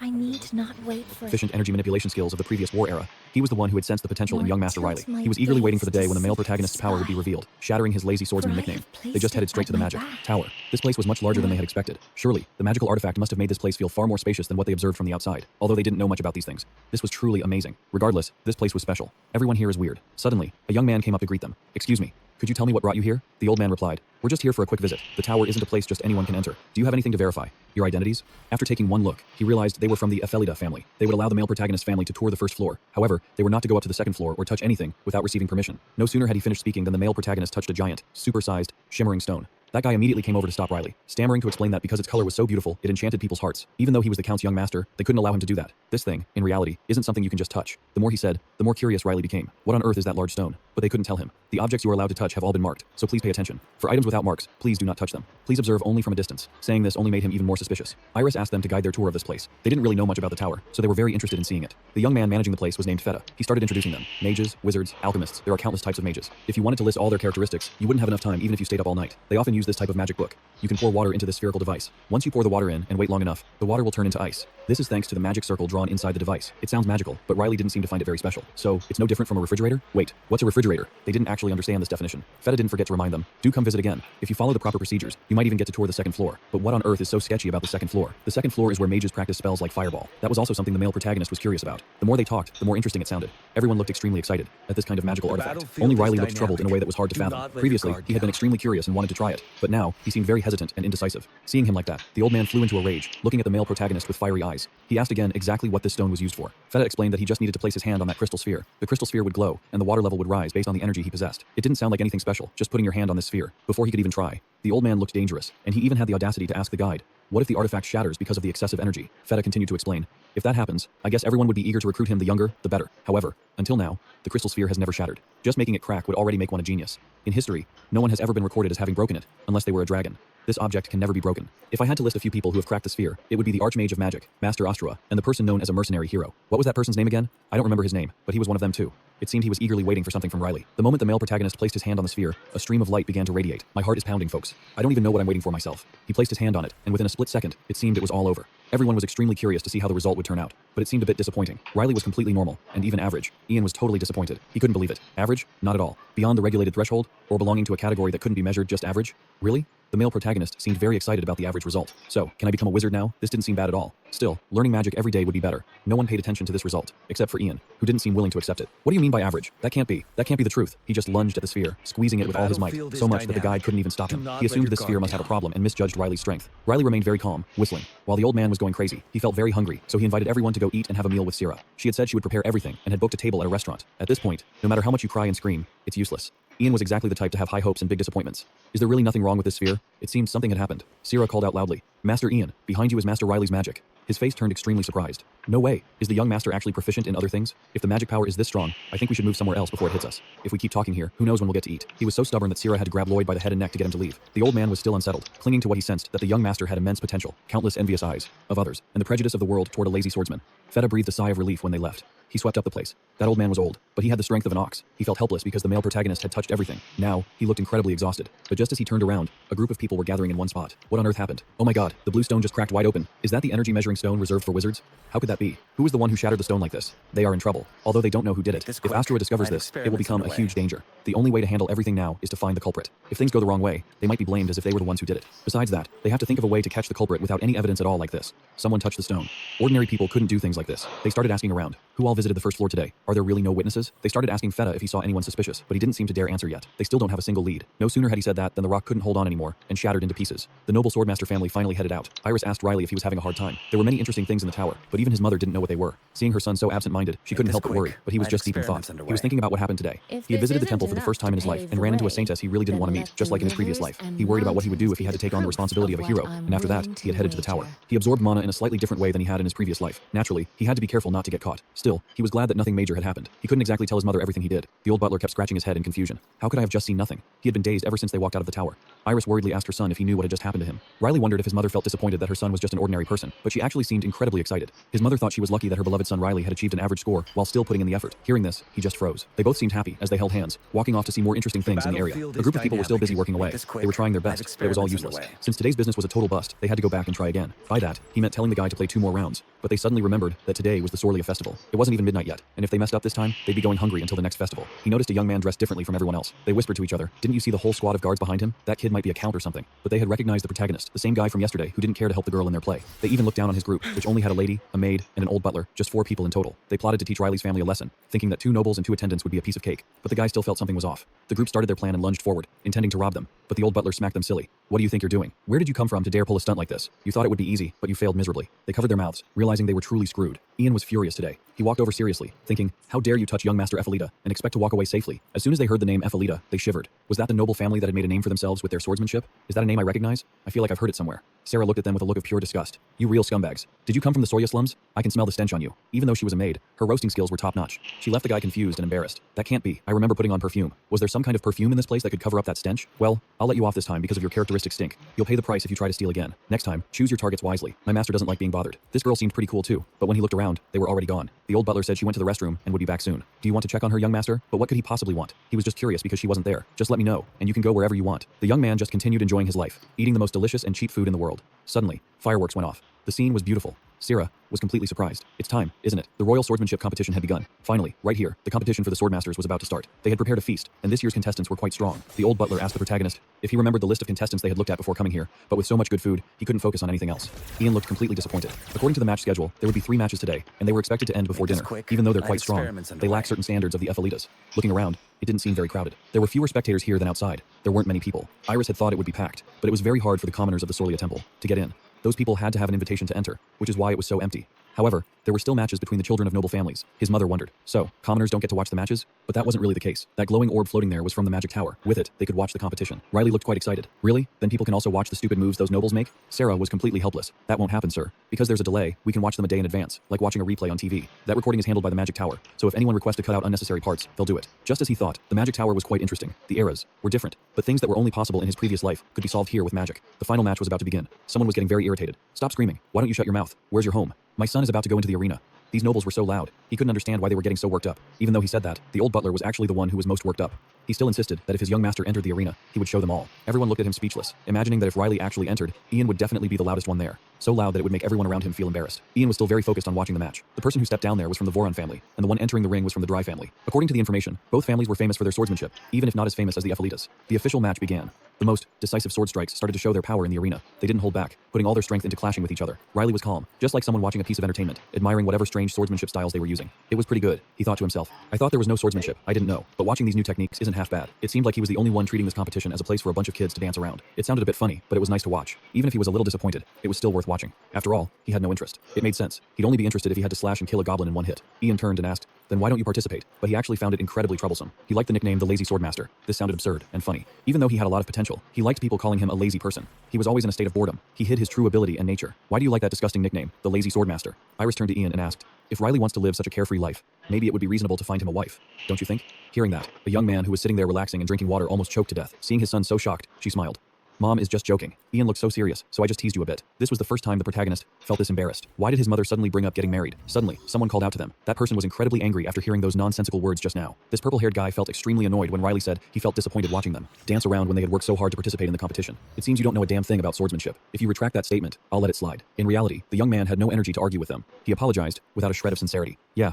I need not wait for Efficient energy manipulation skills of the previous war era. He was the one who had sensed the potential in young Master Riley. He was eagerly waiting for the day when the male protagonist's power would be revealed, shattering his lazy swordsman nickname. They just headed straight to the magic tower. This place was much larger than they had expected. Surely, the magical artifact must have made this place feel far more spacious than what they observed from the outside, although they didn't know much about these things. This was truly amazing. Regardless, this place was special. Everyone here is weird. Suddenly, a young man came up to greet them. Excuse me. Could you tell me what brought you here? The old man replied, we're just here for a quick visit. The tower isn't a place just anyone can enter. Do you have anything to verify? Your identities? After taking one look, he realized they were from the Ephelida family. They would allow the male protagonist's family to tour the first floor. However, they were not to go up to the second floor or touch anything without receiving permission. No sooner had he finished speaking than the male protagonist touched a giant, super-sized, shimmering stone. That guy immediately came over to stop Riley, stammering to explain that because its color was so beautiful, it enchanted people's hearts. Even though he was the Count's young master, they couldn't allow him to do that. This thing, in reality, isn't something you can just touch. The more he said, the more curious Riley became. What on earth is that large stone? But they couldn't tell him. The objects you are allowed to touch have all been marked, so please pay attention. For items without marks, please do not touch them. Please observe only from a distance. Saying this only made him even more suspicious. Iris asked them to guide their tour of this place. They didn't really know much about the tower, so they were very interested in seeing it. The young man managing the place was named Feta. He started introducing them. Mages, wizards, alchemists. There are countless types of mages. If you wanted to list all their characteristics, you wouldn't have enough time even if you stayed up all night. They often use this type of magic book. You can pour water into this spherical device. Once you pour the water in and wait long enough, the water will turn into ice. This is thanks to the magic circle drawn inside the device. It sounds magical, but Riley didn't seem to find it very special. So, it's no different from a refrigerator? Wait, what's a refrigerator? They didn't actually understand this definition. Feta didn't forget to remind them. Do come visit again. If you follow the proper procedures, you might even get to tour the second floor. But what on earth is so sketchy about the second floor? The second floor is where mages practice spells like Fireball. That was also something the male protagonist was curious about. The more they talked, the more interesting it sounded. Everyone looked extremely excited at this kind of magical artifact. Only Riley looked troubled in a way that was hard to fathom. Previously, he had been extremely curious and wanted to try it, but now, he seemed very hesitant and indecisive. Seeing him like that, the old man flew into a rage, looking at the male protagonist with fiery eyes. He asked again exactly what this stone was used for. Feta explained that he just needed to place his hand on that crystal sphere. The crystal sphere would glow, and the water level would rise based on the energy he possessed. It didn't sound like anything special, just putting your hand on this sphere. Before he could even try, the old man looked dangerous, and he even had the audacity to ask the guide, what if the artifact shatters because of the excessive energy? Feta continued to explain, if that happens, I guess everyone would be eager to recruit him, the younger, the better. However, until now, the crystal sphere has never shattered. Just making it crack would already make one a genius. In history, no one has ever been recorded as having broken it, unless they were a dragon. This object can never be broken. If I had to list a few people who have cracked the sphere, it would be the Archmage of Magic, Master Ostrua, and the person known as a mercenary hero. What was that person's name again? I don't remember his name, but he was one of them too. It seemed he was eagerly waiting for something from Riley. The moment the male protagonist placed his hand on the sphere, a stream of light began to radiate. My heart is pounding, folks. I don't even know what I'm waiting for myself. He placed his hand on it, and within a split second, it seemed it was all over. Everyone was extremely curious to see how the result would turn out, but it seemed a bit disappointing. Riley was completely normal, and even average. Ian was totally disappointed. He couldn't believe it. Average? Not at all. Beyond the regulated threshold? Or belonging to a category that couldn't be measured, just average? Really? The male protagonist seemed very excited about the average result. So, can I become a wizard now? This didn't seem bad at all. Still, learning magic every day would be better. No one paid attention to this result, except for Ian, who didn't seem willing to accept it. What do you mean by average? That can't be. That can't be the truth. He just lunged at the sphere, squeezing it with all his might, so much that the guide couldn't even stop him. He assumed this sphere must have a problem and misjudged Riley's strength. Riley remained very calm, whistling. While the old man was going crazy, he felt very hungry, so he invited everyone to go eat and have a meal with Sierra. She had said she would prepare everything and had booked a table at a restaurant. At this point, no matter how much you cry and scream, it's useless. Ian was exactly the type to have high hopes and big disappointments. Is there really nothing wrong with this sphere? It seemed something had happened. Sierra called out loudly, Master Ian, behind you is Master Riley's magic. His face turned extremely surprised. No way. Is the young master actually proficient in other things? If the magic power is this strong, I think we should move somewhere else before it hits us. If we keep talking here, who knows when we'll get to eat. He was so stubborn that Sierra had to grab Lloyd by the head and neck to get him to leave. The old man was still unsettled, clinging to what he sensed, that the young master had immense potential, countless envious eyes of others, and the prejudice of the world toward a lazy swordsman. Feta breathed a sigh of relief when they left. He swept up the place. That old man was old, but he had the strength of an ox. He felt helpless because the male protagonist had touched everything. Now, he looked incredibly exhausted. But just as he turned around, a group of people were gathering in one spot. What on earth happened? Oh my god, the blue stone just cracked wide open. Is that the energy measuring stone reserved for wizards? How could that be? Who is the one who shattered the stone like this? They are in trouble, although they don't know who did it. If Ostrua discovers this, it will become a huge danger. The only way to handle everything now is to find the culprit. If things go the wrong way, they might be blamed as if they were the ones who did it. Besides that, they have to think of a way to catch the culprit without any evidence at all like this. Someone touched the stone. Ordinary people couldn't do things like this. They started asking around. Who all visited the first floor today? Are there really no witnesses? They started asking Feta if he saw anyone suspicious, but he didn't seem to dare answer yet. They still don't have a single lead. No sooner had he said that than the rock couldn't hold on anymore and shattered into pieces. The noble swordmaster family finally headed out. Iris asked Riley if he was having a hard time. There were many interesting things in the tower, but even his mother didn't know what they were. Seeing her son so absent-minded, she couldn't help but worry, but he was just deep in thought. He was thinking about what happened today. He had visited the temple for the first time in his life and ran into a saintess he really didn't want to meet, just like in his previous life. He worried about what he would do if he had to take on the responsibility of a hero, and after that, he had headed to the tower. He absorbed mana in a slightly different way than he had in his previous life. Naturally, he had to be careful not to get caught. Still, he was glad that nothing major had happened. He couldn't exactly tell his mother everything he did. The old butler kept scratching his head in confusion. How could I have just seen nothing? He had been dazed ever since they walked out of the tower. Iris worriedly asked her son if he knew what had just happened to him. Riley wondered if his mother felt disappointed that her son was just an ordinary person, but she actually seemed incredibly excited. His mother thought she was lucky that her beloved son Riley had achieved an average score while still putting in the effort. Hearing this, he just froze. They both seemed happy as they held hands, walking off to see more interesting things in the area. A group of people were still busy working away. They were trying their best, but it was all useless. Since today's business was a total bust, they had to go back and try again. By that, he meant telling the guy to play 2 more rounds, but they suddenly remembered that today was the Sorlia festival. It wasn't even midnight yet, and if they messed up this time, they'd be going hungry until the next festival. He noticed a young man dressed differently from everyone else. They whispered to each other, "Didn't you see the whole squad of guards behind him? That kid might be a count or something." But they had recognized the protagonist, the same guy from yesterday who didn't care to help the girl in their play. They even looked down on his group, which only had a lady, a maid, and an old butler, just 4 people in total. They plotted to teach Riley's family a lesson, thinking that 2 nobles and 2 attendants would be a piece of cake. But the guy still felt something was off. The group started their plan and lunged forward, intending to rob them. But the old butler smacked them silly. "What do you think you're doing? Where did you come from to dare pull a stunt like this? You thought it would be easy, but you failed miserably." They covered their mouths, realizing they were truly screwed. Ian was furious today. He walked over seriously, thinking, how dare you touch young Master Ephelita and expect to walk away safely? As soon as they heard the name Ephelita, they shivered. Was that the noble family that had made a name for themselves with their swordsmanship? Is that a name I recognize? I feel like I've heard it somewhere. Sarah looked at them with a look of pure disgust. "You real scumbags. Did you come from the Soya slums? I can smell the stench on you." Even though she was a maid, her roasting skills were top-notch. She left the guy confused and embarrassed. "That can't be. I remember putting on perfume. Was there some kind of perfume in this place that could cover up that stench? Well, I'll let you off this time because of your characteristic stink. You'll pay the price if you try to steal again. Next time, choose your targets wisely. My master doesn't like being bothered." This girl seemed pretty cool too, but when he looked around, they were already gone. The old butler said she went to the restroom and would be back soon. "Do you want to check on her, young master?" But what could he possibly want? He was just curious because she wasn't there. "Just let me know, and you can go wherever you want." The young man just continued enjoying his life, eating the most delicious and cheap food in the world. Suddenly, fireworks went off. The scene was beautiful. Sarah was completely surprised. It's time, isn't it? The royal swordsmanship competition had begun. Finally, right here, the competition for the swordmasters was about to start. They had prepared a feast, and this year's contestants were quite strong. The old butler asked the protagonist if he remembered the list of contestants they had looked at before coming here, but with so much good food, he couldn't focus on anything else. Ian looked completely disappointed. According to the match schedule, there would be 3 matches today, and they were expected to end before dinner. Even though they're quite strong, they lack certain standards of the Athalitas. Looking around, it didn't seem very crowded. There were fewer spectators here than outside. There weren't many people. Iris had thought it would be packed, but it was very hard for the commoners of the Solia Temple to get in. Those people had to have an invitation to enter, which is why it was so empty. However, there were still matches between the children of noble families. His mother wondered. So, commoners don't get to watch the matches? But that wasn't really the case. That glowing orb floating there was from the magic tower. With it, they could watch the competition. Riley looked quite excited. Really? Then people can also watch the stupid moves those nobles make? Sarah was completely helpless. That won't happen, sir. Because there's a delay, we can watch them a day in advance, like watching a replay on TV. That recording is handled by the magic tower, so if anyone requests to cut out unnecessary parts, they'll do it. Just as he thought, the magic tower was quite interesting. The eras were different, but things that were only possible in his previous life could be solved here with magic. The final match was about to begin. Someone was getting very irritated. Stop screaming. Why don't you shut your mouth? Where's your home? My son is about to go into the arena. These nobles were so loud, he couldn't understand why they were getting so worked up. Even though he said that, the old butler was actually the one who was most worked up. He still insisted that if his young master entered the arena, he would show them all. Everyone looked at him speechless, imagining that if Riley actually entered, Ian would definitely be the loudest one there. So loud that it would make everyone around him feel embarrassed. Ian was still very focused on watching the match. The person who stepped down there was from the Voron family, and the one entering the ring was from the Dry family. According to the information, both families were famous for their swordsmanship, even if not as famous as the Athalitas. The official match began. The most decisive sword strikes started to show their power in the arena. They didn't hold back, putting all their strength into clashing with each other. Riley was calm, just like someone watching a piece of entertainment, admiring whatever strange swordsmanship styles they were using. It was pretty good, he thought to himself. I thought there was no swordsmanship, I didn't know, but watching these new techniques isn't half bad. It seemed like he was the only one treating this competition as a place for a bunch of kids to dance around. It sounded a bit funny, but it was nice to watch. Even if he was a little disappointed, it was still worth watching. After all, he had no interest. It made sense. He'd only be interested if he had to slash and kill a goblin in one hit. Ian turned and asked, then why don't you participate? But he actually found it incredibly troublesome. He liked the nickname the Lazy Swordmaster. This sounded absurd and funny. Even though he had a lot of potential, he liked people calling him a lazy person. He was always in a state of boredom. He hid his true ability and nature. Why do you like that disgusting nickname, the Lazy Swordmaster? Iris turned to Ian and asked, if Riley wants to live such a carefree life, maybe it would be reasonable to find him a wife. Don't you think? Hearing that, a young man who was sitting there relaxing and drinking water almost choked to death. Seeing his son so shocked, she smiled. Mom is just joking. Ian looked so serious, so I just teased you a bit. This was the first time the protagonist felt this embarrassed. Why did his mother suddenly bring up getting married? Suddenly, someone called out to them. That person was incredibly angry after hearing those nonsensical words just now. This purple-haired guy felt extremely annoyed when Riley said he felt disappointed watching them dance around when they had worked so hard to participate in the competition. It seems you don't know a damn thing about swordsmanship. If you retract that statement, I'll let it slide. In reality, the young man had no energy to argue with them. He apologized without a shred of sincerity. Yeah,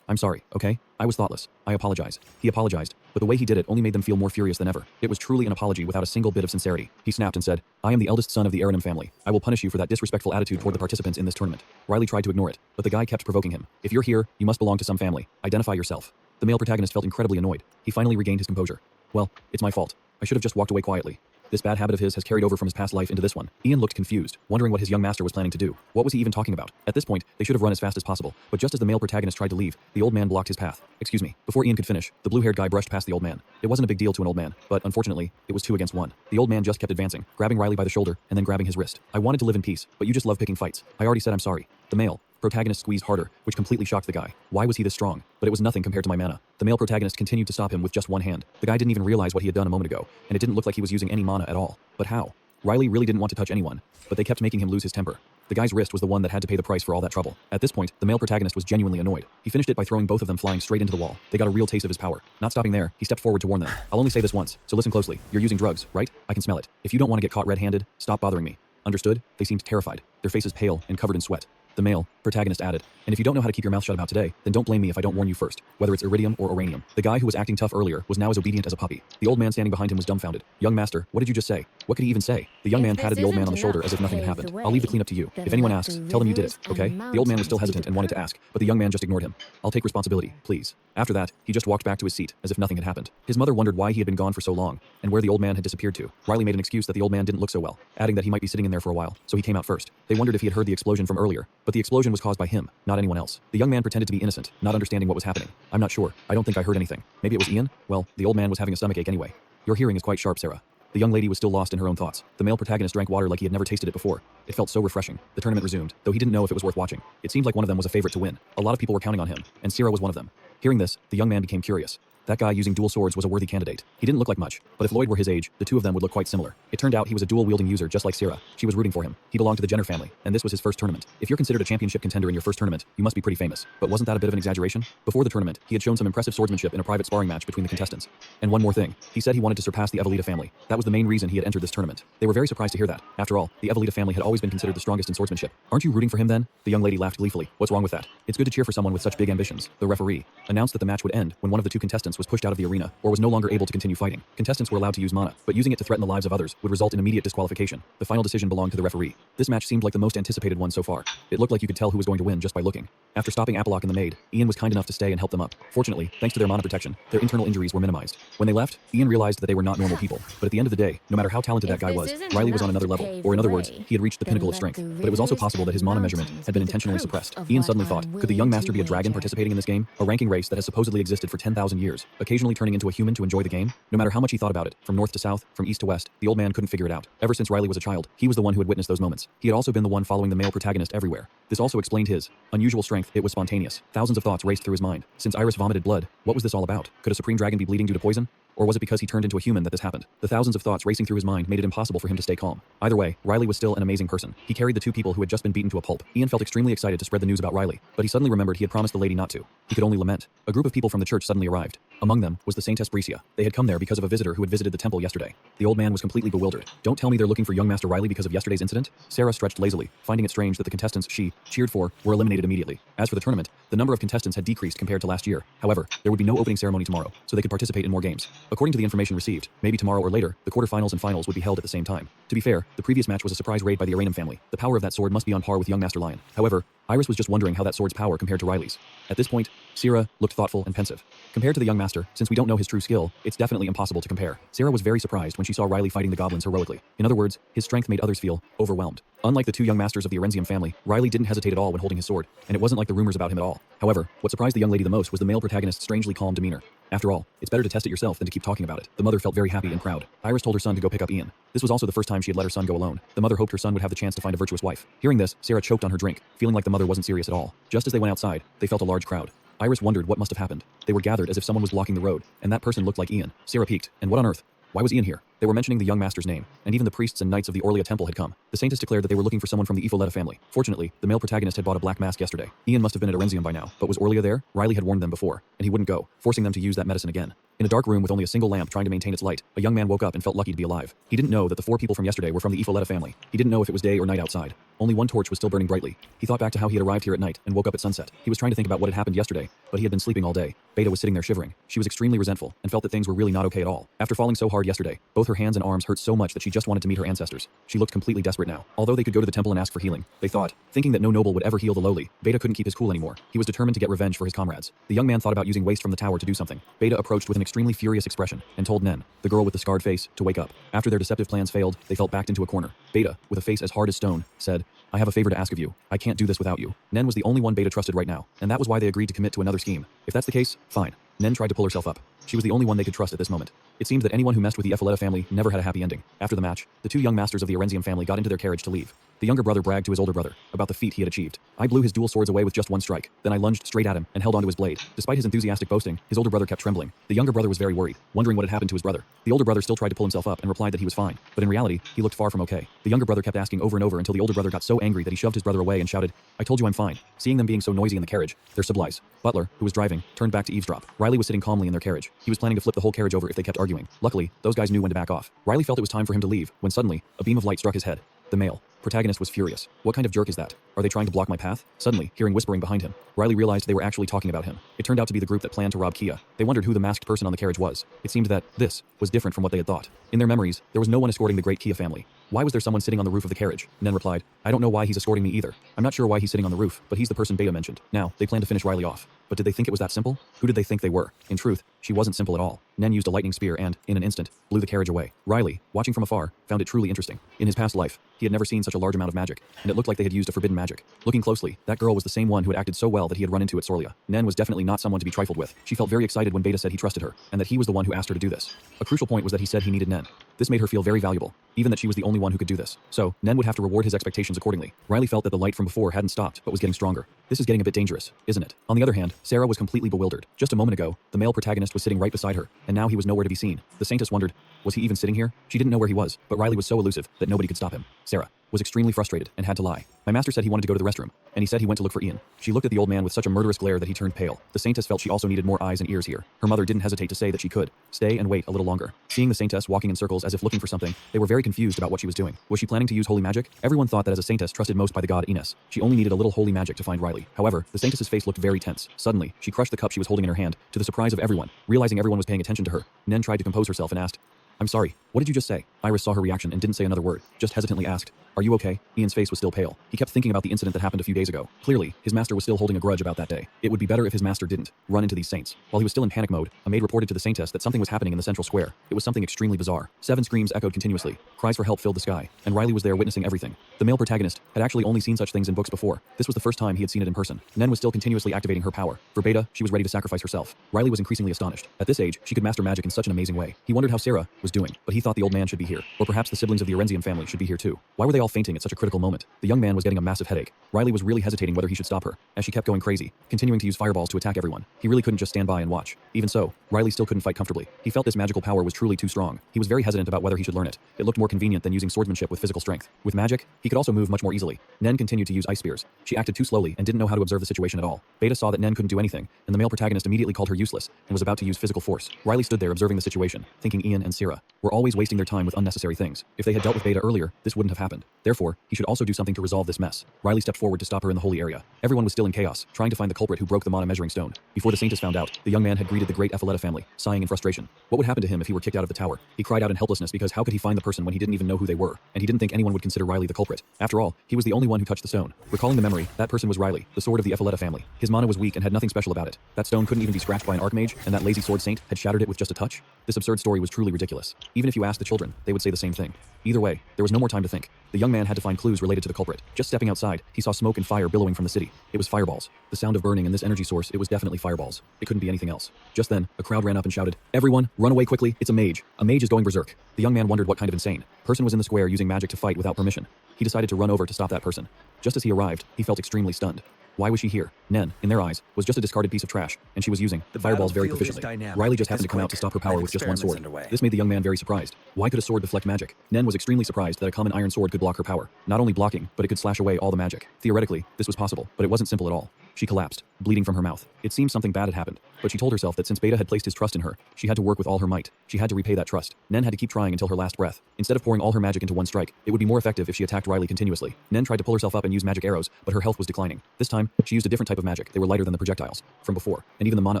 I'm sorry, okay? I was thoughtless. I apologize. He apologized, but the way he did it only made them feel more furious than ever. It was truly an apology without a single bit of sincerity. He snapped and said, I am the eldest son of the Aranum family. I will punish you for that disrespectful attitude toward the participants in this tournament. Riley tried to ignore it, but the guy kept provoking him. If you're here, you must belong to some family. Identify yourself. The male protagonist felt incredibly annoyed. He finally regained his composure. Well, it's my fault. I should have just walked away quietly. This bad habit of his has carried over from his past life into this one. Ian looked confused, wondering what his young master was planning to do. What was he even talking about? At this point, they should have run as fast as possible, but just as the male protagonist tried to leave, the old man blocked his path. Excuse me. Before Ian could finish, the blue-haired guy brushed past the old man. It wasn't a big deal to an old man, but unfortunately, it was 2 against 1. The old man just kept advancing, grabbing Riley by the shoulder and then grabbing his wrist. I wanted to live in peace, but you just love picking fights. I already said I'm sorry. The male protagonist squeezed harder, which completely shocked the guy. Why was he this strong? But it was nothing compared to my mana. The male protagonist continued to stop him with just one hand. The guy didn't even realize what he had done a moment ago, and it didn't look like he was using any mana at all. But how? Riley really didn't want to touch anyone, but they kept making him lose his temper. The guy's wrist was the one that had to pay the price for all that trouble. At this point, the male protagonist was genuinely annoyed. He finished it by throwing both of them flying straight into the wall. They got a real taste of his power. Not stopping there, he stepped forward to warn them. I'll only say this once, so listen closely. You're using drugs, right? I can smell it. If you don't want to get caught red-handed, stop bothering me. Understood? They seemed terrified, their faces pale and covered in sweat. The male protagonist added, and if you don't know how to keep your mouth shut about today, then don't blame me if I don't warn you first, whether it's iridium or uranium. The guy who was acting tough earlier was now as obedient as a puppy. The old man standing behind him was dumbfounded. Young master, what did you just say? What could he even say? The young man patted the old man on the shoulder as if nothing had happened. I'll leave the cleanup to you. If anyone asks, tell them you did it, okay? The old man was still hesitant and wanted to ask, but the young man just ignored him. I'll take responsibility, please. After that, he just walked back to his seat as if nothing had happened. His mother wondered why he had been gone for so long and where the old man had disappeared to. Riley made an excuse that the old man didn't look so well, adding that he might be sitting in there for a while, so he came out first. They wondered if he had heard the explosion from earlier, but the explosion was caused by him, not anyone else. The young man pretended to be innocent, not understanding what was happening. I'm not sure. I don't think I heard anything. Maybe it was Ian? Well, the old man was having a stomachache anyway. Your hearing is quite sharp, Sarah. The young lady was still lost in her own thoughts. The male protagonist drank water like he had never tasted it before. It felt so refreshing. The tournament resumed, though he didn't know if it was worth watching. It seemed like one of them was a favorite to win. A lot of people were counting on him, and Sarah was one of them. Hearing this, the young man became curious. That guy using dual swords was a worthy candidate. He didn't look like much, but if Lloyd were his age, the two of them would look quite similar. It turned out he was a dual-wielding user just like Sierra. She was rooting for him. He belonged to the Jenner family, and this was his first tournament. If you're considered a championship contender in your first tournament, you must be pretty famous. But wasn't that a bit of an exaggeration? Before the tournament, he had shown some impressive swordsmanship in a private sparring match between the contestants. And one more thing, he said he wanted to surpass the Evelita family. That was the main reason he had entered this tournament. They were very surprised to hear that. After all, the Evelita family had always been considered the strongest in swordsmanship. Aren't you rooting for him then? The young lady laughed gleefully. What's wrong with that? It's good to cheer for someone with such big ambitions. The referee announced that the match would end when one of the two contestants was pushed out of the arena or was no longer able to continue fighting. Contestants were allowed to use mana, but using it to threaten the lives of others would result in immediate disqualification. The final decision belonged to the referee. This match seemed like the most anticipated one so far. It looked like you could tell who was going to win just by looking. After stopping Applelock and the maid, Ian was kind enough to stay and help them up. Fortunately, thanks to their mana protection, their internal injuries were minimized. When they left, Ian realized that they were not normal people. But at the end of the day, no matter how talented that guy was, Riley was on another level, or in other words, he had reached the pinnacle of strength. But it was also possible that his mana measurement had been intentionally suppressed. Ian suddenly thought, could the young master be a dragon participating in this game? A ranking race that has supposedly existed for 10,000 years, occasionally turning into a human to enjoy the game? No matter how much he thought about it, from north to south, from east to west, the old man couldn't figure it out. Ever since Riley was a child, he was the one who had witnessed those moments. He had also been the one following the male protagonist everywhere. This also explained his unusual strength. It was spontaneous. Thousands of thoughts raced through his mind. Since Iris vomited blood, what was this all about? Could a supreme dragon be bleeding due to poison? Or was it because he turned into a human that this happened? The thousands of thoughts racing through his mind made it impossible for him to stay calm. Either way, Riley was still an amazing person. He carried the two people who had just been beaten to a pulp. Ian felt extremely excited to spread the news about Riley, but he suddenly remembered he had promised the lady not to. He could only lament. A group of people from the church suddenly arrived. Among them was the Saintess Bricia. They had come there because of a visitor who had visited the temple yesterday. The old man was completely bewildered. Don't tell me they're looking for young Master Riley because of yesterday's incident? Sarah stretched lazily, finding it strange that the contestants she cheered for were eliminated immediately. As for the tournament, the number of contestants had decreased compared to last year. However, there would be no opening ceremony tomorrow, so they could participate in more games. According to the information received, maybe tomorrow or later, the quarterfinals and finals would be held at the same time. To be fair, the previous match was a surprise raid by the Aranum family. The power of that sword must be on par with young Master Lion. However, Iris was just wondering how that sword's power compared to Riley's. At this point, Sierra looked thoughtful and pensive. Compared to the young master, since we don't know his true skill, it's definitely impossible to compare. Sarah was very surprised when she saw Riley fighting the goblins heroically. In other words, his strength made others feel overwhelmed. Unlike the two young masters of the Arenzium family, Riley didn't hesitate at all when holding his sword, and it wasn't like the rumors about him at all. However, what surprised the young lady the most was the male protagonist's strangely calm demeanor. After all, it's better to test it yourself than to keep talking about it. The mother felt very happy and proud. Iris told her son to go pick up Ian. This was also the first time she had let her son go alone. The mother hoped her son would have the chance to find a virtuous wife. Hearing this, Sarah choked on her drink, feeling like the mother wasn't serious at all. Just as they went outside, they felt a large crowd. Iris wondered what must have happened. They were gathered as if someone was blocking the road, and that person looked like Ian. Sarah peeked, and what on earth? Why was Ian here? They were mentioning the young master's name, and even the priests and knights of the Orlia temple had come. The saintess declared that they were looking for someone from the Efoleta family. Fortunately, the male protagonist had bought a black mask yesterday. Ian must have been at Arenzium by now, but was Orlia there? Riley had warned them before, and he wouldn't go, forcing them to use that medicine again. In a dark room with only a single lamp trying to maintain its light, a young man woke up and felt lucky to be alive. He didn't know that the 4 people from yesterday were from the Efoleta family. He didn't know if it was day or night outside. Only one torch was still burning brightly. He thought back to how he had arrived here at night and woke up at sunset. He was trying to think about what had happened yesterday, but he had been sleeping all day. Beta was sitting there shivering. She was extremely resentful and felt that things were really not okay at all. After falling so hard yesterday, both her hands and arms hurt so much that she just wanted to meet her ancestors. She looked completely desperate now. Although they could go to the temple and ask for healing, they thought, thinking that no noble would ever heal the lowly, Beta couldn't keep his cool anymore. He was determined to get revenge for his comrades. The young man thought about using waste from the tower to do something. Beta approached with an extremely furious expression and told Nen, the girl with the scarred face, to wake up. After their deceptive plans failed, they felt backed into a corner. Beta, with a face as hard as stone, said, I have a favor to ask of you. I can't do this without you. Nen was the only one Beta trusted right now, and that was why they agreed to commit to another scheme. If that's the case, fine. Nen tried to pull herself up. She was the only one they could trust at this moment. It seemed that anyone who messed with the Efoleta family never had a happy ending. After the match, the 2 young masters of the Arenzium family got into their carriage to leave. The younger brother bragged to his older brother about the feat he had achieved. I blew his dual swords away with just one strike. Then I lunged straight at him and held onto his blade. Despite his enthusiastic boasting, his older brother kept trembling. The younger brother was very worried, wondering what had happened to his brother. The older brother still tried to pull himself up and replied that he was fine, but in reality, he looked far from okay. The younger brother kept asking over and over until the older brother got so angry that he shoved his brother away and shouted, I told you I'm fine. Seeing them being so noisy in the carriage, their supplies, Butler, who was driving, turned back to eavesdrop. Riley was sitting calmly in their carriage. He was planning to flip the whole carriage over if they kept arguing. Luckily, those guys knew when to back off. Riley felt it was time for him to leave, when suddenly, a beam of light struck his head. The male protagonist was furious. What kind of jerk is that? Are they trying to block my path? Suddenly, hearing whispering behind him, Riley realized they were actually talking about him. It turned out to be the group that planned to rob Kia. They wondered who the masked person on the carriage was. It seemed that this was different from what they had thought. In their memories, there was no one escorting the great Kia family. Why was there someone sitting on the roof of the carriage? Nen replied, I don't know why he's escorting me either. I'm not sure why he's sitting on the roof, but he's the person Beta mentioned. Now, they plan to finish Riley off. But did they think it was that simple? Who did they think they were? In truth, she wasn't simple at all. Nen used a lightning spear and, in an instant, blew the carriage away. Riley, watching from afar, found it truly interesting. In his past life, he had never seen such a large amount of magic, and it looked like they had used a forbidden magic. Looking closely, that girl was the same one who had acted so well that he had run into at Sorlia. Nen was definitely not someone to be trifled with. She felt very excited when Beta said he trusted her, and that he was the one who asked her to do this. A crucial point was that he said he needed Nen. This made her feel very valuable. even that she was the only one who could do this. So, Nen would have to reward his expectations accordingly. Riley felt that the light from before hadn't stopped, but was getting stronger. This is getting a bit dangerous, isn't it? On the other hand, Sarah was completely bewildered. Just a moment ago, the male protagonist was sitting right beside her, and now he was nowhere to be seen. The Saintess wondered, was he even sitting here? She didn't know where he was, but Riley was so elusive that nobody could stop him. Sarah was extremely frustrated and had to lie. My master said he wanted to go to the restroom, and he said he went to look for Ian. She looked at the old man with such a murderous glare that he turned pale. The Saintess felt she also needed more eyes and ears here. Her mother didn't hesitate to say that she could stay and wait a little longer. Seeing the Saintess walking in circles as if looking for something, they were very confused about what she was doing. Was she planning to use holy magic? Everyone thought that as a Saintess trusted most by the god Ines, she only needed a little holy magic to find Riley. However, the Saintess's face looked very tense. Suddenly, she crushed the cup she was holding in her hand, to the surprise of everyone. Realizing everyone was paying attention to her, Nen tried to compose herself and asked, I'm sorry, what did you just say? Iris saw her reaction and didn't say another word, just hesitantly asked, are you okay? Ian's face was still pale. He kept thinking about the incident that happened a few days ago. Clearly, his master was still holding a grudge about that day. It would be better if his master didn't run into these saints. While he was still in panic mode, a maid reported to the Saintess that something was happening in the central square. It was something extremely bizarre. 7 screams echoed continuously. Cries for help filled the sky, and Riley was there witnessing everything. The male protagonist had actually only seen such things in books before. This was the first time he had seen it in person. Nen was still continuously activating her power. For Beta, she was ready to sacrifice herself. Riley was increasingly astonished. At this age, she could master magic in such an amazing way. He wondered how Sarah was doing, but he thought the old man should be here. Or perhaps the siblings of the Orenzian family should be here too. Why were they all fainting at such a critical moment? The young man was getting a massive headache. Riley was really hesitating whether he should stop her, as she kept going crazy, continuing to use fireballs to attack everyone. He really couldn't just stand by and watch. Even so, Riley still couldn't fight comfortably. He felt this magical power was truly too strong. He was very hesitant about whether he should learn it. It looked more convenient than using swordsmanship with physical strength. With magic, he could also move much more easily. Nen continued to use ice spears. She acted too slowly and didn't know how to observe the situation at all. Beta saw that Nen couldn't do anything, and the male protagonist immediately called her useless and was about to use physical force. Riley stood there observing the situation, thinking Ian and Sarah were always wasting their time with unnecessary things. If they had dealt with Beta earlier, this wouldn't have happened. Therefore, he should also do something to resolve this mess. Riley stepped forward to stop her in the holy area. Everyone was still in chaos, trying to find the culprit who broke the mana measuring stone. Before the Saintess found out, the young man had greeted the great Epheleta family, sighing in frustration. What would happen to him if he were kicked out of the tower? He cried out in helplessness because how could he find the person when he didn't even know who they were? And he didn't think anyone would consider Riley the culprit. After all, he was the only one who touched the stone. Recalling the memory, that person was Riley, the sword of the Epheleta family. His mana was weak and had nothing special about it. That stone couldn't even be scratched by an archmage, and that lazy sword saint had shattered it with just a touch? This absurd story was truly ridiculous. Even if you asked the children, they would say the same thing. Either way, there was no more time to think. The young man had to find clues related to the culprit. Just stepping outside, he saw smoke and fire billowing from the city. It was fireballs. The sound of burning in this energy source, it was definitely fireballs. It couldn't be anything else. Just then, a crowd ran up and shouted, "Everyone, run away quickly, it's a mage. A mage is going berserk." The young man wondered what kind of insane person was in the square using magic to fight without permission. He decided to run over to stop that person. Just as he arrived, he felt extremely stunned. Why was she here? Nen, in their eyes, was just a discarded piece of trash, and she was using the fireballs very proficiently. Riley just happened to come out to stop her power with just one sword. This made the young man very surprised. Why could a sword deflect magic? Nen was extremely surprised that a common iron sword could block her power. Not only blocking, but it could slash away all the magic. Theoretically, this was possible, but it wasn't simple at all. She collapsed, bleeding from her mouth. It seemed something bad had happened, but she told herself that since Beta had placed his trust in her, she had to work with all her might. She had to repay that trust. Nen had to keep trying until her last breath. Instead of pouring all her magic into one strike, it would be more effective if she attacked Riley continuously. Nen tried to pull herself up and use magic arrows, but her health was declining. This time, she used a different type of magic. They were lighter than the projectiles from before, and even the mana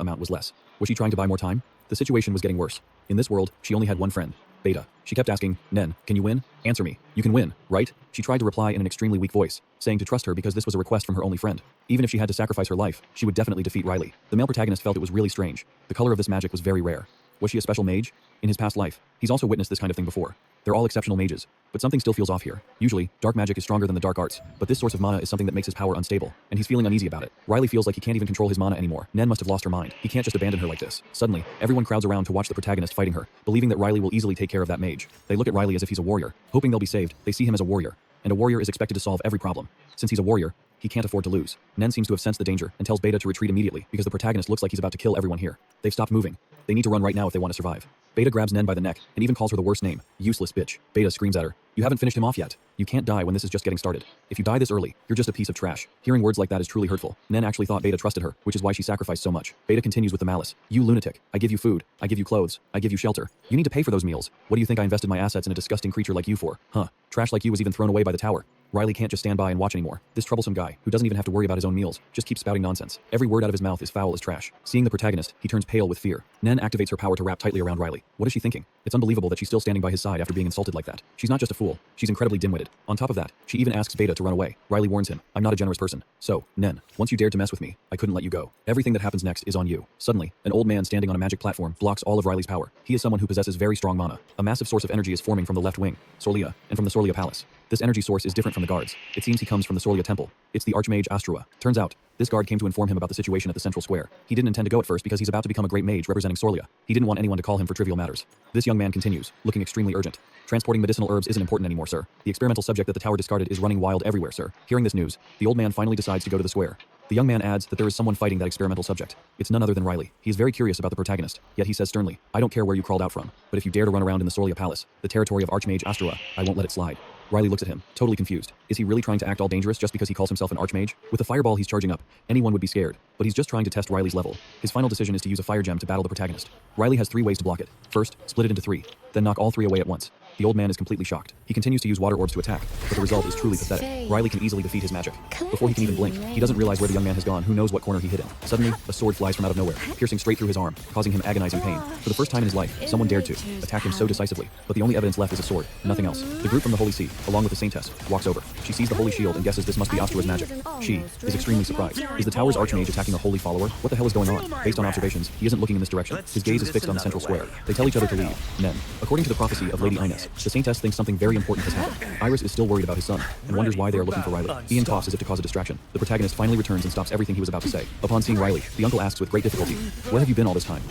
amount was less. Was she trying to buy more time? The situation was getting worse. In this world, she only had one friend, Beta. She kept asking, "Nen, can you win? Answer me. You can win, right?" She tried to reply in an extremely weak voice, saying to trust her because this was a request from her only friend. Even if she had to sacrifice her life, she would definitely defeat Riley. The male protagonist felt it was really strange. The color of this magic was very rare. Was she a special mage? In his past life, he's also witnessed this kind of thing before. They're all exceptional mages, but something still feels off here. Usually, dark magic is stronger than the dark arts, but this source of mana is something that makes his power unstable, and he's feeling uneasy about it. Riley feels like he can't even control his mana anymore. Nen must have lost her mind. He can't just abandon her like this. Suddenly, everyone crowds around to watch the protagonist fighting her, believing that Riley will easily take care of that mage. They look at Riley as if he's a warrior, hoping they'll be saved. They see him as a warrior, and a warrior is expected to solve every problem. Since he's a warrior, he can't afford to lose. Nen seems to have sensed the danger and tells Beta to retreat immediately because the protagonist looks like he's about to kill everyone here. They've stopped moving. They need to run right now if they want to survive. Beta grabs Nen by the neck and even calls her the worst name, useless bitch. Beta screams at her, "You haven't finished him off yet. You can't die when this is just getting started. If you die this early, you're just a piece of trash." Hearing words like that is truly hurtful. Nen actually thought Beta trusted her, which is why she sacrificed so much. Beta continues with the malice. "You lunatic. I give you food. I give you clothes. I give you shelter. You need to pay for those meals. What do you think I invested my assets in a disgusting creature like you for? Huh? Trash like you was even thrown away by the tower." Riley can't just stand by and watch anymore. This troublesome guy, who doesn't even have to worry about his own meals, just keeps spouting nonsense. Every word out of his mouth is foul as trash. Seeing the protagonist, he turns pale with fear. Nen activates her power to wrap tightly around Riley. What is she thinking? It's unbelievable that she's still standing by his side after being insulted like that. She's not just a fool, she's incredibly dim-witted. On top of that, she even asks Beta to run away. Riley warns him, "I'm not a generous person. So, Nen, once you dared to mess with me, I couldn't let you go. Everything that happens next is on you." Suddenly, an old man standing on a magic platform blocks all of Riley's power. He is someone who possesses very strong mana. A massive source of energy is forming from the left wing, Sorlia, and from the Sorlia Palace. This energy source is different from the guards. It seems he comes from the Sorlia temple. It's the Archmage Astrua. Turns out, this guard came to inform him about the situation at the central square. He didn't intend to go at first because he's about to become a great mage representing Sorlia. He didn't want anyone to call him for trivial matters. This young man continues, looking extremely urgent. Transporting medicinal herbs isn't important anymore, sir. The experimental subject that the tower discarded is running wild everywhere, sir. Hearing this news, the old man finally decides to go to the square. The young man adds that there is someone fighting that experimental subject. It's none other than Riley. He is very curious about the protagonist, yet he says sternly, I don't care where you crawled out from, but if you dare to run around in the Sorlia Palace, the territory of Archmage Astrua, I won't let it slide. Riley looks at him, totally confused. Is he really trying to act all dangerous just because he calls himself an Archmage? With the fireball he's charging up, anyone would be scared, but he's just trying to test Riley's level. His final decision is to use a fire gem to battle the protagonist. Riley has 3 ways to block it. First, split it into 3, then knock all 3 away at once. The old man is completely shocked. He continues to use water orbs to attack, but the result is truly pathetic. Riley can easily defeat his magic. Before he can even blink, he doesn't realize where the young man has gone. Who knows what corner he hid in. Suddenly, a sword flies from out of nowhere, piercing straight through his arm, causing him agonizing pain. For the first time in his life, someone dared to attack him so decisively, but the only evidence left is a sword, nothing else. The group from the Holy See, along with the Saintess, walks over. She sees the holy shield and guesses this must be Astrua's magic. She is extremely surprised. Is the tower's Archmage attacking a holy follower? What the hell is going on? Based on observations, he isn't looking in this direction. His gaze is fixed on the central square. They tell each other to leave. Then, according to the prophecy of Lady Ines, the Saintess thinks something very important has happened. Iris is still worried about his son, and wonders why they are looking for Riley. Ian coughs as if to cause a distraction. The protagonist finally returns and stops everything he was about to say. Upon seeing Riley, the uncle asks with great difficulty, where have you been all this time?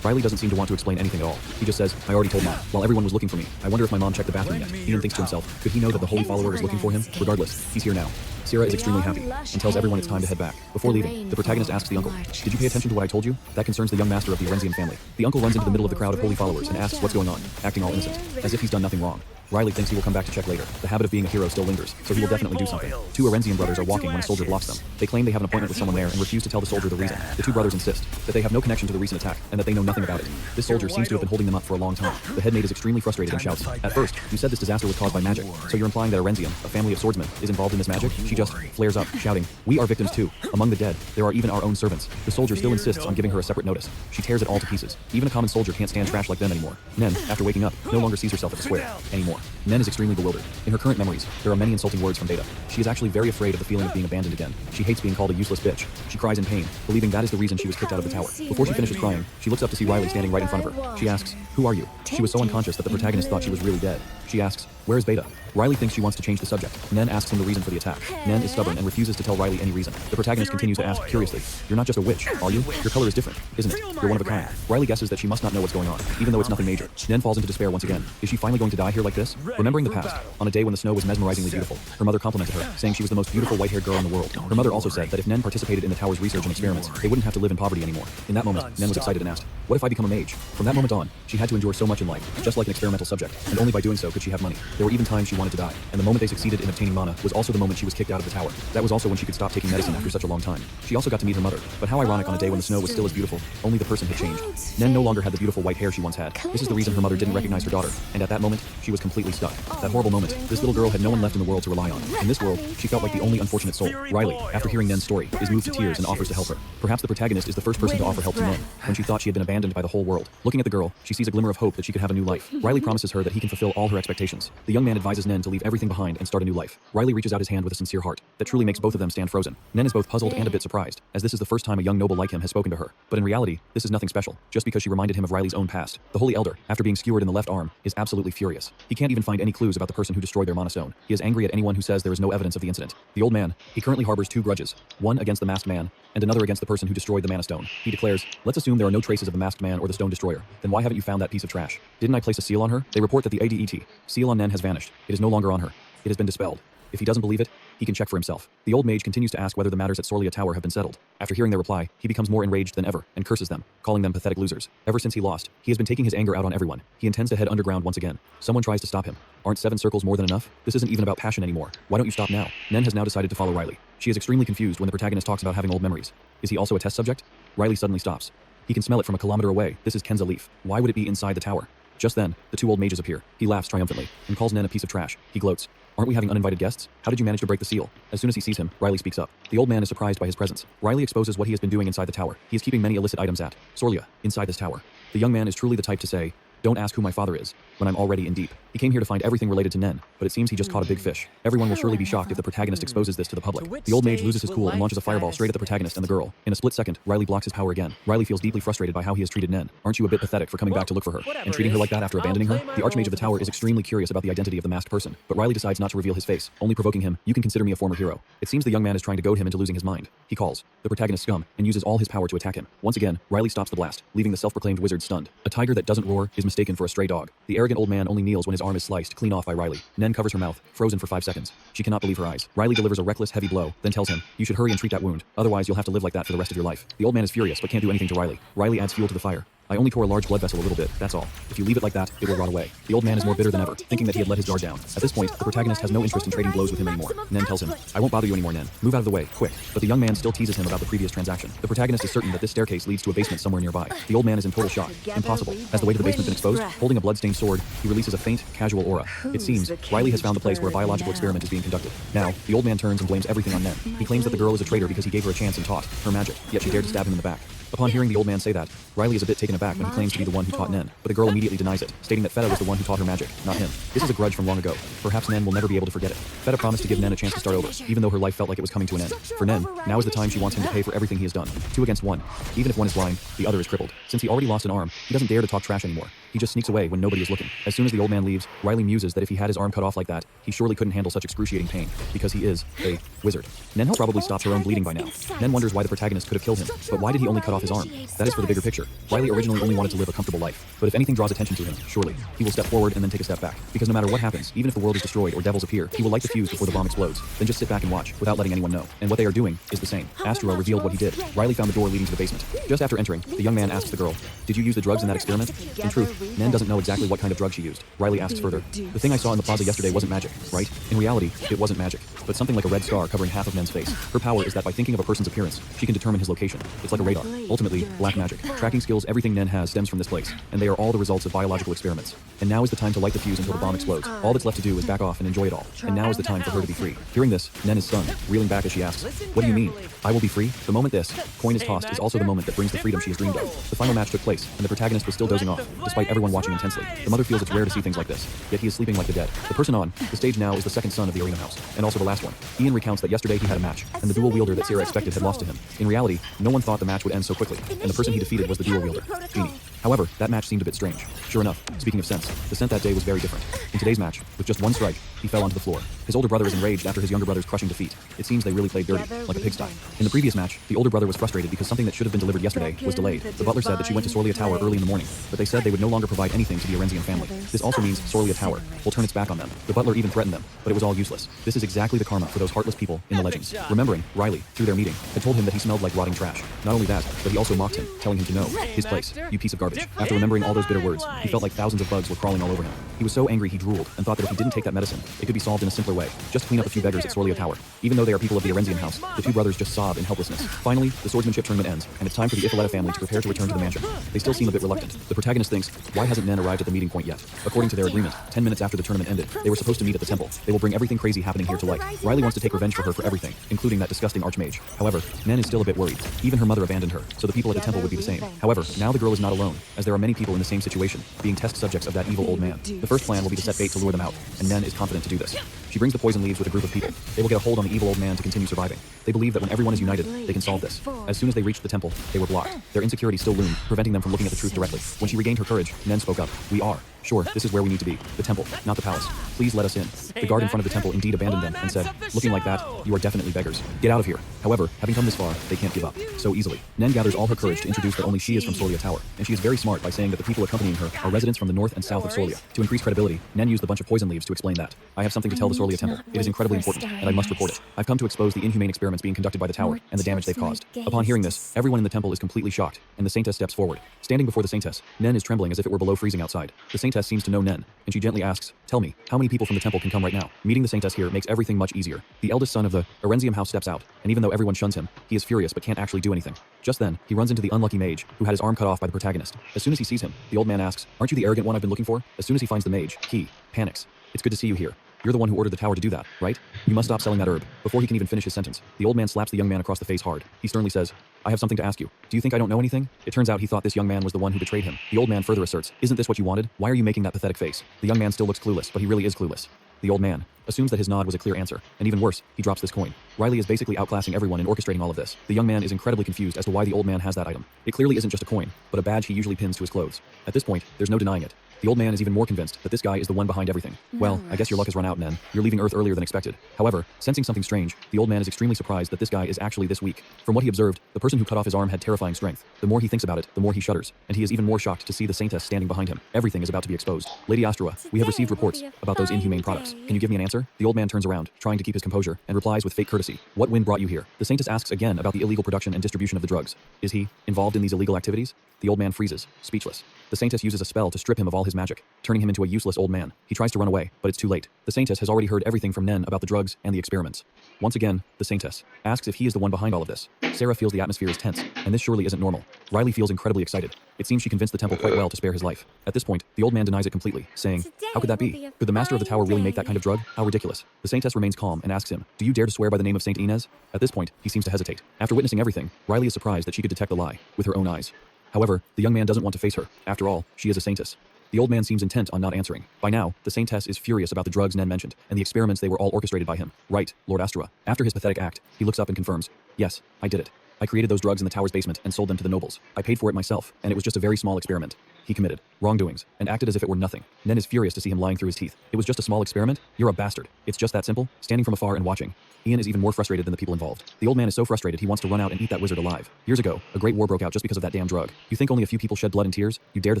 Riley doesn't seem to want to explain anything at all. He just says, I already told Mom. While everyone was looking for me, I wonder if my mom checked the bathroom yet. Ian thinks to himself, could he know that the holy follower is looking for him? Regardless, he's here now. Sierra is extremely happy and tells everyone it's time to head back. Before leaving, the protagonist asks the uncle, did you pay attention to what I told you? That concerns the young master of the Arenzian family. The uncle runs into the middle of the crowd of holy followers and asks what's going on, acting all innocent, as if he's done nothing wrong. Riley thinks he will come back to check later. The habit of being a hero still lingers, so he will definitely do something. 2 Arenzian brothers are walking when a soldier blocks them. They claim they have an appointment with someone there and refuse to tell the soldier the reason. The 2 brothers insist that they have no connection to the recent attack and that they know nothing about it. This soldier seems to have been holding them up for a long time. The headmaid is extremely frustrated and shouts, at first, you said this disaster was caused by magic, so you're implying that Arenzian, a family of swordsmen, is involved in this magic? She just flares up, shouting, we are victims too. Among the dead, there are even our own servants. The soldier still insists on giving her a separate notice. She tears it all to pieces. Even a common soldier can't stand trash like them anymore. Nen, after waking up, no longer sees herself at the square anymore. Nen is extremely bewildered. In her current memories, there are many insulting words from Data. She is actually very afraid of the feeling of being abandoned again. She hates being called a useless bitch. She cries in pain, believing that is the reason she was kicked out of the tower. Before she finishes crying, she looks up to see Riley standing right in front of her. She asks, who are you? She was so unconscious that the protagonist thought she was really dead. She asks, where is Beta? Riley thinks she wants to change the subject. Nen asks him the reason for the attack. Nen is stubborn and refuses to tell Riley any reason. The protagonist continues to ask curiously, you're not just a witch, are you? Your color is different, isn't it? You're one of a kind. Riley guesses that she must not know what's going on, even though it's nothing major. Nen falls into despair once again. Is she finally going to die here like this? Remembering the past, on a day when the snow was mesmerizingly beautiful, her mother complimented her, saying she was the most beautiful white-haired girl in the world. Her mother also said that if Nen participated in the tower's research and experiments, they wouldn't have to live in poverty anymore. In that moment, Nen was excited and asked, what if I become a mage? From that moment on, she had to endure so much in life, just like an experimental subject, and only by doing so could she have money. There were even times she wanted to die, and the moment they succeeded in obtaining mana was also the moment she was kicked out of the tower. That was also when she could stop taking medicine after such a long time. She also got to meet her mother, but how ironic on a day when the snow was still as beautiful, only the person had changed. Nen no longer had the beautiful white hair she once had. This is the reason her mother didn't recognize her daughter, and at that moment, she was completely stuck. That horrible moment, this little girl had no one left in the world to rely on. In this world, she felt like the only unfortunate soul. Riley, after hearing Nen's story, is moved to tears and offers to help her. Perhaps the protagonist is the first person to offer help to Nen, when she thought she had been abandoned by the whole world. Looking at the girl, she sees a glimmer of hope that she could have a new life. Riley promises her that he can fulfill all her expectations. The young man advises Nen to leave everything behind and start a new life. Riley reaches out his hand with a sincere heart that truly makes both of them stand frozen. Nen is both puzzled and a bit surprised, as this is the first time a young noble like him has spoken to her. But in reality, this is nothing special, just because she reminded him of Riley's own past. The Holy Elder, after being skewered in the left arm, is absolutely furious. He can't even find any clues about the person who destroyed their mana stone. He is angry at anyone who says there is no evidence of the incident. The old man, he currently harbors 2 grudges, one against the masked man, and another against the person who destroyed the mana stone. He declares, let's assume there are no traces of the masked man or the stone destroyer. Then why haven't you found that piece of trash? Didn't I place a seal on her? They report that the ADET seal on Nen has vanished. It is no longer on her. It has been dispelled. If he doesn't believe it, he can check for himself. The old mage continues to ask whether the matters at Sorlia Tower have been settled. After hearing their reply, he becomes more enraged than ever and curses them, calling them pathetic losers. Ever since he lost, he has been taking his anger out on everyone. He intends to head underground once again. Someone tries to stop him. Aren't 7 circles more than enough? This isn't even about passion anymore. Why don't you stop now? Nen has now decided to follow Riley. She is extremely confused when the protagonist talks about having old memories. Is he also a test subject? Riley suddenly stops. He can smell it from a kilometer away. This is Kenza Leaf. Why would it be inside the tower? Just then, the 2 old mages appear. He laughs triumphantly and calls Nen a piece of trash. He gloats. Aren't we having uninvited guests? How did you manage to break the seal? As soon as he sees him, Riley speaks up. The old man is surprised by his presence. Riley exposes what he has been doing inside the tower. He is keeping many illicit items at Sorlia, inside this tower. The young man is truly the type to say, Don't ask who my father is, when I'm already in deep. He came here to find everything related to Nen, but it seems he just caught a big fish. Everyone will surely be shocked if the protagonist exposes this to the public. The old mage loses his cool and launches a fireball straight at the protagonist and the girl. In a split second, Riley blocks his power again. Riley feels deeply frustrated by how he has treated Nen. Aren't you a bit pathetic for coming back to look for her and treating her like that after abandoning her? The Archmage of the Tower is extremely curious about the identity of the masked person, but Riley decides not to reveal his face, only provoking him, "You can consider me a former hero." It seems the young man is trying to goad him into losing his mind. He calls the protagonist scum and uses all his power to attack him. Once again, Riley stops the blast, leaving the self-proclaimed wizard stunned. A tiger that doesn't roar is mistaken for a stray dog. The arrogant old man only kneels when his arm is sliced clean off by Riley. Nen covers her mouth, frozen for 5 seconds. She cannot believe her eyes. Riley delivers a reckless, heavy blow, then tells him, "You should hurry and treat that wound, otherwise you'll have to live like that for the rest of your life." The old man is furious but can't do anything to Riley. Riley adds fuel to the fire. "I only tore a large blood vessel a little bit, that's all. If you leave it like that, it will rot away." The old man is more bitter than ever, thinking that he had let his guard down. At this point, the protagonist has no interest in trading blows with him anymore. Nen tells him, "I won't bother you anymore, Nen. Move out of the way, quick." But the young man still teases him about the previous transaction. The protagonist is certain that this staircase leads to a basement somewhere nearby. The old man is in total shock. Impossible. Has the way to the basement been exposed? Holding a blood-stained sword, he releases a faint, casual aura. It seems Riley has found the place where a biological experiment is being conducted. Now, the old man turns and blames everything on Nen. He claims that the girl is a traitor because he gave her a chance and taught her magic, yet she dared to stab him in the back. Upon hearing the old man say that, Riley is a bit taken aback when he claims to be the one who taught Nen, but the girl immediately denies it, stating that Feta was the one who taught her magic, not him. This is a grudge from long ago. Perhaps Nen will never be able to forget it. Feta promised to give Nen a chance to start over, even though her life felt like it was coming to an end. For Nen, now is the time she wants him to pay for everything he has done. 2 against 1. Even if one is blind, the other is crippled. Since he already lost an arm, he doesn't dare to talk trash anymore. He just sneaks away when nobody is looking. As soon as the old man leaves, Riley muses that if he had his arm cut off like that, he surely couldn't handle such excruciating pain, because he is a wizard. Nen has probably stopped her own bleeding by now. Nen wonders why the protagonist could have killed him, but why did he only cut off his arm? That is for the bigger picture. Riley originally only wanted to live a comfortable life, but if anything draws attention to him, surely, he will step forward and then take a step back. Because no matter what happens, even if the world is destroyed or devils appear, he will light the fuse before the bomb explodes, then just sit back and watch, without letting anyone know. And what they are doing is the same. Astro revealed what he did. Riley found the door leading to the basement. Just after entering, the young man asks the girl, "Did you use the drugs in that experiment?" In truth, Nen doesn't know exactly what kind of drug she used. Riley asks further, "The thing I saw in the plaza yesterday wasn't magic, right?" In reality, it wasn't magic, but something like a red scar covering half of Nen's face. Her power is that by thinking of a person's appearance, she can determine his location. It's like a radar. Ultimately, black magic. Tracking skills, everything Nen has stems from this place, and they are all the results of biological experiments. And now is the time to light the fuse until the bomb explodes. All that's left to do is back off and enjoy it all. And now is the time for her to be free. Hearing this, Nen is stunned, reeling back as she asks, "What do you mean? I will be free?" The moment this coin is tossed is also the moment that brings the freedom she has dreamed of. The final match took place, and the protagonist was still dozing off, despite everyone watching intensely. The mother feels it's rare to see things like this, yet he is sleeping like the dead. The person on the stage now is the second son of the arena house, and also the last one. Ian recounts that yesterday he had a match, and the dual wielder that Sarah expected had lost to him. In reality, no one thought the match would end so quickly, and the person he defeated was the dual wielder, Genie. However, that match seemed a bit strange. Sure enough, speaking of sense, the scent that day was very different. In today's match, with just one strike, he fell onto the floor. His older brother is enraged after his younger brother's crushing defeat. It seems they really played dirty, like a pigsty. In the previous match, the older brother was frustrated because something that should have been delivered yesterday was delayed. The butler said that she went to Sorlia Tower early in the morning, but they said they would no longer provide anything to the Arenzian family. This also means Sorlia Tower will turn its back on them. The butler even threatened them, but it was all useless. This is exactly the karma for those heartless people in the legends. Remembering, Riley, through their meeting, had told him that he smelled like rotting trash. Not only that, but he also mocked him, telling him to know his place, you piece of garbage. After remembering all those bitter words, he felt like thousands of bugs were crawling all over him. He was so angry he drooled and thought that if he didn't take that medicine, it could be solved in a simpler way. Just clean up a few beggars at Sorlia Tower. Even though they are people of the Arenzian house, the two brothers just sob in helplessness. Finally, the swordsmanship tournament ends, and it's time for the Ippolita family to prepare to return to the mansion. They still seem a bit reluctant. The protagonist thinks, why hasn't Nen arrived at the meeting point yet? According to their agreement, 10 minutes after the tournament ended, they were supposed to meet at the temple. They will bring everything crazy happening here to light. Riley wants to take revenge for her for everything, including that disgusting archmage. However, Nen is still a bit worried. Even her mother abandoned her, so the people at the temple would be the same. However, now the girl is not alone, as there are many people in the same situation, being test subjects of that evil old man. The first plan will be to set bait to lure them out, and Nen is confident to do this. She brings the poison leaves with a group of people. They will get a hold on the evil old man to continue surviving. They believe that when everyone is united, they can solve this. As soon as they reached the temple, they were blocked. Their insecurity still loomed, preventing them from looking at the truth directly. When she regained her courage, Nen spoke up. "We are. Sure, this is where we need to be. The temple, not the palace. Please let us in." The guard in front of the temple indeed abandoned them and said, "Looking like that, you are definitely beggars. Get out of here." However, having come this far, they can't give up so easily. Nen gathers all her courage to introduce that only she is from Sorlia Tower, and she is very smart by saying that the people accompanying her are residents from the north and south of Sorlia. To increase credibility, Nen used a bunch of poison leaves to explain that. "I have something to tell the Sorlia Temple. It is incredibly important, and I must report it. I've come to expose the inhumane experiments being conducted by the tower and the damage they've caused." Upon hearing this, everyone in the temple is completely shocked, and the saintess steps forward. Standing before the saintess, Nen is trembling as if it were below freezing outside. The saintess seems to know Nen, and she gently asks, "Tell me, how many people from the temple can come right now?" Meeting the saintess here makes everything much easier. The eldest son of the Arenzium house steps out, and even though everyone shuns him, he is furious but can't actually do anything. Just then, he runs into the unlucky mage, who had his arm cut off by the protagonist. As soon as he sees him, the old man asks, "Aren't you the arrogant one I've been looking for?" As soon as he finds the mage, he panics. "It's good to see you here. You're the one who ordered the tower to do that, right? You must stop selling that herb. Before he can even finish his sentence, the old man slaps the young man across the face hard. He sternly says, I have something to ask you. Do you think I don't know anything? It turns out he thought this young man was the one who betrayed him. The old man further asserts, isn't this what you wanted? Why are you making that pathetic face? The young man still looks clueless, but he really is clueless. The old man assumes that his nod was a clear answer, and even worse, he drops this coin. Riley is basically outclassing everyone in orchestrating all of this. The young man is incredibly confused as to why the old man has that item. It clearly isn't just a coin, but a badge he usually pins to his clothes. At this point, there's no denying it. The old man is even more convinced that this guy is the one behind everything. Well, I guess your luck has run out, Nen. You're leaving Earth earlier than expected. However, sensing something strange, the old man is extremely surprised that this guy is actually this weak. From what he observed, the person who cut off his arm had terrifying strength. The more he thinks about it, the more he shudders, and he is even more shocked to see the Saintess standing behind him. Everything is about to be exposed. Lady Astra, we have received reports about those inhumane products. Can you give me an answer? The old man turns around, trying to keep his composure, and replies with fake courtesy. What wind brought you here? The Saintess asks again about the illegal production and distribution of the drugs. Is he involved in these illegal activities? The old man freezes, speechless. The Saintess uses a spell to strip him of all his magic, turning him into a useless old man. He tries to run away, but it's too late. The Saintess has already heard everything from Nen about the drugs and the experiments. Once again, the Saintess asks if he is the one behind all of this. Sarah feels the atmosphere is tense, and this surely isn't normal. Riley feels incredibly excited. It seems she convinced the temple quite well to spare his life. At this point, the old man denies it completely, saying, how could that be? Could the master of the tower really make that kind of drug? How ridiculous. The Saintess remains calm and asks him, do you dare to swear by the name of Saint Inez? At this point, he seems to hesitate. After witnessing everything, Riley is surprised that she could detect the lie with her own eyes. However, the young man doesn't want to face her. After all, she is a saintess. The old man seems intent on not answering. By now, the Saintess is furious about the drugs Nen mentioned, and the experiments they were all orchestrated by him. Right, Lord Astra. After his pathetic act, he looks up and confirms, yes, I did it. I created those drugs in the tower's basement and sold them to the nobles. I paid for it myself, and it was just a very small experiment. He committed wrongdoings and acted as if it were nothing. Nen is furious to see him lying through his teeth. It was just a small experiment? You're a bastard. It's just that simple? Standing from afar and watching, Ian is even more frustrated than the people involved. The old man is so frustrated he wants to run out and eat that wizard alive. Years ago, a great war broke out just because of that damn drug. You think only a few people shed blood and tears? You dare to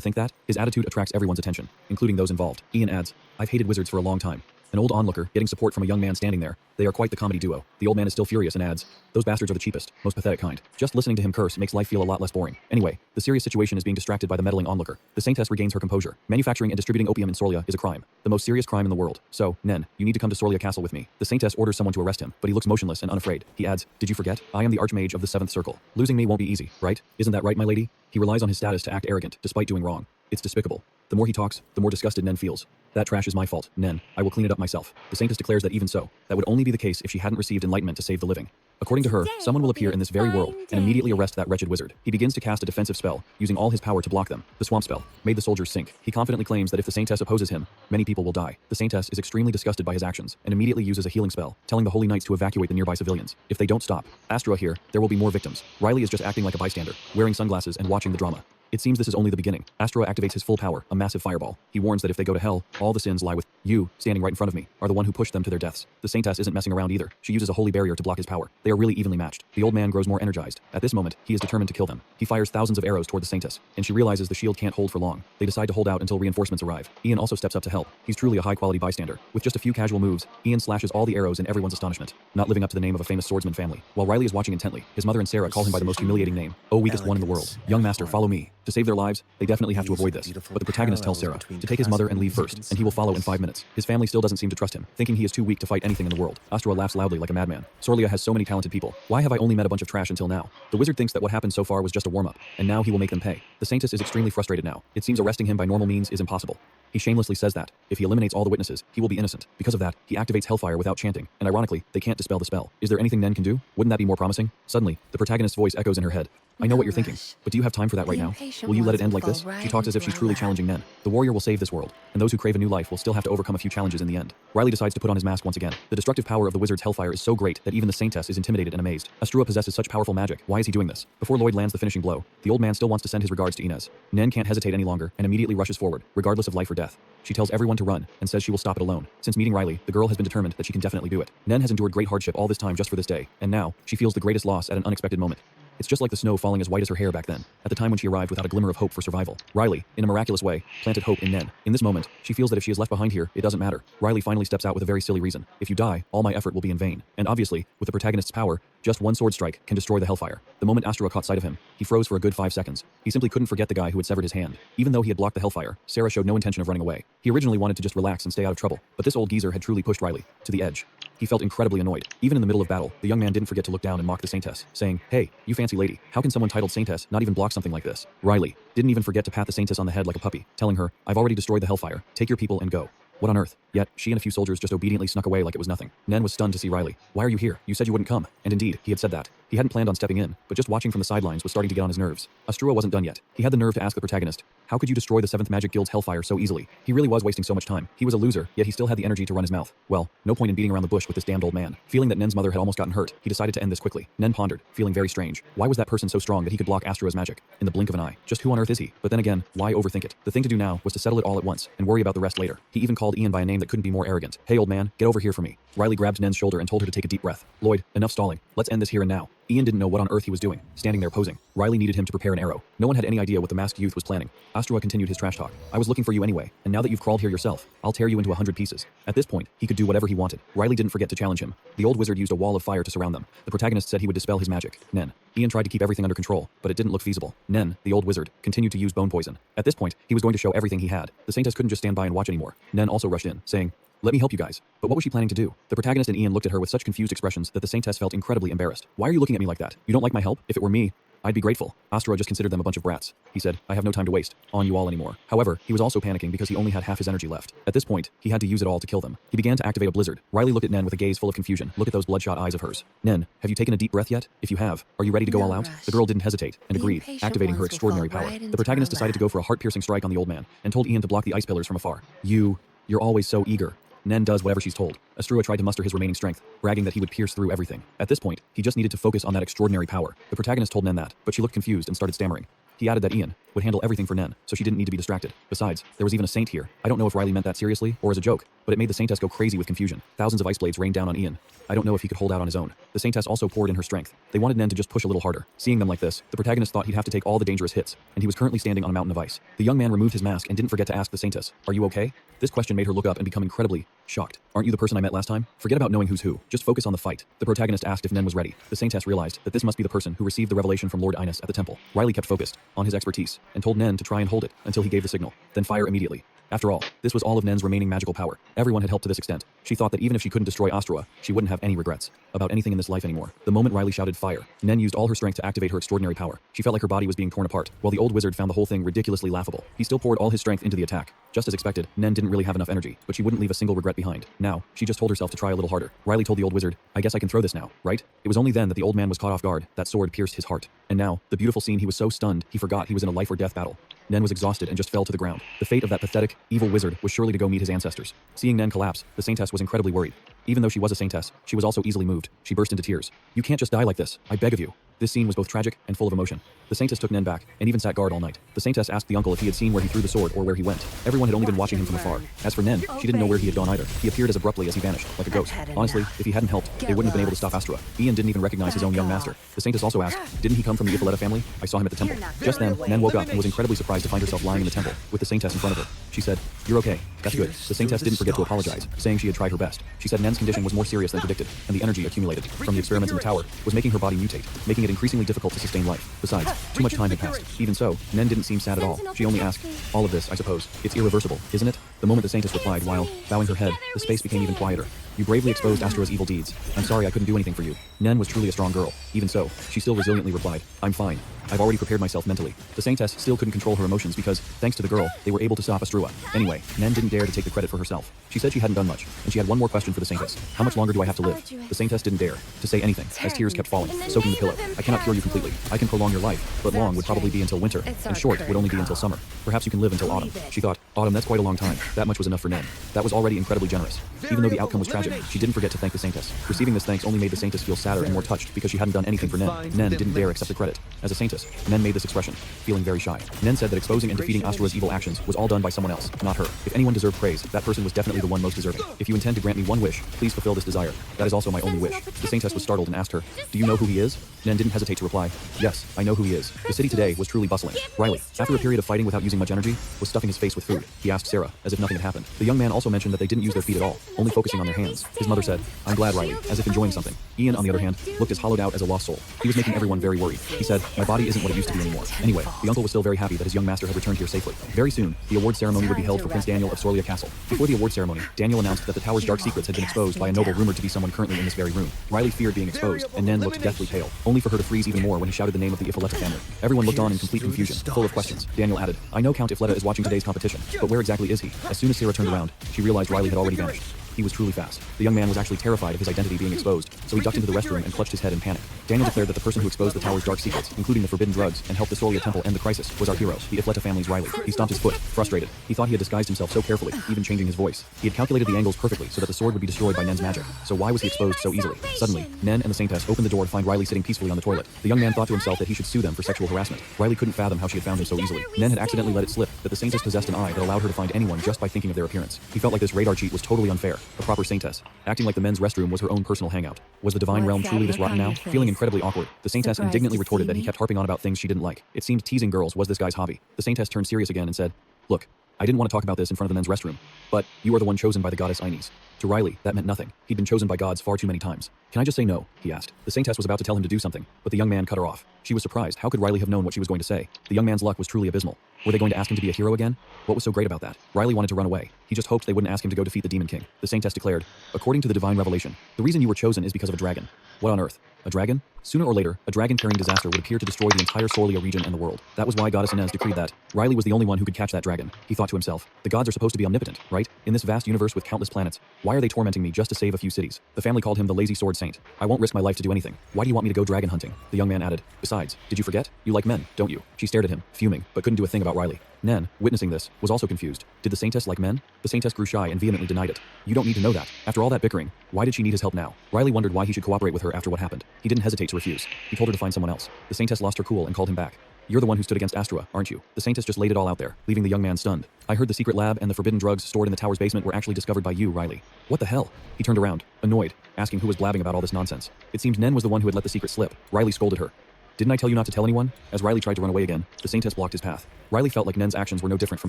think that? His attitude attracts everyone's attention, including those involved. Ian adds, I've hated wizards for a long time. An old onlooker getting support from a young man standing there. They are quite the comedy duo. The old man is still furious and adds, those bastards are the cheapest, most pathetic kind. Just listening to him curse makes life feel a lot less boring. Anyway, the serious situation is being distracted by the meddling onlooker. The Saintess regains her composure. Manufacturing and distributing opium in Soria is a crime. The most serious crime in the world. So, Nen, you need to come to Soria Castle with me. The Saintess orders someone to arrest him, but he looks motionless and unafraid. He adds, did you forget? I am the Archmage of the 7th Circle. Losing me won't be easy, right? Isn't that right, my lady? He relies on his status to act arrogant, despite doing wrong. It's despicable. The more he talks, the more disgusted Nen feels. That trash is my fault, Nen. I will clean it up myself. The Saintess declares that even so, that would only be the case if she hadn't received enlightenment to save the living. According to her, someone will appear in this very world and immediately arrest that wretched wizard. He begins to cast a defensive spell, using all his power to block them. The swamp spell made the soldiers sink. He confidently claims that if the Saintess opposes him, many people will die. The Saintess is extremely disgusted by his actions and immediately uses a healing spell, telling the Holy Knights to evacuate the nearby civilians. If they don't stop, Astra here, there will be more victims. Riley is just acting like a bystander, wearing sunglasses and watching the drama. It seems this is only the beginning. Astra activates his full power, a massive fireball. He warns that if they go to hell, all the sins lie with you, standing right in front of me, are the one who pushed them to their deaths. The Saintess isn't messing around either. She uses a holy barrier to block his power. They are really evenly matched. The old man grows more energized. At this moment, he is determined to kill them. He fires thousands of arrows toward the Saintess, and she realizes the shield can't hold for long. They decide to hold out until reinforcements arrive. Ian also steps up to help. He's truly a high-quality bystander. With just a few casual moves, Ian slashes all the arrows in everyone's astonishment, not living up to the name of a famous swordsman family. While Riley is watching intently, his mother and Sarah call him by the most humiliating name. Oh, weakest one in the world. Young master, follow me. To save their lives, they definitely have to avoid this. But the protagonist tells Sarah to take his mother and leave first, and he will follow in 5 minutes. His family still doesn't seem to trust him, thinking he is too weak to fight anything in the world. Astra laughs loudly like a madman. Soria has so many talented people. Why have I only met a bunch of trash until now? The wizard thinks that what happened so far was just a warm-up, and now he will make them pay. The Saintess is extremely frustrated now. It seems arresting him by normal means is impossible. He shamelessly says that, if he eliminates all the witnesses, he will be innocent. Because of that, he activates Hellfire without chanting, and ironically, they can't dispel the spell. Is there anything Nen can do? Wouldn't that be more promising? Suddenly, the protagonist's voice echoes in her head. I know what you're thinking, but do you have time for that right now? Will you let it end like this? She talks as if she's truly challenging Nen. The warrior will save this world, and those who crave a new life will still have to overcome a few challenges in the end. Riley decides to put on his mask once again. The destructive power of the wizard's Hellfire is so great that even the Saintess is intimidated and amazed. Astrua possesses such powerful magic. Why is he doing this? Before Lloyd lands the finishing blow, the old man still wants to send his regards to Inez. Nen can't hesitate any longer and immediately rushes forward, regardless of life or death. She tells everyone to run and says she will stop it alone. Since meeting Riley, the girl has been determined that she can definitely do it. Nen has endured great hardship all this time just for this day, and now she feels the greatest loss at an unexpected moment. It's just like the snow falling as white as her hair back then, at the time when she arrived without a glimmer of hope for survival. Riley, in a miraculous way, planted hope in Nen. In this moment, she feels that if she is left behind here, it doesn't matter. Riley finally steps out with a very silly reason. If you die, all my effort will be in vain. And obviously, with the protagonist's power, just one sword strike can destroy the Hellfire. The moment Astra caught sight of him, he froze for a good 5 seconds. He simply couldn't forget the guy who had severed his hand. Even though he had blocked the Hellfire, Sarah showed no intention of running away. He originally wanted to just relax and stay out of trouble, but this old geezer had truly pushed Riley to the edge. He felt incredibly annoyed. Even in the middle of battle, the young man didn't forget to look down and mock the Saintess, saying, "Hey, you fancy lady, how can someone titled Saintess not even block something like this?" Riley didn't even forget to pat the Saintess on the head like a puppy, telling her, "I've already destroyed the Hellfire. Take your people and go." What on earth? Yet, she and a few soldiers just obediently snuck away like it was nothing. Nen was stunned to see Riley. Why are you here? You said you wouldn't come. And indeed, he had said that. He hadn't planned on stepping in, but just watching from the sidelines was starting to get on his nerves. Astrua wasn't done yet. He had the nerve to ask the protagonist, how could you destroy the 7th Magic Guild's Hellfire so easily? He really was wasting so much time. He was a loser, yet he still had the energy to run his mouth. Well, no point in beating around the bush with this damned old man. Feeling that Nen's mother had almost gotten hurt, he decided to end this quickly. Nen pondered, feeling very strange. Why was that person so strong that he could block Astrua's magic? In the blink of an eye. Just who on earth is he? But then again, why overthink it? The thing to do now was to settle it all at once, and worry about the rest later. He even called Ian by a name that couldn't be more arrogant. Hey old man, get over here for me. Riley grabbed Nen's shoulder and told her to take a deep breath. Lloyd, enough stalling. Let's end this here and now. Ian didn't know what on earth he was doing, standing there posing. Riley needed him to prepare an arrow. No one had any idea what the masked youth was planning. Astrua continued his trash talk. I was looking for you anyway, and now that you've crawled here yourself, I'll tear you into 100 pieces. At this point, he could do whatever he wanted. Riley didn't forget to challenge him. The old wizard used a wall of fire to surround them. The protagonist said he would dispel his magic. Nen. Ian tried to keep everything under control, but it didn't look feasible. Nen, the old wizard, continued to use bone poison. At this point, he was going to show everything he had. The Saintess couldn't just stand by and watch anymore. Nen also rushed in, saying, let me help you guys. But what was she planning to do? The protagonist and Ian looked at her with such confused expressions that the Saintess felt incredibly embarrassed. Why are you looking at me like that? You don't like my help? If it were me, I'd be grateful. Astrua just considered them a bunch of brats. He said, I have no time to waste on you all anymore. However, he was also panicking because he only had half his energy left. At this point, he had to use it all to kill them. He began to activate a blizzard. Riley looked at Nen with a gaze full of confusion. Look at those bloodshot eyes of hers. Nen, have you taken a deep breath yet? If you have, are you ready to go all out? The girl didn't hesitate and agreed, activating her extraordinary power. The protagonist decided to go for a heart-piercing strike on the old man and told Ian to block the ice pillars from afar. You're always so eager. Nen does whatever she's told. Astrua tried to muster his remaining strength, bragging that he would pierce through everything. At this point, he just needed to focus on that extraordinary power. The protagonist told Nen that, but she looked confused and started stammering. He added that Ian would handle everything for Nen, so she didn't need to be distracted. Besides, there was even a saint here. I don't know if Riley meant that seriously or as a joke, but it made the Saintess go crazy with confusion. Thousands of ice blades rained down on Ian. I don't know if he could hold out on his own. The Saintess also poured in her strength. They wanted Nen to just push a little harder. Seeing them like this, the protagonist thought he'd have to take all the dangerous hits, and he was currently standing on a mountain of ice. The young man removed his mask and didn't forget to ask the Saintess, are you okay? This question made her look up and become incredibly shocked. Aren't you the person I met last time? Forget about knowing who's who. Just focus on the fight. The protagonist asked if Nen was ready. The Saintess realized that this must be the person who received the revelation from Lord Inus at the temple. Riley kept focused on his expertise and told Nen to try and hold it until he gave the signal, then fire immediately. After all, this was all of Nen's remaining magical power. Everyone had helped to this extent. She thought that even if she couldn't destroy Astrua, she wouldn't have any regrets about anything in this life anymore. The moment Riley shouted fire, Nen used all her strength to activate her extraordinary power. She felt like her body was being torn apart, while the old wizard found the whole thing ridiculously laughable. He still poured all his strength into the attack. Just as expected, Nen didn't really have enough energy, but she wouldn't leave a single regret behind. Now, she just told herself to try a little harder. Riley told the old wizard, I guess I can throw this now, right? It was only then that the old man was caught off guard. That sword pierced his heart. And now, the beautiful scene, he was so stunned, he forgot he was in a life or death battle. Nen was exhausted and just fell to the ground. The fate of that pathetic, evil wizard was surely to go meet his ancestors. Seeing Nen collapse, the Saintess was incredibly worried. Even though she was a Saintess, she was also easily moved. She burst into tears. You can't just die like this. I beg of you. This scene was both tragic and full of emotion. The Saintess took Nen back, and even sat guard all night. The Saintess asked the uncle if he had seen where he threw the sword or where he went. Everyone had only been watching him from afar. As for Nen, she didn't know where he had gone either. He appeared as abruptly as he vanished, like a ghost. Honestly, if he hadn't helped, they wouldn't have been able to stop Astrua. Ian didn't even recognize his own young master. The Saintess also asked, didn't he come from the Ippolita family? I saw him at the temple. Just then, Nen woke up and was incredibly surprised to find herself lying in the temple, with the Saintess in front of her. She said, you're okay. That's good. The Saintess didn't forget to apologize, saying she had tried her best. She said Nen's condition was more serious than predicted, and the energy accumulated from the experiments in the tower was making her body mutate, making it increasingly difficult to sustain life. Besides, too much time had passed. Even so, Nen didn't seem sad at all. She only asked, all of this, I suppose, it's irreversible, isn't it? The moment the Saintess replied while bowing her head, the space became even quieter. You bravely exposed Astrua's evil deeds. I'm sorry I couldn't do anything for you. Nen was truly a strong girl. Even so, she still resiliently replied, I'm fine. I've already prepared myself mentally. The Saintess still couldn't control her emotions because, thanks to the girl, they were able to stop Astrua. Anyway, Nen didn't dare to take the credit for herself. She said she hadn't done much, and she had one more question for the Saintess. How much longer do I have to live? The Saintess didn't dare to say anything, as tears kept falling, soaking the pillow. I cannot cure you completely. I can prolong your life, but long would probably be until winter, and short would only be until summer. Perhaps you can live until autumn. She thought, autumn, that's quite a long time. That much was enough for Nen. That was already incredibly generous. Even though the outcome was tragic, she didn't forget to thank the Saintess. Receiving this thanks only made the Saintess feel sadder and more touched because she hadn't done anything for Nen. Nen didn't dare accept the credit. As a Saintess, Nen made this expression, feeling very shy. Nen said that exposing and defeating Astrua's evil actions was all done by someone else, not her. If anyone deserved praise, that person was definitely the one most deserving. If you intend to grant me one wish, please fulfill this desire. That is also my only wish. The Saintess was startled and asked her, do you know who he is? Nen didn't hesitate to reply, yes, I know who he is. The city today was truly bustling. Riley, after a period of fighting without using much energy, was stuffing his face with food. He asked Sarah, as if nothing had happened. The young man also mentioned that they didn't use their feet at all, only focusing on their hands. His mother said, I'm glad, Riley, as if enjoying something. Ian, on the other hand, looked as hollowed out as a lost soul. He was making everyone very worried. He said, my body isn't what it used to be anymore. Anyway, the uncle was still very happy that his young master had returned here safely. Very soon, the award ceremony would be held for Prince Daniel of Sorlia Castle. Before the award ceremony, Daniel announced that the tower's dark secrets had been exposed by a noble rumored to be someone currently in this very room. Riley feared being exposed, and Nen looked deathly pale, only for her her to freeze even more when he shouted the name of the Ifaleta family. Everyone looked on in complete confusion, full of questions. Daniel added, I know Count Ifleta is watching today's competition, but where exactly is he? As soon as Sarah turned around, she realized Riley had already vanished. He was truly fast. The young man was actually terrified of his identity being exposed, so he ducked into the restroom and clutched his head in panic. Daniel declared that the person who exposed the tower's dark secrets, including the forbidden drugs, and helped the Solia Temple end the crisis, was our hero, the Ifleta family's Riley. He stomped his foot, frustrated. He thought he had disguised himself so carefully, even changing his voice. He had calculated the angles perfectly so that the sword would be destroyed by Nen's magic. So why was he exposed so easily? Suddenly, Nen and the Saintess opened the door to find Riley sitting peacefully on the toilet. The young man thought to himself that he should sue them for sexual harassment. Riley couldn't fathom how she had found him so easily. Nen had accidentally let it slip that the Saintess possessed an eye that allowed her to find anyone just by thinking of their appearance. He felt like this radar cheat was totally unfair. A proper Saintess, acting like the men's restroom was her own personal hangout. Was the divine realm truly this rotten now? Feeling incredibly awkward, the Saintess indignantly retorted that he kept harping on about things she didn't like. It seemed teasing girls was this guy's hobby. The Saintess turned serious again and said, Look, I didn't want to talk about this in front of the men's restroom, but you are the one chosen by the goddess Ines. To Riley, that meant nothing. He'd been chosen by gods far too many times. Can I just say no? He asked. The Saintess was about to tell him to do something, but the young man cut her off. She was surprised. How could Riley have known what she was going to say? The young man's luck was truly abysmal. Were they going to ask him to be a hero again? What was so great about that? Riley wanted to run away. He just hoped they wouldn't ask him to go defeat the Demon King. The Saintess declared, According to the divine revelation, the reason you were chosen is because of a dragon. What on earth? A dragon? Sooner or later, a dragon-carrying disaster would appear to destroy the entire Solia region and the world. That was why Goddess Inez decreed that Riley was the only one who could catch that dragon. He thought to himself, the gods are supposed to be omnipotent, right? In this vast universe with countless planets, why are they tormenting me just to save a few cities? The family called him the lazy sword saint. I won't risk my life to do anything. Why do you want me to go dragon hunting? The young man added, Besides, did you forget? You like men, don't you? She stared at him, fuming, but couldn't do a thing about Riley. Nen, witnessing this, was also confused. Did the Saintess like men? The Saintess grew shy and vehemently denied it. You don't need to know that. After all that bickering, why did she need his help now? Riley wondered why he should cooperate with her after what happened. He didn't hesitate to refuse. He told her to find someone else. The Saintess lost her cool and called him back. You're the one who stood against Astrua, aren't you? The Saintess just laid it all out there, leaving the young man stunned. I heard the secret lab and the forbidden drugs stored in the tower's basement were actually discovered by you, Riley. What the hell? He turned around, annoyed, asking who was blabbing about all this nonsense. It seemed Nen was the one who had let the secret slip. Riley scolded her. Didn't I tell you not to tell anyone? As Riley tried to run away again, the Saintess blocked his path. Riley felt like Nen's actions were no different from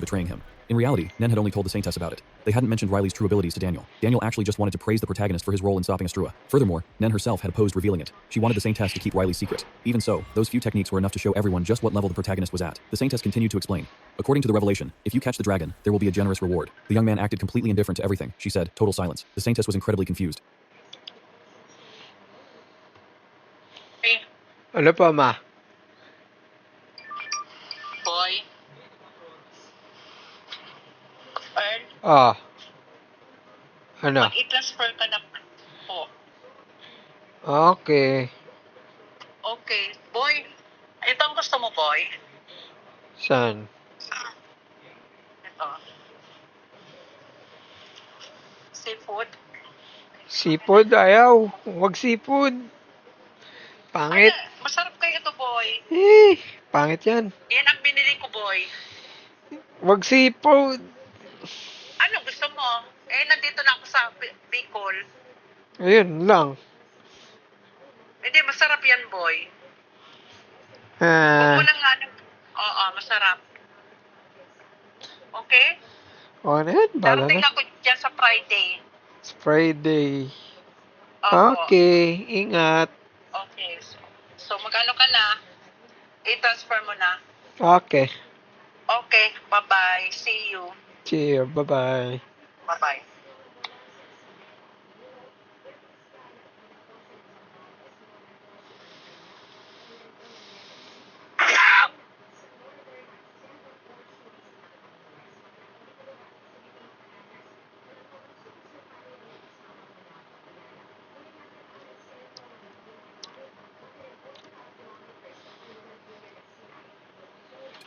betraying him. In reality, Nen had only told the Saintess about it. They hadn't mentioned Riley's true abilities to Daniel. Daniel actually just wanted to praise the protagonist for his role in stopping Astrua. Furthermore, Nen herself had opposed revealing it. She wanted the Saintess to keep Riley's secret. Even so, those few techniques were enough to show everyone just what level the protagonist was at. The Saintess continued to explain. According to the revelation, if you catch the dragon, there will be a generous reward. The young man acted completely indifferent to everything. She said, total silence. The Saintess was incredibly confused. Ano pa, ma? Boy. Earl, Ah. Ano? mag-i-transfer ka na po. Okay. Okay. Boy, ito ang gusto mo, boy? Saan? Ito. Seafood? Seafood? Ayaw. Huwag seafood. Pangit. Ay, masarap kayo ito, boy. Pangit yan. Yan ang binili ko, boy. Huwag seafood. Ano gusto mo? Nandito na ako sa Bicol. Ayun lang. Hindi, masarap yan, boy. Huwag mo Ah. lang nga Oo, masarap. Okay? O na yan. Bala Darating na. ako dyan sa Friday. It's Friday. Opo. Okay. Ingat. Okay. So magkano ka na? I-transfer mo na. Okay. Okay. Bye-bye. See you. See you. Bye-bye. Bye-bye.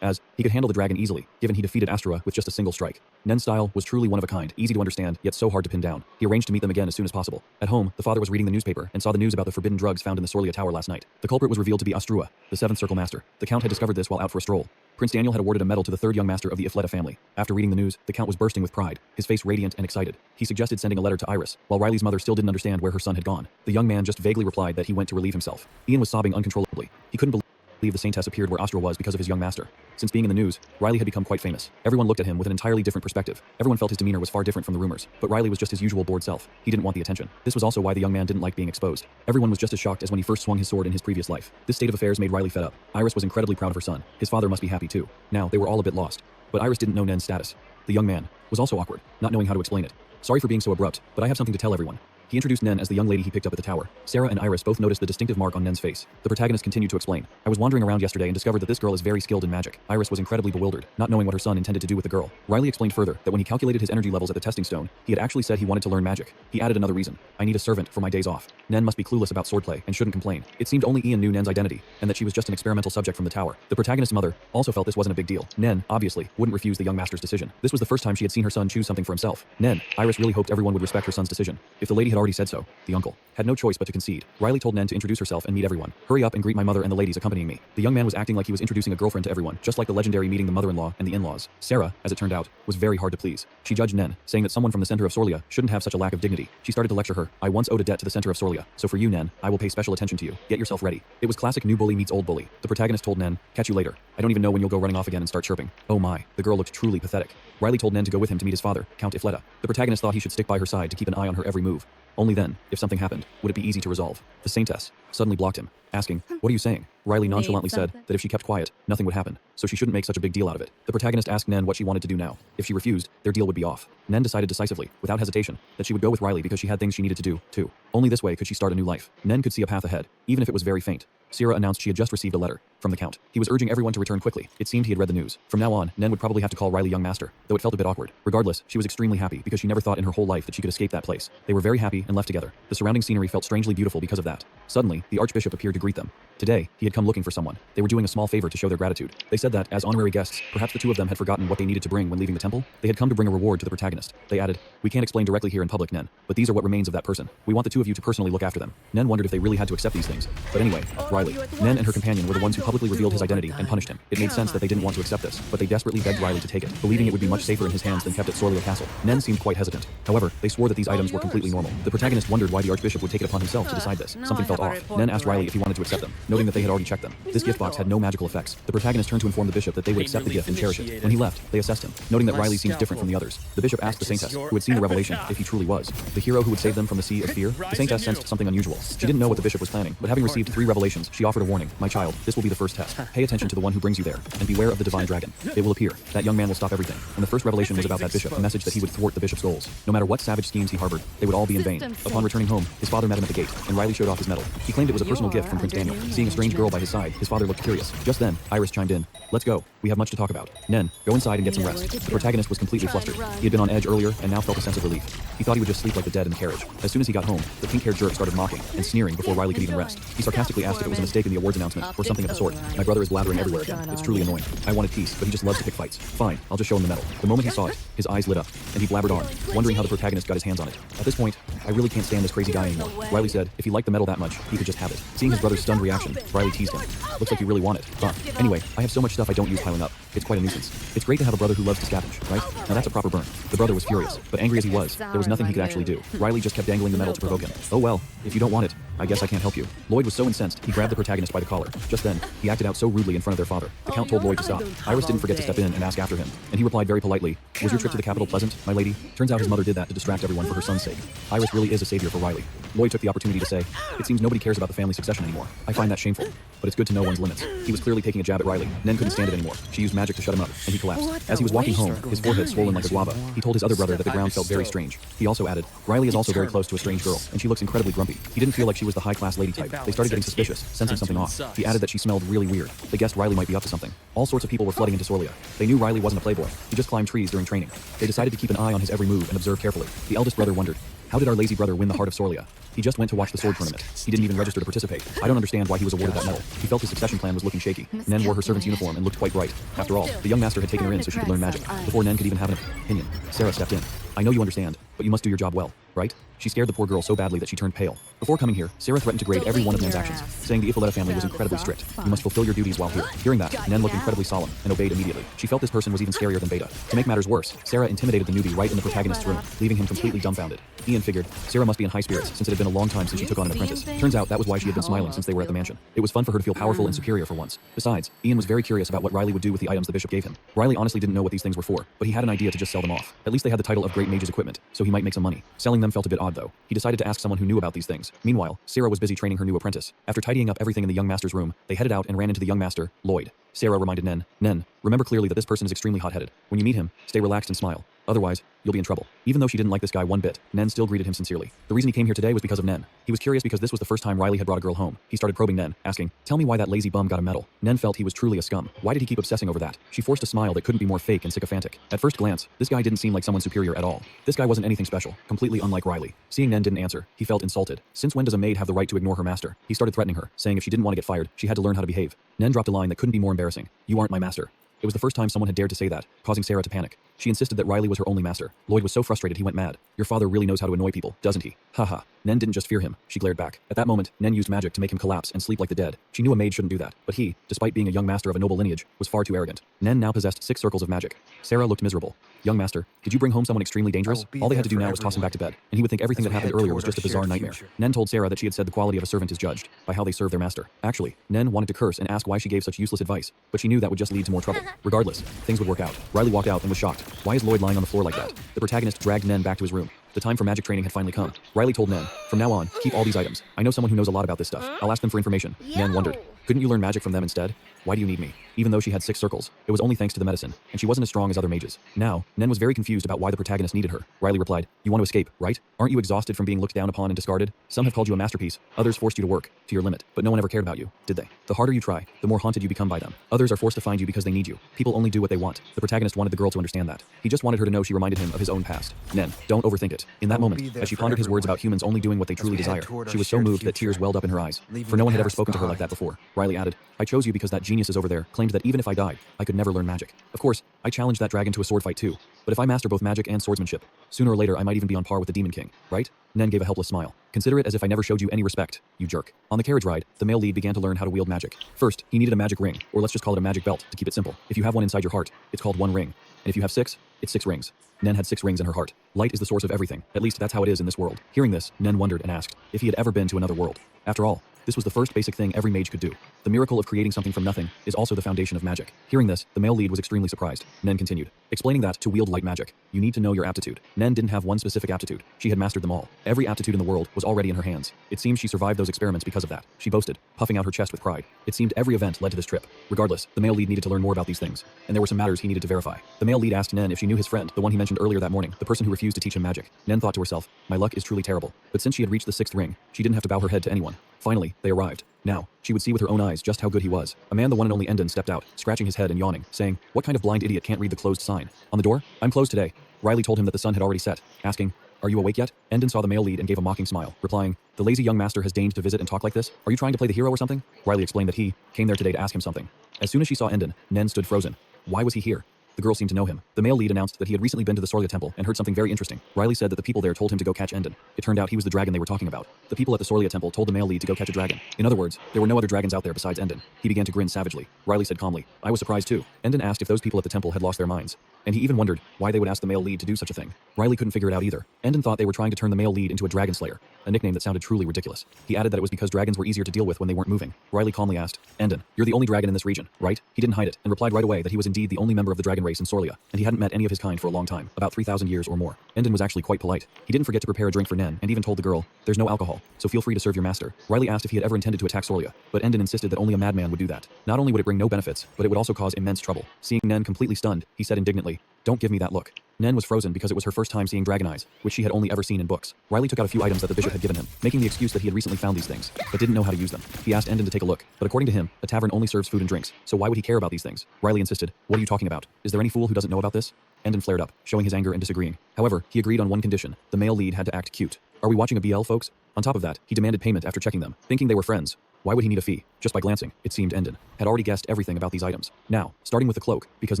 As he could handle the dragon easily, given he defeated Astrua with just a single strike. Nen's style was truly one of a kind, easy to understand, yet so hard to pin down. He arranged to meet them again as soon as possible. At home, the father was reading the newspaper and saw the news about the forbidden drugs found in the Solia Tower last night. The culprit was revealed to be Astrua, the seventh circle master. The Count had discovered this while out for a stroll. Prince Daniel had awarded a medal to the third young master of the Ifleta family. After reading the news, the Count was bursting with pride, his face radiant and excited. He suggested sending a letter to Iris, while Riley's mother still didn't understand where her son had gone. The young man just vaguely replied that he went to relieve himself. Ian was sobbing uncontrollably. He couldn't believe the Saintess appeared where Astrua was because of his young master. Since being in the news, Riley had become quite famous. Everyone looked at him with an entirely different perspective. Everyone felt his demeanor was far different from the rumors, but Riley was just his usual bored self. He didn't want the attention. This was also why the young man didn't like being exposed. Everyone was just as shocked as when he first swung his sword in his previous life. This state of affairs made Riley fed up. Iris was incredibly proud of her son. His father must be happy too. Now, they were all a bit lost. But Iris didn't know Nen's status. The young man was also awkward, not knowing how to explain it. Sorry for being so abrupt, but I have something to tell everyone. He introduced Nen as the young lady he picked up at the tower. Sarah and Iris both noticed the distinctive mark on Nen's face. The protagonist continued to explain. I was wandering around yesterday and discovered that this girl is very skilled in magic. Iris was incredibly bewildered, not knowing what her son intended to do with the girl. Riley explained further that when he calculated his energy levels at the testing stone, he had actually said he wanted to learn magic. He added another reason. I need a servant for my days off. Nen must be clueless about swordplay and shouldn't complain. It seemed only Ian knew Nen's identity, and that she was just an experimental subject from the tower. The protagonist's mother also felt this wasn't a big deal. Nen, obviously, wouldn't refuse the young master's decision. This was the first time she had seen her son choose something for himself. Nen, Iris really hoped everyone would respect her son's decision. If the lady had already said so, the uncle had no choice but to concede. Riley told Nen to introduce herself and meet everyone. Hurry up and greet my mother and the ladies accompanying me. The young man was acting like he was introducing a girlfriend to everyone, just like the legendary meeting the mother-in-law and the in-laws. Sarah, as it turned out, was very hard to please. She judged Nen, saying that someone from the center of Sorlia shouldn't have such a lack of dignity. She started to lecture her. I once owed a debt to the center of Sorlia, so for you, Nen, I will pay special attention to you. Get yourself ready. It was classic new bully meets old bully. The protagonist told Nen, catch you later. I don't even know when you'll go running off again and start chirping. Oh my, the girl looked truly pathetic. Riley told Nen to go with him to meet his father, Count Ifleta. The protagonist thought he should stick by her side to keep an eye on her every move. Only then, if something happened, would it be easy to resolve. The Saintess suddenly blocked him, asking, what are you saying? Riley nonchalantly said that if she kept quiet, nothing would happen, so she shouldn't make such a big deal out of it. The protagonist asked Nen what she wanted to do now. If she refused, their deal would be off. Nen decided decisively, without hesitation, that she would go with Riley because she had things she needed to do, too. Only this way could she start a new life. Nen could see a path ahead, even if it was very faint. Sierra announced she had just received a letter from the Count. He was urging everyone to return quickly. It seemed he had read the news. From now on, Nen would probably have to call Riley young master, though it felt a bit awkward. Regardless, she was extremely happy because she never thought in her whole life that she could escape that place. They were very happy and left together. The surrounding scenery felt strangely beautiful because of that. Suddenly, the Archbishop appeared to greet them. Today, he had come looking for someone. They were doing a small favor to show their gratitude. They said that, as honorary guests, perhaps the two of them had forgotten what they needed to bring when leaving the temple. They had come to bring a reward to the protagonist. They added, we can't explain directly here in public, Nen, but these are what remains of that person. We want the two of you to personally look after them. Nen wondered if they really had to accept these things. But anyway, Riley, Nen and her companion were the ones who publicly revealed his identity and punished him. It made sense that they didn't want to accept this, but they desperately begged Riley to take it, believing it would be much safer in his hands than kept at Sorlia Castle. Nen seemed quite hesitant. However, they swore that these items were completely normal. The protagonist wondered why the Archbishop would take it upon himself to decide this. Something felt off. Nen asked Riley if he wanted to accept them, noting that they had already checked them. This gift box had no magical effects. The protagonist turned to inform the bishop that they would accept the gift and cherish it. When he left, they assessed him, noting that Riley seemed different from the others. The bishop asked the Saintess, who had seen the revelation, if he truly was the hero who would save them from the sea of fear. The Saintess sensed something unusual. She didn't know what the bishop was planning, but having received 3 revelations, she offered a warning. My child, this will be the first test. Pay attention to the one who brings you there, and beware of the divine dragon. It will appear. That young man will stop everything. And the first revelation was about that bishop, a message that he would thwart the bishop's goals. No matter what savage schemes he harbored, they would all be in vain. Upon returning home, his father met him at the gate, and Riley showed off his medal. He claimed it was a personal gift from Prince Daniel. Seeing a strange girl by his side, his father looked curious. Just then, Iris chimed in. Let's go. We have much to talk about. Nen, go inside and get some rest. The protagonist was completely flustered. He had been on edge earlier and now felt a sense of relief. He thought he would just sleep like the dead in the carriage. As soon as he got home, the pink-haired jerk started mocking and sneering before Riley could even rest. He sarcastically asked if it was a mistake in the awards announcement or something of the sort. My brother is blathering everywhere again. It's truly annoying. I wanted peace, but he just loves to pick fights. Fine, I'll just show him the medal. The moment he saw it, his eyes lit up, and he blabbered on, wondering how the protagonist got his hands on it. At this point, I really can't stand this crazy guy anymore. Riley said if he liked the medal that much, he could just have it. Seeing his brother's stunned reaction, Riley teased him. Looks like you really want it. Huh. Anyway, I have so much stuff I don't use piling up. It's quite a nuisance. It's great to have a brother who loves to scavenge, right? Now that's a proper burn. The brother was furious, but angry as he was, there was nothing he could actually do. Riley just kept dangling the medal to provoke him. Oh well, if you don't want it, I guess I can't help you. Lloyd was so incensed, he grabbed the protagonist by the collar. Just then, he acted out so rudely in front of their father. The Count told Lloyd to stop. Iris didn't forget to step in and ask after him, and he replied very politely, was your trip to the capital pleasant, my lady? Turns out his mother did that to distract everyone for her son's sake. Iris really is a savior for Riley. Lloyd took the opportunity to say, it seems nobody cares about the family succession anymore. I find that shameful, but it's good to know one's limits. He was clearly taking a jab at Riley. Nen couldn't stand it anymore. She used magic to shut him up, and he collapsed. As he was walking home, his forehead swollen like a guava, he told his other brother that the ground felt very strange. He also added, Riley is also very close to a strange girl, and she looks incredibly grumpy. He didn't feel like she was the high-class lady type. They started getting suspicious, sensing something off. He added that she smelled really weird. They guessed Riley might be up to something. All sorts of people were flooding into Sorlia. They knew Riley wasn't a playboy. He just climbed trees during training. They decided to keep an eye on his every move and observe carefully. The eldest brother wondered, how did our lazy brother win the heart of Sorlia? He just went to watch the sword tournament. He didn't even register to participate. I don't understand why he was awarded that medal. He felt his succession plan was looking shaky. Nen wore her servant's uniform and looked quite bright. After all, the young master had taken her in so she could learn magic. Before Nen could even have an opinion, Sarah stepped in. I know you understand, but you must do your job well, right? She scared the poor girl so badly that she turned pale. Before coming here, Sarah threatened to grade every one of Nen's actions, saying the Ifaleta family was incredibly strict. You must fulfill your duties while here. Hearing that, Nen looked incredibly solemn and obeyed immediately. She felt this person was even scarier than Beta. To make matters worse, Sarah intimidated the newbie right in the protagonist's room, leaving him completely dumbfounded. Ian figured, Sarah must be in high spirits since it had been a long time since she took on an apprentice. Turns out that was why she had been smiling since they were at the mansion. It was fun for her to feel powerful and superior for once. Besides, Ian was very curious about what Riley would do with the items the bishop gave him. Riley honestly didn't know what these things were for, but he had an idea to just sell them off. At least they had the title of Great Mage's equipment, so he might make some money. Selling them felt a bit odd though. He decided to ask someone who knew about these things. Meanwhile, Sarah was busy training her new apprentice. After tidying up everything in the young master's room, they headed out and ran into the young master, Lloyd. Sarah reminded Nen, remember clearly that this person is extremely hot-headed. When you meet him, stay relaxed and smile. Otherwise, you'll be in trouble. Even though she didn't like this guy one bit, Nen still greeted him sincerely. The reason he came here today was because of Nen. He was curious because this was the first time Riley had brought a girl home. He started probing Nen, asking, "Tell me why that lazy bum got a medal." Nen felt he was truly a scum. Why did he keep obsessing over that? She forced a smile that couldn't be more fake and sycophantic. At first glance, this guy didn't seem like someone superior at all. This guy wasn't anything special, completely unlike Riley. Seeing Nen didn't answer, he felt insulted. Since when does a maid have the right to ignore her master? He started threatening her, saying if she didn't want to get fired, she had to learn how to behave. Nen dropped a line that couldn't be more embarrassing. "You aren't my master." It was the first time someone had dared to say that, causing Sarah to panic. She insisted that Riley was her only master. Lloyd was so frustrated he went mad. "Your father really knows how to annoy people, doesn't he?" Haha. Nen didn't just fear him, she glared back. At that moment, Nen used magic to make him collapse and sleep like the dead. She knew a maid shouldn't do that, but he, despite being a young master of a noble lineage, was far too arrogant. Nen now possessed 6 circles of magic. Sarah looked miserable. "Young master, did you bring home someone extremely dangerous?" All they had to do now was toss him back to bed, and he would think everything that happened earlier was just a bizarre nightmare. Nen told Sarah that she had said the quality of a servant is judged by how they serve their master. Actually, Nen wanted to curse and ask why she gave such useless advice, but she knew that would just lead to more trouble. Regardless, things would work out. Riley walked out and was shocked. Why is Lloyd lying on the floor like that? The protagonist dragged Nen back to his room. The time for magic training had finally come. Riley told Nen, "From now on, keep all these items. I know someone who knows a lot about this stuff. I'll ask them for information." Nen wondered, "Couldn't you learn magic from them instead? Why do you need me?" Even though she had 6 circles, it was only thanks to the medicine, and she wasn't as strong as other mages. Now, Nen was very confused about why the protagonist needed her. Riley replied, "You want to escape, right? Aren't you exhausted from being looked down upon and discarded? Some have called you a masterpiece, others forced you to work to your limit, but no one ever cared about you, did they? The harder you try, the more haunted you become by them. Others are forced to find you because they need you. People only do what they want." The protagonist wanted the girl to understand that. He just wanted her to know she reminded him of his own past. "Nen, don't overthink it." In that moment, as she pondered his words about humans only doing what they truly desire, she was so moved that tears welled up in her eyes. For no one had ever spoken to her like that before. Riley added, "I chose you because that genius is over there claimed that even if I died, I could never learn magic. Of course, I challenged that dragon to a sword fight too. But if I master both magic and swordsmanship, sooner or later I might even be on par with the Demon King, right?" Nen gave a helpless smile. "Consider it as if I never showed you any respect, you jerk." On the carriage ride, the male lead began to learn how to wield magic. First, he needed a magic ring, or let's just call it a magic belt, to keep it simple. If you have one inside your heart, it's called one ring. And if you have 6, it's 6 rings. Nen had 6 rings in her heart. Light is the source of everything. At least that's how it is in this world. Hearing this, Nen wondered and asked if he had ever been to another world. After all, this was the first basic thing every mage could do. The miracle of creating something from nothing is also the foundation of magic. Hearing this, the male lead was extremely surprised. Nen continued, explaining that to wield light magic, you need to know your aptitude. Nen didn't have one specific aptitude. She had mastered them all. Every aptitude in the world was already in her hands. It seemed she survived those experiments because of that. She boasted, puffing out her chest with pride. It seemed every event led to this trip. Regardless, the male lead needed to learn more about these things, and there were some matters he needed to verify. The male lead asked Nen if she knew his friend, the one he mentioned earlier that morning, the person who refused to teach him magic. Nen thought to herself, my luck is truly terrible. But since she had reached the 6th ring, she didn't have to bow her head to anyone. Finally, they arrived. Now, she would see with her own eyes just how good he was. A man, the one and only Endon, stepped out, scratching his head and yawning, saying, "What kind of blind idiot can't read the closed sign on the door? I'm closed today." Riley told him that the sun had already set, asking, "Are you awake yet?" Endon saw the male lead and gave a mocking smile, replying, "The lazy young master has deigned to visit and talk like this? Are you trying to play the hero or something?" Riley explained that he came there today to ask him something. As soon as she saw Endon, Nen stood frozen. Why was he here? The girl seemed to know him. The male lead announced that he had recently been to the Sorlia Temple and heard something very interesting. Riley said that the people there told him to go catch Endon. It turned out he was the dragon they were talking about. The people at the Sorlia Temple told the male lead to go catch a dragon. In other words, there were no other dragons out there besides Endon. He began to grin savagely. Riley said calmly, "I was surprised too." Endon asked if those people at the temple had lost their minds. And he even wondered why they would ask the male lead to do such a thing. Riley couldn't figure it out either. Endon thought they were trying to turn the male lead into a dragon slayer, a nickname that sounded truly ridiculous. He added that it was because dragons were easier to deal with when they weren't moving. Riley calmly asked, "Endon, you're the only dragon in this region, right?" He didn't hide it, and replied right away that he was indeed the only member of the dragon race in Sorlia, and he hadn't met any of his kind for a long time, about 3,000 years or more. Endon was actually quite polite. He didn't forget to prepare a drink for Nen, and even told the girl, "There's no alcohol, so feel free to serve your master." Riley asked if he had ever intended to attack Sorlia, but Endon insisted that only a madman would do that. Not only would it bring no benefits, but it would also cause immense trouble. Seeing Nen completely stunned, he said indignantly, "Don't give me that look." Nen was frozen because it was her first time seeing dragon eyes, which she had only ever seen in books. Riley took out a few items that the bishop had given him, making the excuse that he had recently found these things, but didn't know how to use them. He asked Endon to take a look, but according to him, a tavern only serves food and drinks, so why would he care about these things? Riley insisted, "What are you talking about? Is there any fool who doesn't know about this?" Endon flared up, showing his anger and disagreeing. However, he agreed on one condition. The male lead had to act cute. Are we watching a BL, folks? On top of that, he demanded payment after checking them, thinking they were friends. Why would he need a fee? Just by glancing, it seemed Endon had already guessed everything about these items. Now, starting with the cloak, because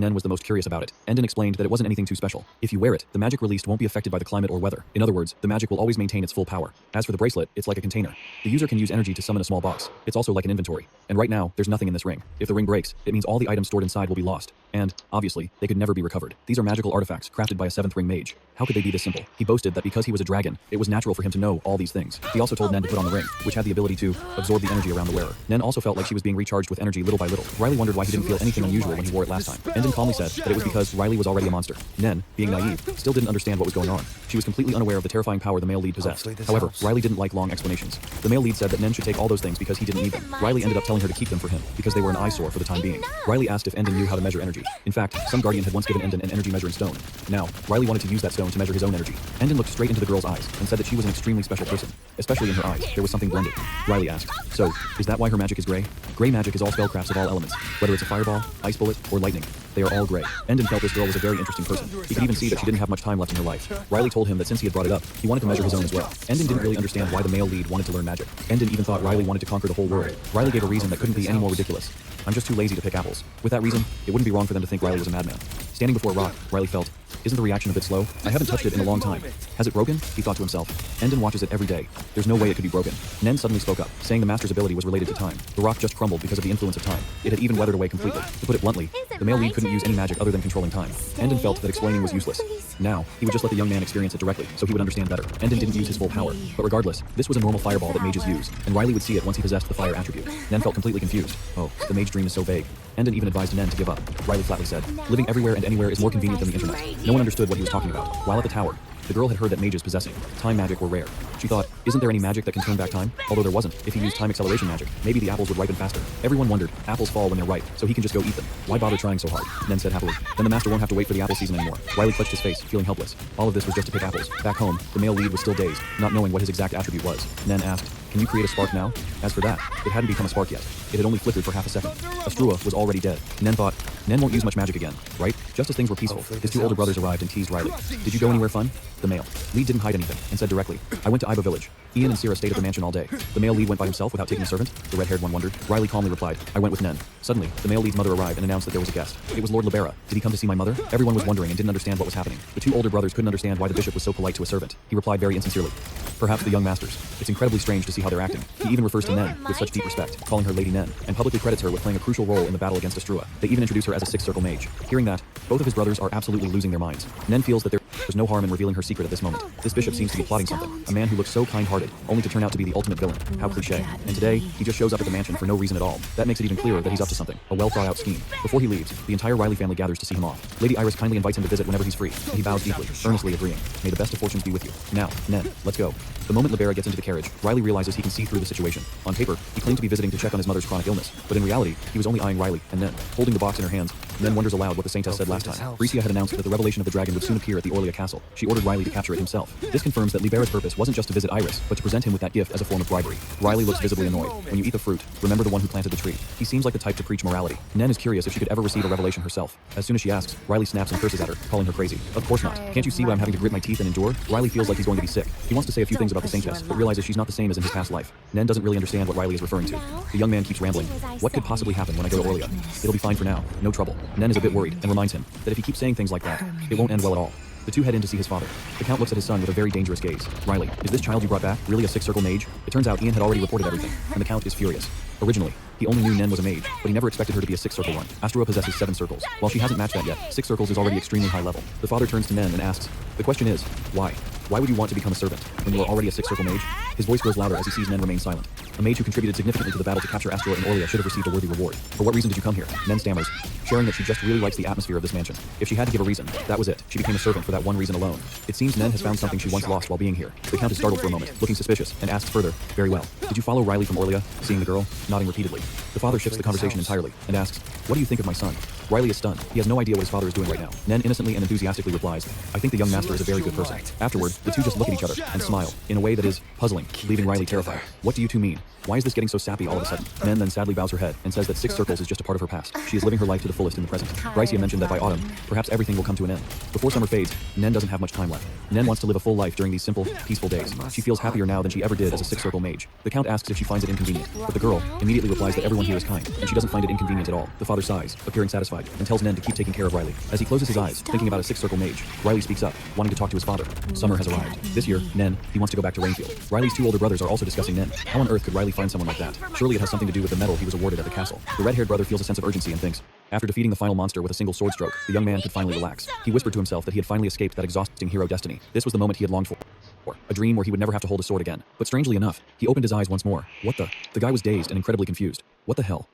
Nen was the most curious about it, Endon explained that it wasn't anything too special. If you wear it, the magic released won't be affected by the climate or weather. In other words, the magic will always maintain its full power. As for the bracelet, it's like a container. The user can use energy to summon a small box. It's also like an inventory. And right now, there's nothing in this ring. If the ring breaks, it means all the items stored inside will be lost. And, obviously, they could never be recovered. These are magical artifacts crafted by a 7th ring mage. How could they be this simple? He boasted that because he was a dragon, it was natural for him to know all these things. He also told Nen to put on the ring, which had the ability to absorb the energy around the wearer. Nen also also felt like she was being recharged with energy little by little. Riley wondered why he didn't feel anything unusual when he wore it last time. Endon calmly said that it was because Riley was already a monster. Nen, being naive, still didn't understand what was going on. She was completely unaware of the terrifying power the male lead possessed. However, Riley didn't like long explanations. The male lead said that Nen should take all those things because he didn't need them. Riley ended up telling her to keep them for him because they were an eyesore for the time being. Riley asked if Endon knew how to measure energy. In fact, some guardian had once given Endon an energy measuring stone. Now, Riley wanted to use that stone to measure his own energy. Endon looked straight into the girl's eyes and said that she was an extremely special person. Especially in her eyes, there was something blended. Riley asked, "So, is that why her magic is gray?" Gray magic is all spellcrafts of all elements, whether it's a fireball, ice bullet, or lightning. They are all gray. Endon felt this girl was a very interesting person. He could even see that she didn't have much time left in her life. Riley told him that since he had brought it up, he wanted to measure his own as well. Endon didn't really understand why the male lead wanted to learn magic. Endon even thought Riley wanted to conquer the whole world. Riley gave a reason that couldn't be any more ridiculous. "I'm just too lazy to pick apples." With that reason, it wouldn't be wrong for them to think Riley was a madman. Standing before a rock, Riley felt, "Isn't the reaction a bit slow? I haven't touched it in a long time. Has it broken?" He thought to himself. Endon watches it every day. There's no way it could be broken. Nen suddenly spoke up, saying the master's ability was related to time. The rock just crumbled because of the influence of time. It had even weathered away completely. To put it bluntly, the male lead couldn't use any magic other than controlling time. Endon felt that explaining was useless. Now, he would just let the young man experience it directly, so he would understand better. Endon didn't use his full power. But regardless, this was a normal fireball that mages use, and Riley would see it once he possessed the fire attribute. Nen felt completely confused. Oh, the mage dream is so vague. Endon even advised Nen to give up. Riley flatly said, "Living everywhere and anywhere is more convenient than the internet." No one understood what he was talking about. While at the tower, the girl had heard that mages possessing time magic were rare. She thought, isn't there any magic that can turn back time? Although there wasn't. If he used time acceleration magic, maybe the apples would ripen faster. Everyone wondered, apples fall when they're ripe, so he can just go eat them. Why bother trying so hard? Nen said happily. Then the master won't have to wait for the apple season anymore. Riley clutched his face, feeling helpless. All of this was just to pick apples. Back home, the male lead was still dazed, not knowing what his exact attribute was. Nen asked, "Can you create a spark now?" As for that, it hadn't become a spark yet. It had only flickered for half a second. Astrua was already dead. Nen thought, Nen won't use much magic again, right? Just as things were peaceful, his two older brothers arrived and teased Riley. "Did you go anywhere fun?" The male lead didn't hide anything and said directly, "I went to Iba village." Ian and Sierra stayed at the mansion all day. The male lead went by himself without taking a servant? The red-haired one wondered. Riley calmly replied, "I went with Nen." Suddenly, the male lead's mother arrived and announced that there was a guest. It was Lord Libera. Did he come to see my mother? Everyone was wondering and didn't understand what was happening. The two older brothers couldn't understand why the bishop was so polite to a servant. He replied very insincerely, "Perhaps the young masters." It's incredibly strange to see how they're acting. He even refers to Nen with such deep respect, calling her Lady Nen, and publicly credits her with playing a crucial role in the battle against Astrua. They even introduce her as a six-circle mage. Hearing that, both of his brothers are absolutely losing their minds. Nen feels that there's no harm in revealing her secret at this moment. This bishop seems to be plotting something. A man who looks so kind-hearted, only to turn out to be the ultimate villain. How cliché. And today, he just shows up at the mansion for no reason at all. That makes it even clearer that he's up to something. A well-thought-out scheme. Before he leaves, the entire Riley family gathers to see him off. Lady Iris kindly invites him to visit whenever he's free, and he bows deeply, earnestly agreeing. "May the best of fortunes be with you. Now, Nen, let's go." The moment Libera gets into the carriage, Riley realizes he can see through the situation. On paper, he claimed to be visiting to check on his mother's chronic illness, but in reality, he was only eyeing Riley and Nen. Holding the box in her hands, Nen wonders aloud what the Saintess said last time. Bricia had announced that the revelation of the dragon would soon appear at the Orlia castle. She ordered Riley to capture it himself. This confirms that Libera's purpose wasn't just to visit Iris, but to present him with that gift as a form of bribery. Riley looks visibly annoyed. When you eat the fruit, remember the one who planted the tree. He seems like the type to preach morality. Nen is curious if she could ever receive a revelation herself. As soon as she asks, Riley snaps and curses at her, calling her crazy. "Of course not. Can't you see what I'm having to grit my teeth and endure?" Riley feels like he's going to be sick. He wants to say a few things about the Saintess, but realizes she's not the same as in his past life. Nen doesn't really understand what Riley is referring to. The young man keeps rambling. "What could possibly happen when I go to Orlia? It'll be fine for now. No trouble." Nen is a bit worried and reminds him that if he keeps saying things like that, it won't end well at all. The two head in to see his father. The Count looks at his son with a very dangerous gaze. "Riley, is this child you brought back really a six-circle mage?" It turns out Ian had already reported everything, and the Count is furious. Originally, he only knew Nen was a mage, but he never expected her to be a six-circle one. Astrua possesses 7 circles. While she hasn't matched that yet, 6 circles is already extremely high level. The father turns to Nen and asks, "The question is, why? Why would you want to become a servant when you are already a six-circle mage?" His voice grows louder as he sees Nen remain silent. A mage who contributed significantly to the battle to capture Astrua and Orlia should have received a worthy reward. "For what reason did you come here?" Nen stammers, sharing that she just really likes the atmosphere of this mansion. If she had to give a reason, that was it. She became a servant for that one reason alone. It seems Nen has found something she once lost while being here. The Count is startled for a moment, looking suspicious, and asks further, "Very well. Did you follow Riley from Orlia?" Seeing the girl, nodding repeatedly. The father shifts the conversation entirely, and asks, "What do you think of my son?" Riley is stunned. He has no idea what his father is doing right now. Nen innocently and enthusiastically replies, "I think the young master is a very good person." Afterward, the two just look at each other and smile, in a way that is puzzling, leaving Riley terrified. "What do you two mean? Why is this getting so sappy all of a sudden?" Nen then sadly bows her head and says that 6 circles is just a part of her past. She is living her life to the fullest in the present. Bricia mentioned that by autumn, perhaps everything will come to an end. Before summer fades, Nen doesn't have much time left. Nen wants to live a full life during these simple, peaceful days. She feels happier now than she ever did as a 6-circle mage. The Count asks if she finds it inconvenient, but the girl immediately replies that everyone here is kind, and she doesn't find it inconvenient at all. The father sighs, appearing satisfied, and tells Nen to keep taking care of Riley. As he closes his eyes, thinking about a 6-circle mage, Riley speaks up, wanting to talk to his father. Summer has arrived. This year, Nen, he wants to go back to Rainfield. Riley's 2 older brothers are also discussing Nen. How on earth could Riley find someone like that? Surely it has something to do with the medal he was awarded at the castle. The red-haired brother feels a sense of urgency and thinks, after defeating the final monster with a single sword stroke, the young man could finally relax. He whispered to himself that he had finally escaped that exhausting hero destiny. This was the moment he had longed for. a dream where he would never have to hold a sword again. But strangely enough, he opened his eyes once more. What the? The guy was dazed and incredibly confused. What the hell?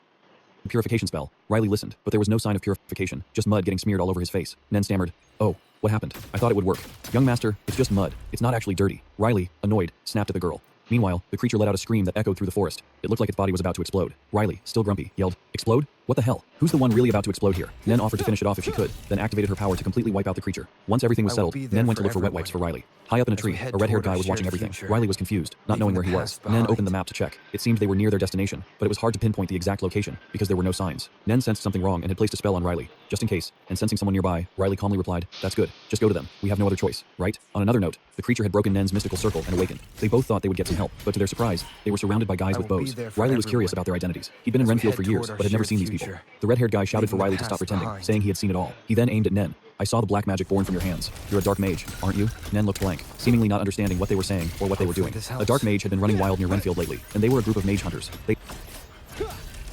Purification spell. Riley listened, but there was no sign of purification, just mud getting smeared all over his face. Nen stammered, "Oh, what happened? I thought it would work." "Young master, it's just mud. It's not actually dirty." Riley, annoyed, snapped at the girl. Meanwhile, the creature let out a scream that echoed through the forest. It looked like its body was about to explode. Riley, still grumpy, yelled, "Explode? What the hell? Who's the one really about to explode here?" Nen offered to finish it off if she could, then activated her power to completely wipe out the creature. Once everything was settled, Nen went to look for wet wipes for Riley. High up in a tree, a red-haired guy was watching everything. Riley was confused, not knowing where he was. Nen opened the map to check. It seemed they were near their destination, but it was hard to pinpoint the exact location, because there were no signs. Nen sensed something wrong and had placed a spell on Riley, just in case, and sensing someone nearby, Riley calmly replied, "That's good. Just go to them. We have no other choice, right?" On another note, the creature had broken Nen's mystical circle and awakened. They both thought they would get some help, but to their surprise, they were surrounded by guys with bows. Riley was curious about their identities. He'd been in Renfield for years, but had never seen these people. The red-haired guy shouted for Riley to stop pretending, saying he had seen it all. He then aimed at Nen. "I saw the black magic born from your hands. You're a dark mage, aren't you?" Nen looked blank, seemingly not understanding what they were saying or what they were doing. A dark mage had been running wild near Renfield lately, and they were a group of mage hunters.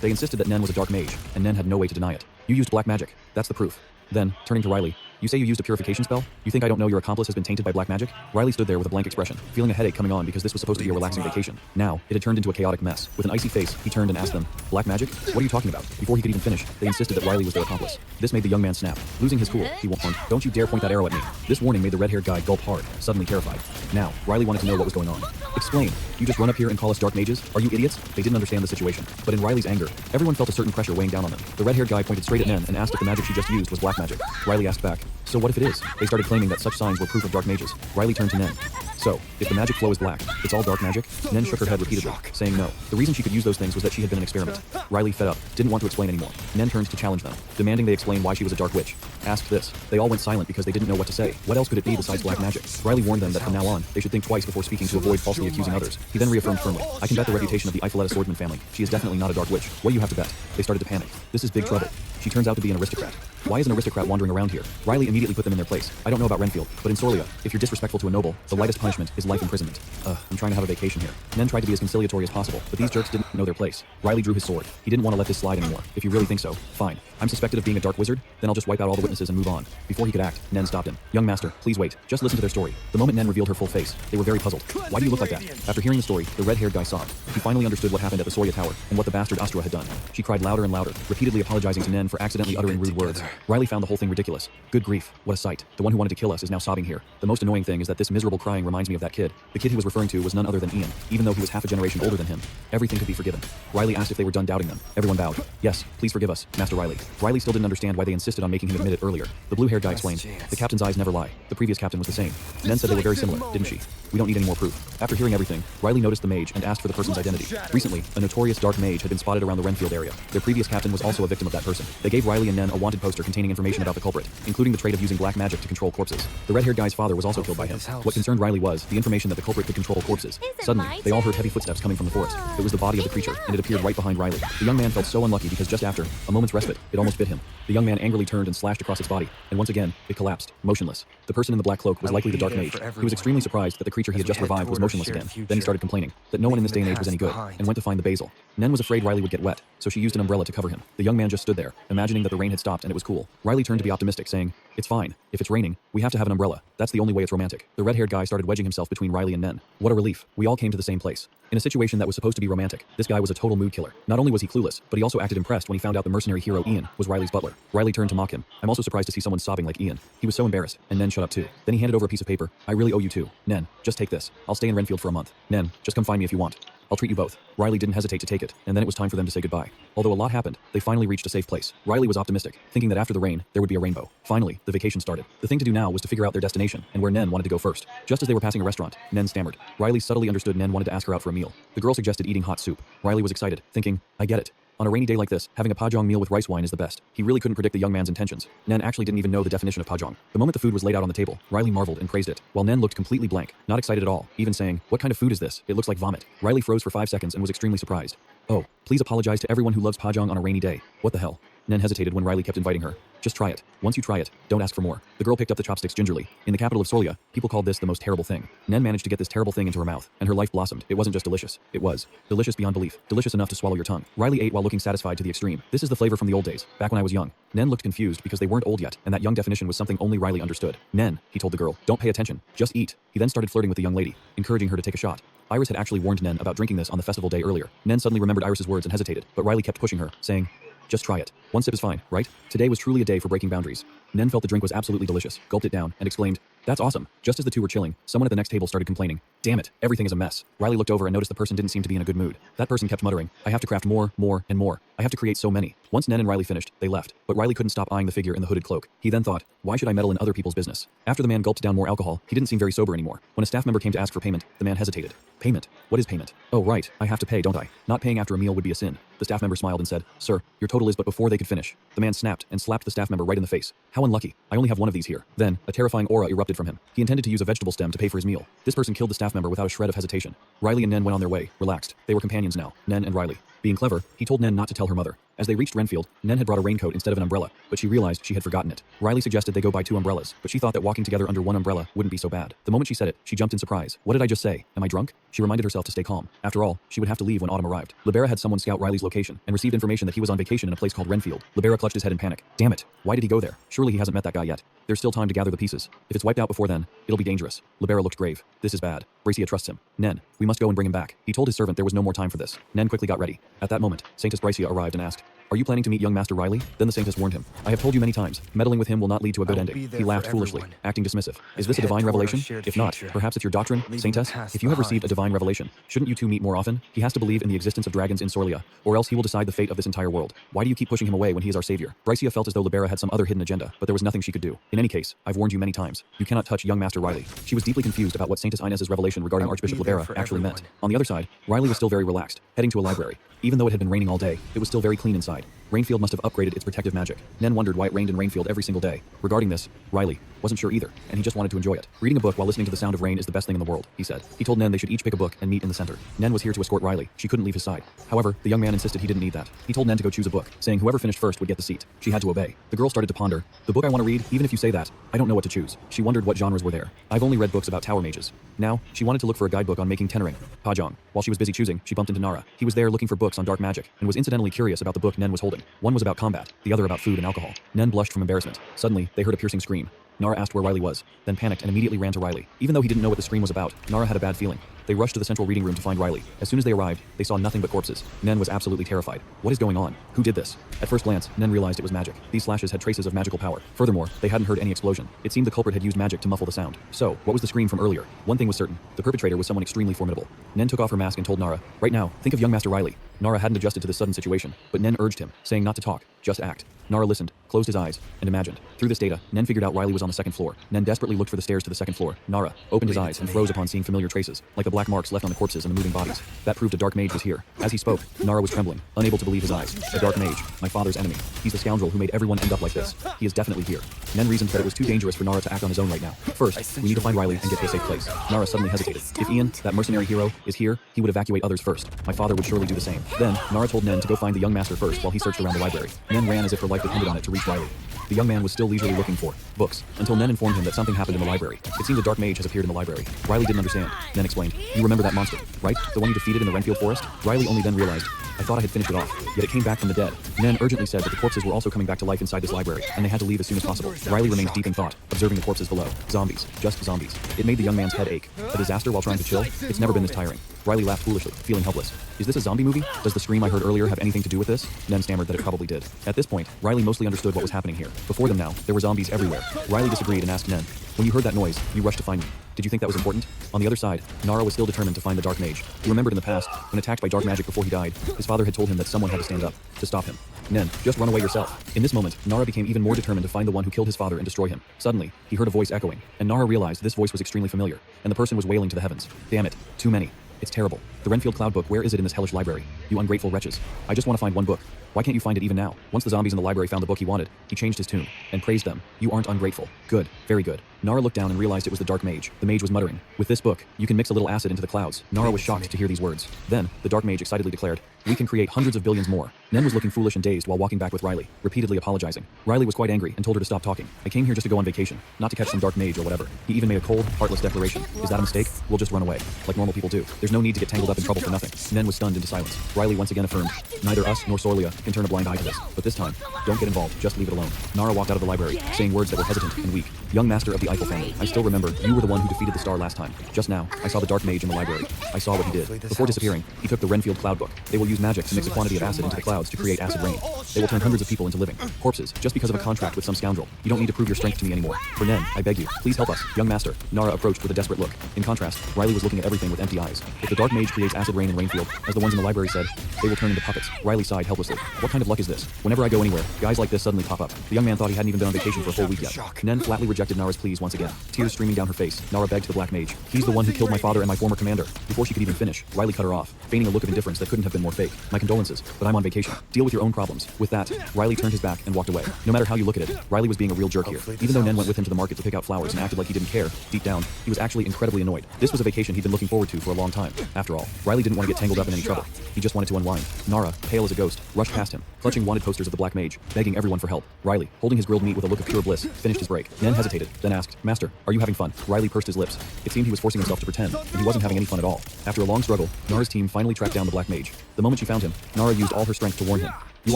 They insisted that Nen was a dark mage, and Nen had no way to deny it. "You used black magic. That's the proof." Then, turning to Riley, "You say you used a purification spell? You think I don't know your accomplice has been tainted by black magic?" Riley stood there with a blank expression, feeling a headache coming on because this was supposed to be a relaxing vacation. Now, it had turned into a chaotic mess. With an icy face, he turned and asked them, "Black magic? What are you talking about?" Before he could even finish, they insisted that Riley was their accomplice. This made the young man snap. Losing his cool, he warned, "Don't you dare point that arrow at me." This warning made the red-haired guy gulp hard, suddenly terrified. Now, Riley wanted to know what was going on. "Explain. You just run up here and call us dark mages? Are you idiots?" They didn't understand the situation. But in Riley's anger, everyone felt a certain pressure weighing down on them. The red-haired guy pointed straight at Nen and asked if the magic she just used was black magic. Riley asked back, "So what if it is?" They started claiming that such signs were proof of dark mages. Riley turned to Nen. "So, if the magic flow is black, it's all dark magic?" Nen shook her head repeatedly, saying no. The reason she could use those things was that she had been an experiment. Riley, fed up, didn't want to explain anymore. Nen turned to challenge them, demanding they explain why she was a dark witch. Asked this. They all went silent because they didn't know what to say. What else could it be besides black magic? Riley warned them that from now on, they should think twice before speaking to avoid falsely accusing others. He then reaffirmed firmly, "I can bet the reputation of the Eifeletta Swordman family. She is definitely not a dark witch. What do you have to bet?" They started to panic. This is big trouble. She turns out to be an aristocrat. Why is an aristocrat wandering around here? Riley immediately put them in their place. "I don't know about Renfield, but in Soria, if you're disrespectful to a noble, the lightest punishment is life imprisonment." I'm trying to have a vacation here. Nen tried to be as conciliatory as possible, but these jerks didn't know their place. Riley drew his sword. He didn't want to let this slide anymore. "If you really think so, fine. I'm suspected of being a dark wizard, then I'll just wipe out all the witnesses and move on." Before he could act, Nen stopped him. "Young master, please wait. Just listen to their story." The moment Nen revealed her full face, they were very puzzled. "Why do you look like that?" After hearing the story, the red-haired guy sobbed. He finally understood what happened at the Soria Tower, and what the bastard Astra had done. She cried louder and louder, repeatedly apologizing to Nen for accidentally uttering rude words. Riley found the whole thing ridiculous. Good grief, what a sight. The one who wanted to kill us is now sobbing here. The most annoying thing is that this miserable crying reminds me of that kid. The kid he was referring to was none other than Ian, even though he was half a generation older than him. Everything could be forgiven. Riley asked if they were done doubting them. Everyone bowed. "Yes, please forgive us, Master Riley." Riley still didn't understand why they insisted on making him admit it earlier. The blue-haired guy explained, "The captain's eyes never lie. The previous captain was the same." Nen said they were very similar, didn't she? "We don't need any more proof." After hearing everything, Riley noticed the mage and asked for the person's identity. Recently, a notorious dark mage had been spotted around the Renfield area. Their previous captain was also a victim of that person. They gave Riley and Nen a wanted poster containing information about the culprit, including the trait of using black magic to control corpses. The red-haired guy's father was also killed by him. What concerned Riley was the information that the culprit could control corpses. Suddenly, they all heard heavy footsteps coming from the forest. It was the body of the creature, and it appeared right behind Riley. The young man felt so unlucky because just after a moment's respite, it almost bit him. The young man angrily turned and slashed across its body, and once again, it collapsed, motionless. The person in the black cloak was likely the dark mage. He was extremely surprised that the creature he had just revived was motionless again. Then he started complaining that no one in this day and age was any good, and went to find the basil. Nen was afraid Riley would get wet, so she used an umbrella to cover him. The young man just stood there, imagining that the rain had stopped and it was cool. Riley turned to be optimistic, saying, "It's fine. If it's raining, we have to have an umbrella. That's the only way it's romantic." The red-haired guy started wedging himself between Riley and Nen. What a relief. We all came to the same place. In a situation that was supposed to be romantic, this guy was a total mood killer. Not only was he clueless, but he also acted impressed when he found out the mercenary hero Ian was Riley's butler. Riley turned to mock him. "I'm also surprised to see someone sobbing like Ian." He was so embarrassed, and Nen shut up too. Then he handed over a piece of paper. "I really owe you two. Nen, just take this. I'll stay in Renfield for a month. Nen, just come find me if you want. I'll treat you both." Riley didn't hesitate to take it, and then it was time for them to say goodbye. Although a lot happened, they finally reached a safe place. Riley was optimistic, thinking that after the rain, there would be a rainbow. Finally, the vacation started. The thing to do now was to figure out their destination, and where Nen wanted to go first. Just as they were passing a restaurant, Nen stammered. Riley subtly understood Nen wanted to ask her out for a meal. The girl suggested eating hot soup. Riley was excited, thinking, "I get it. On a rainy day like this, having a pajong meal with rice wine is the best." He really couldn't predict the young man's intentions. Nen actually didn't even know the definition of pajong. The moment the food was laid out on the table, Riley marveled and praised it, while Nen looked completely blank, not excited at all, even saying, "What kind of food is this? It looks like vomit." Riley froze for 5 seconds and was extremely surprised. "Oh, please apologize to everyone who loves pajong on a rainy day. What the hell?" Nen hesitated when Riley kept inviting her. Just try it. Once you try it, don't ask for more. The girl picked up the chopsticks gingerly. In the capital of Solia, people called this the most terrible thing. Nen managed to get this terrible thing into her mouth, and her life blossomed. It wasn't just delicious. It was delicious beyond belief. Delicious enough to swallow your tongue. Riley ate while looking satisfied to the extreme. This is the flavor from the old days, back when I was young. Nen looked confused because they weren't old yet, and that young definition was something only Riley understood. Nen, he told the girl, don't pay attention. Just eat. He then started flirting with the young lady, encouraging her to take a shot. Iris had actually warned Nen about drinking this on the festival day earlier. Nen suddenly remembered Iris's words and hesitated, but Riley kept pushing her, saying, just try it. One sip is fine, right? Today was truly a day for breaking boundaries. Nen felt the drink was absolutely delicious, gulped it down, and exclaimed, that's awesome. Just as the two were chilling, someone at the next table started complaining. Damn it, everything is a mess. Riley looked over and noticed the person didn't seem to be in a good mood. That person kept muttering, I have to craft more, and more. I have to create so many. Once Nen and Riley finished, they left, but Riley couldn't stop eyeing the figure in the hooded cloak. He then thought, why should I meddle in other people's business? After the man gulped down more alcohol, he didn't seem very sober anymore. When a staff member came to ask for payment, the man hesitated. Payment? What is payment? Oh right, I have to pay, don't I? Not paying after a meal would be a sin. The staff member smiled and said, sir, your total is, but before they could finish, the man snapped and slapped the staff member right in the face. How unlucky. I only have one of these here. Then, a terrifying aura erupted from him. He intended to use a vegetable stem to pay for his meal. This person killed the staff member without a shred of hesitation. Riley and Nen went on their way, relaxed. They were companions now, Nen and Riley. Being clever, he told Nen not to tell her mother. As they reached Renfield, Nen had brought a raincoat instead of an umbrella, but she realized she had forgotten it. Riley suggested they go buy 2 umbrellas, but she thought that walking together under one umbrella wouldn't be so bad. The moment she said it, she jumped in surprise. What did I just say? Am I drunk? She reminded herself to stay calm. After all, she would have to leave when autumn arrived. Libera had someone scout Riley's location and received information that he was on vacation in a place called Renfield. Libera clutched his head in panic. Damn it. Why did he go there? Surely he hasn't met that guy yet. There's still time to gather the pieces. If it's wiped out before then, it'll be dangerous. Libera looked grave. This is bad. Bracia trusts him. Nen, we must go and bring him back. He told his servant there was no more time for this. Nen quickly got ready. At that moment, Saintess Bracia arrived and asked, are you planning to meet young Master Riley? Then the Saintess warned him. I have told you many times, meddling with him will not lead to a good ending. He laughed foolishly, acting dismissive. Is this a divine revelation? If not, perhaps it's your doctrine, Saintess? If you have received a divine revelation, shouldn't you two meet more often? He has to believe in the existence of dragons in Sorlia, or else he will decide the fate of this entire world. Why do you keep pushing him away when he is our savior? Bracia felt as though Libera had some other hidden agenda, but there was nothing she could do. In any case, I've warned you many times. You cannot touch young Master Riley. She was deeply confused about what Saintess Inez's revelation regarding Archbishop Libera actually meant. On the other side, Riley was still very relaxed, heading to a library. Even though it had been raining all day, it was still very clean inside. Rainfield must have upgraded its protective magic. Nen wondered why it rained in Rainfield every single day. Regarding this, Riley wasn't sure either, and he just wanted to enjoy it. Reading a book while listening to the sound of rain is the best thing in the world, he said. He told Nen they should each pick a book and meet in the center. Nen was here to escort Riley. She couldn't leave his side. However, the young man insisted he didn't need that. He told Nen to go choose a book, saying whoever finished first would get the seat. She had to obey. The girl started to ponder. The book I want to read, even if you say that, I don't know what to choose. She wondered what genres were there. I've only read books about tower mages. Now, she wanted to look for a guidebook on making tenoring. Pajong. While she was busy choosing, she bumped into Nara. He was there looking for books on dark magic, and was incidentally curious about the book Nen was holding. One was about combat, the other about food and alcohol. Nen blushed from embarrassment. Suddenly, they heard a piercing scream. Nara asked where Riley was, then panicked and immediately ran to Riley. Even though he didn't know what the scream was about, Nara had a bad feeling. They rushed to the central reading room to find Riley. As soon as they arrived, they saw nothing but corpses. Nen was absolutely terrified. What is going on? Who did this? At first glance, Nen realized it was magic. These slashes had traces of magical power. Furthermore, they hadn't heard any explosion. It seemed the culprit had used magic to muffle the sound. So, what was the scream from earlier? One thing was certain. The perpetrator was someone extremely formidable. Nen took off her mask and told Nara, right now, think of young Master Riley. Nara hadn't adjusted to this sudden situation, but Nen urged him, saying not to talk, just act. Nara listened, closed his eyes, and imagined. Through this data, Nen figured out Riley was on the second floor. Nen desperately looked for the stairs to the second floor. Nara opened his eyes and froze upon seeing familiar traces, like the black marks left on the corpses and the moving bodies. That proved a dark mage was here. As he spoke, Nara was trembling, unable to believe his eyes. A dark mage, my father's enemy. He's the scoundrel who made everyone end up like this. He is definitely here. Nen reasoned that it was too dangerous for Nara to act on his own right now. First, we need to find Riley and get to a safe place. Nara suddenly hesitated. If Ian, that mercenary hero, is here, he would evacuate others first. My father would surely do the same. Then, Nara told Nen to go find the young master first while he searched around the library. Nen ran as if her life depended on it to reach Riley. The young man was still leisurely looking for books, until Nen informed him that something happened in the library. It seems a dark mage has appeared in the library. Riley didn't understand. Nen explained, you remember that monster, right? The one you defeated in the Renfield forest? Riley only then realized, I thought I had finished it off, yet it came back from the dead. Nen urgently said that the corpses were also coming back to life inside this library, and they had to leave as soon as possible. Riley remained deep in thought, observing the corpses below. Zombies. Just zombies. It made the young man's head ache. A disaster while trying to chill? It's never been this tiring. Riley laughed foolishly, feeling helpless. Is this a zombie movie? Does the scream I heard earlier have anything to do with this? Nen stammered that it probably did. At this point, Riley mostly understood what was happening here. Before them now, there were zombies everywhere. Riley disagreed and asked Nen, when you heard that noise, you rushed to find me. Did you think that was important? On the other side, Nara was still determined to find the dark mage. He remembered in the past, when attacked by dark magic before he died, his father had told him that someone had to stand up to stop him. Nen, just run away yourself. In this moment, Nara became even more determined to find the one who killed his father and destroy him. Suddenly, he heard a voice echoing, and Nara realized this voice was extremely familiar, and the person was wailing to the heavens. Damn it, too many. It's terrible. The Renfield Cloud book, where is it in this hellish library? You ungrateful wretches. I just want to find one book. Why can't you find it even now? Once the zombies in the library found the book he wanted, he changed his tune and praised them. You aren't ungrateful. Good. Very good. Nara looked down and realized it was the dark mage. The mage was muttering, with this book, you can mix a little acid into the clouds. Nara was shocked to hear these words. Then, the dark mage excitedly declared, we can create hundreds of billions more. Nen was looking foolish and dazed while walking back with Riley, repeatedly apologizing. Riley was quite angry and told her to stop talking. I came here just to go on vacation, not to catch some dark mage or whatever. He even made a cold, heartless declaration. Is that a mistake? We'll just run away, like normal people do. There's no need to get tangled up in trouble for nothing. Nen was stunned into silence. Riley once again affirmed, neither us nor Sorlia can turn a blind eye to this. But this time, don't get involved, just leave it alone. Nara walked out of the library, saying words that were hesitant and weak. Young master of the Eiffel family, I still remember, you were the one who defeated the star last time. Just now, I saw the dark mage in the library. I saw what he did. Before disappearing, he took the Renfield cloud book. They will use magic to mix a quantity of acid into the clouds to create acid rain. They will turn hundreds of people into living corpses just because of a contract with some scoundrel. You don't need to prove your strength to me anymore. For Nen, I beg you, please help us. Young master, Nara approached with a desperate look. In contrast, Riley was looking at everything with empty eyes. If the dark mage creates acid rain in Rainfield, as the ones in the library said, they will turn into puppets. Riley sighed helplessly. What kind of luck is this? Whenever I go anywhere, guys like this suddenly pop up. The young man thought he hadn't even been on vacation for a full week yet. Nen flatly rejected Nara's pleas once again. Tears streaming down her face, Nara begged the black mage. He's the one who killed my father and my former commander. Before she could even finish, Riley cut her off, feigning a look of indifference that couldn't have been more fake. My condolences, but I'm on vacation. Deal with your own problems. With that, Riley turned his back and walked away. No matter how you look at it, Riley was being a real jerk here. Even though Nen went with him to the market to pick out flowers and acted like he didn't care, deep down, he was actually incredibly annoyed. This was a vacation he'd been looking forward to for a long time. After all, Riley didn't want to get tangled up in any trouble. He just wanted to unwind. Nara, pale as a ghost, rushed past him, clutching wanted posters of the black mage, begging everyone for help. Riley, holding his grilled meat with a look of pure bliss, finished his break. Nen hesitated, then asked, Master, are you having fun? Riley pursed his lips. It seemed he was forcing himself to pretend, and he wasn't having any fun at all. After a long struggle, Nara's team finally tracked down the black mage. The moment she found him, Nara used all her strength to warn him. You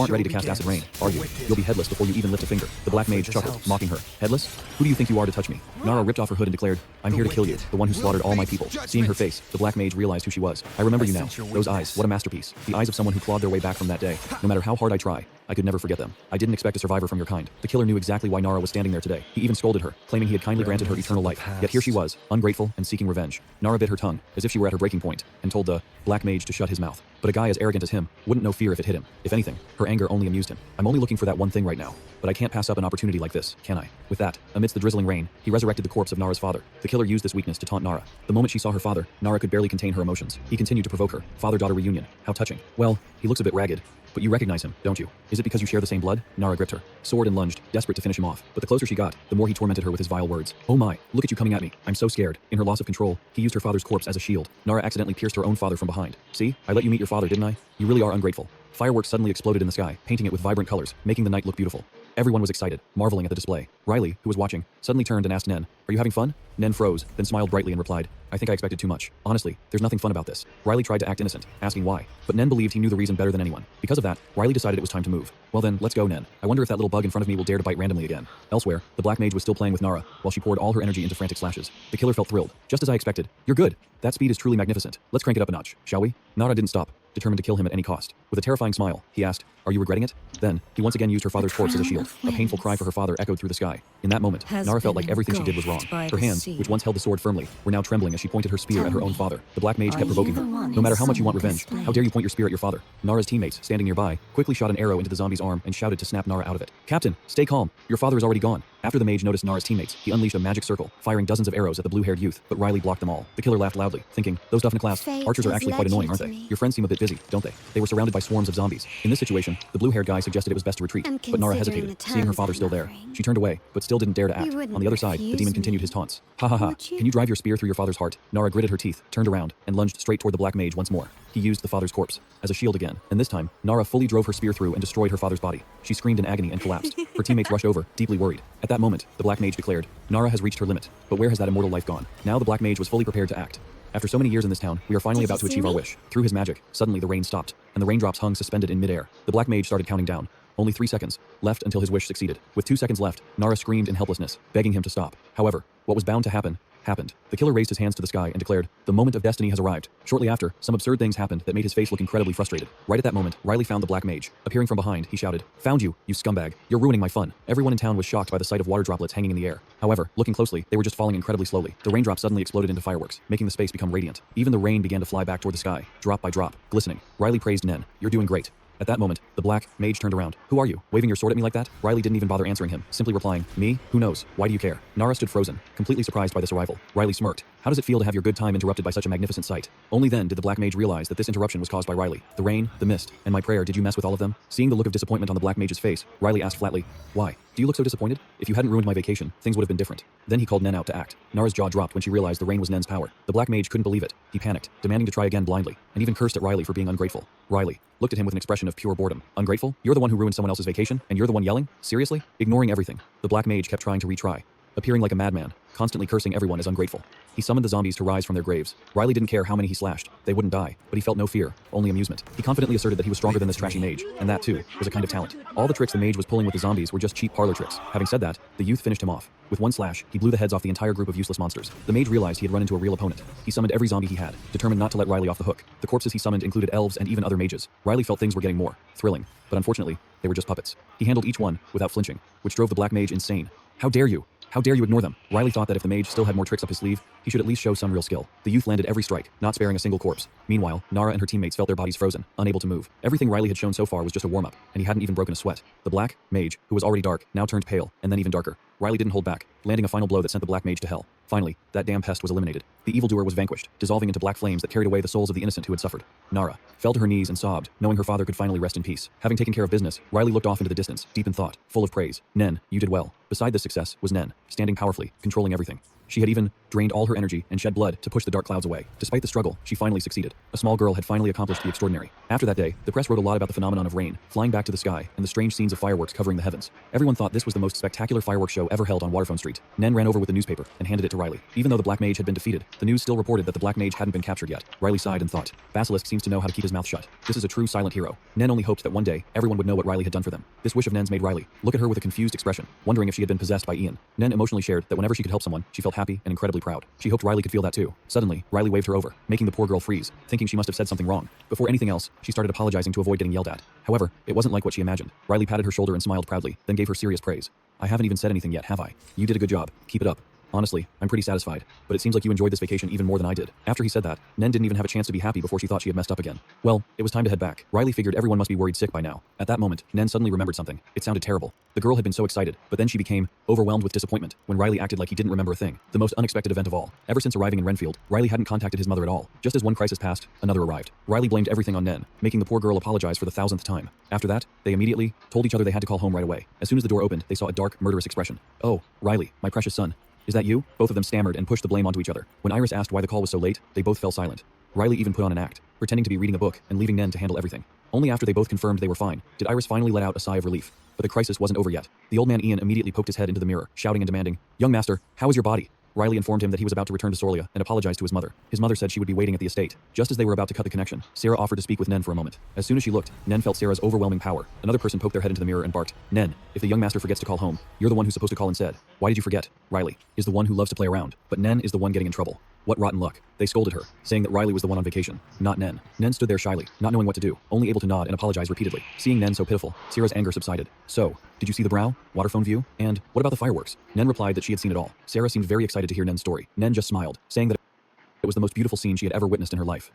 aren't ready to cast acid rain, are you? You'll be headless before you even lift a finger. The black mage chuckled, mocking her. Headless? Who do you think you are to touch me? Nara ripped off her hood and declared, I'm here to kill you, the one who slaughtered all my people. Seeing her face, the black mage realized who she was. I remember you now. Those eyes, what a masterpiece. The eyes of someone who clawed their way back from that day. No matter how hard I try, I could never forget them. I didn't expect a survivor from your kind. The killer knew exactly why Nara was standing there today. He even scolded her, claiming he had kindly granted her eternal life. Yet here she was, ungrateful and seeking revenge. Nara bit her tongue, as if she were at her breaking point, and told the black mage to shut his mouth. But a guy as arrogant as him wouldn't know fear if it hit him. If anything, her anger only amused him. I'm only looking for that one thing right now, but I can't pass up an opportunity like this, can I? With that, amidst the drizzling rain, he resurrected the corpse of Nara's father. The killer used this weakness to taunt Nara. The moment she saw her father, Nara could barely contain her emotions. He continued to provoke her. Father-daughter reunion. How touching. Well, he looks a bit ragged. But you recognize him, don't you? Is it because you share the same blood? Nara gripped her, sword and lunged, desperate to finish him off. But the closer she got, the more he tormented her with his vile words. Oh my, look at you coming at me. I'm so scared. In her loss of control, he used her father's corpse as a shield. Nara accidentally pierced her own father from behind. See? I let you meet your father, didn't I? You really are ungrateful. Fireworks suddenly exploded in the sky, painting it with vibrant colors, making the night look beautiful. Everyone was excited, marveling at the display. Riley, who was watching, suddenly turned and asked Nen, are you having fun? Nen froze, then smiled brightly and replied, I think I expected too much. Honestly, there's nothing fun about this. Riley tried to act innocent, asking why. But Nen believed he knew the reason better than anyone. Because of that, Riley decided it was time to move. Well then, let's go, Nen. I wonder if that little bug in front of me will dare to bite randomly again. Elsewhere, the black mage was still playing with Nara, while she poured all her energy into frantic slashes. The killer felt thrilled, just as I expected. You're good. That speed is truly magnificent. Let's crank it up a notch, shall we? Nara didn't stop, determined to kill him at any cost. With a terrifying smile, he asked, are you regretting it? Then, he once again used her father's corpse as a shield. A painful cry for her father echoed through the sky. In that moment, Nara felt like everything she did was wrong. Her hands, which once held the sword firmly, were now trembling as she pointed her spear at her own father. The black mage kept provoking her. No matter how much you want revenge, how dare you point your spear at your father? Nara's teammates, standing nearby, quickly shot an arrow into the zombie's arm and shouted to snap Nara out of it. Captain, stay calm. Your father is already gone. After the mage noticed Nara's teammates, he unleashed a magic circle, firing dozens of arrows at the blue-haired youth, but Riley blocked them all. The killer laughed loudly, thinking, those Duffner-class archers are actually quite annoying, aren't they? Your friends seem a bit busy, don't they? They were surrounded by swarms of zombies. In this situation, the blue-haired guy suggested it was best to retreat, but Nara hesitated, seeing her father still there. She turned away, but still didn't dare to act. On the other side, the demon continued his taunts. Ha ha ha, can you drive your spear through your father's heart? Nara gritted her teeth, turned around, and lunged straight toward the black mage once more. He used the father's corpse as a shield again, and this time, Nara fully drove her spear through and destroyed her father's body. She screamed in agony and collapsed. Her teammates rushed over, deeply worried. At that moment, the black mage declared, Nara has reached her limit, but where has that immortal life gone? Now the black mage was fully prepared to act. After so many years in this town, we are finally about to achieve our wish. Through his magic, suddenly the rain stopped, and the raindrops hung suspended in midair. The black mage started counting down. Only 3 seconds left until his wish succeeded. With 2 seconds left, Nara screamed in helplessness, begging him to stop. However, what was bound to happen, happened. The killer raised his hands to the sky and declared, the moment of destiny has arrived. Shortly after, some absurd things happened that made his face look incredibly frustrated. Right at that moment, Riley found the black mage. Appearing from behind, he shouted, found you, you scumbag. You're ruining my fun. Everyone in town was shocked by the sight of water droplets hanging in the air. However, looking closely, they were just falling incredibly slowly. The raindrops suddenly exploded into fireworks, making the space become radiant. Even the rain began to fly back toward the sky, drop by drop, glistening. Riley praised Nen. You're doing great. At that moment, the black mage turned around. Who are you? Waving your sword at me like that? Riley didn't even bother answering him, simply replying, me? Who knows? Why do you care? Nara stood frozen, completely surprised by this arrival. Riley smirked. How does it feel to have your good time interrupted by such a magnificent sight? Only then did the black mage realize that this interruption was caused by Riley. The rain, the mist, and my prayer, did you mess with all of them? Seeing the look of disappointment on the black mage's face, Riley asked flatly, why? Do you look so disappointed? If you hadn't ruined my vacation, things would have been different. Then he called Nen out to act. Nara's jaw dropped when she realized the rain was Nen's power. The black mage couldn't believe it. He panicked, demanding to try again blindly, and even cursed at Riley for being ungrateful. Riley looked at him with an expression of pure boredom. Ungrateful? You're the one who ruined someone else's vacation, and you're the one yelling? Seriously? Ignoring everything, the black mage kept trying to retry, appearing like a madman, constantly cursing everyone as ungrateful. He summoned the zombies to rise from their graves. Riley didn't care how many he slashed. They wouldn't die, but he felt no fear, only amusement. He confidently asserted that he was stronger than this trashy mage, and that, too, was a kind of talent. All the tricks the mage was pulling with the zombies were just cheap parlor tricks. Having said that, the youth finished him off. With one slash, he blew the heads off the entire group of useless monsters. The mage realized he had run into a real opponent. He summoned every zombie he had, determined not to let Riley off the hook. The corpses he summoned included elves and even other mages. Riley felt things were getting more thrilling, but unfortunately, they were just puppets. He handled each one without flinching, which drove the black mage insane. How dare you? How dare you ignore them? Riley thought that if the mage still had more tricks up his sleeve, he should at least show some real skill. The youth landed every strike, not sparing a single corpse. Meanwhile, Nara and her teammates felt their bodies frozen, unable to move. Everything Riley had shown so far was just a warm-up, and he hadn't even broken a sweat. The black mage, who was already dark, now turned pale, and then even darker. Riley didn't hold back, landing a final blow that sent the black mage to hell. Finally, that damn pest was eliminated. The evildoer was vanquished, dissolving into black flames that carried away the souls of the innocent who had suffered. Nara fell to her knees and sobbed, knowing her father could finally rest in peace. Having taken care of business, Riley looked off into the distance, deep in thought, full of praise. Nen, you did well. Beside this success was Nen, standing powerfully, controlling everything. She had even drained all her energy and shed blood to push the dark clouds away. Despite the struggle, she finally succeeded. A small girl had finally accomplished the extraordinary. After that day, the press wrote a lot about the phenomenon of rain flying back to the sky and the strange scenes of fireworks covering the heavens. Everyone thought this was the most spectacular fireworks show ever held on Waterphone Street. Nen ran over with the newspaper and handed it to Riley. Even though the black mage had been defeated, the news still reported that the black mage hadn't been captured yet. Riley sighed and thought, Basilisk seems to know how to keep his mouth shut. This is a true silent hero. Nen only hoped that one day, everyone would know what Riley had done for them. This wish of Nen's made Riley look at her with a confused expression, wondering if she had been possessed by Ian. Nen emotionally shared that whenever she could help someone, she felt happy and incredibly proud. She hoped Riley could feel that too. Suddenly, Riley waved her over, making the poor girl freeze, thinking she must have said something wrong. Before anything else, she started apologizing to avoid getting yelled at. However, it wasn't like what she imagined. Riley patted her shoulder and smiled proudly, then gave her serious praise. I haven't even said anything yet, have I? You did a good job. Keep it up. Honestly, I'm pretty satisfied, but it seems like you enjoyed this vacation even more than I did. After he said that, Nen didn't even have a chance to be happy before she thought she had messed up again. Well, it was time to head back. Riley figured everyone must be worried sick by now. At that moment, Nen suddenly remembered something. It sounded terrible. The girl had been so excited, but then she became overwhelmed with disappointment when Riley acted like he didn't remember a thing. The most unexpected event of all. Ever since arriving in Renfield, Riley hadn't contacted his mother at all. Just as one crisis passed, another arrived. Riley blamed everything on Nen, making the poor girl apologize for the 1000th time. After that, they immediately told each other they had to call home right away. As soon as the door opened, they saw a dark, murderous expression. Oh, Riley, my precious son. Is that you? Both of them stammered and pushed the blame onto each other. When Iris asked why the call was so late, they both fell silent. Riley even put on an act, pretending to be reading a book and leaving Nen to handle everything. Only after they both confirmed they were fine, did Iris finally let out a sigh of relief. But the crisis wasn't over yet. The old man Ian immediately poked his head into the mirror, shouting and demanding, Young master, how is your body? Riley informed him that he was about to return to Sorlia and apologized to his mother. His mother said she would be waiting at the estate. Just as they were about to cut the connection, Sarah offered to speak with Nen for a moment. As soon as she looked, Nen felt Sarah's overwhelming power. Another person poked their head into the mirror and barked, Nen, if the young master forgets to call home, you're the one who's supposed to call instead. Why did you forget? Riley is the one who loves to play around, but Nen is the one getting in trouble. What rotten luck. They scolded her, saying that Riley was the one on vacation, not Nen. Nen stood there shyly, not knowing what to do, only able to nod and apologize repeatedly. Seeing Nen so pitiful, Sarah's anger subsided. So, did you see the brow, waterphone view, and what about the fireworks? Nen replied that she had seen it all. Sarah seemed very excited to hear Nen's story. Nen just smiled, saying that it was the most beautiful scene she had ever witnessed in her life.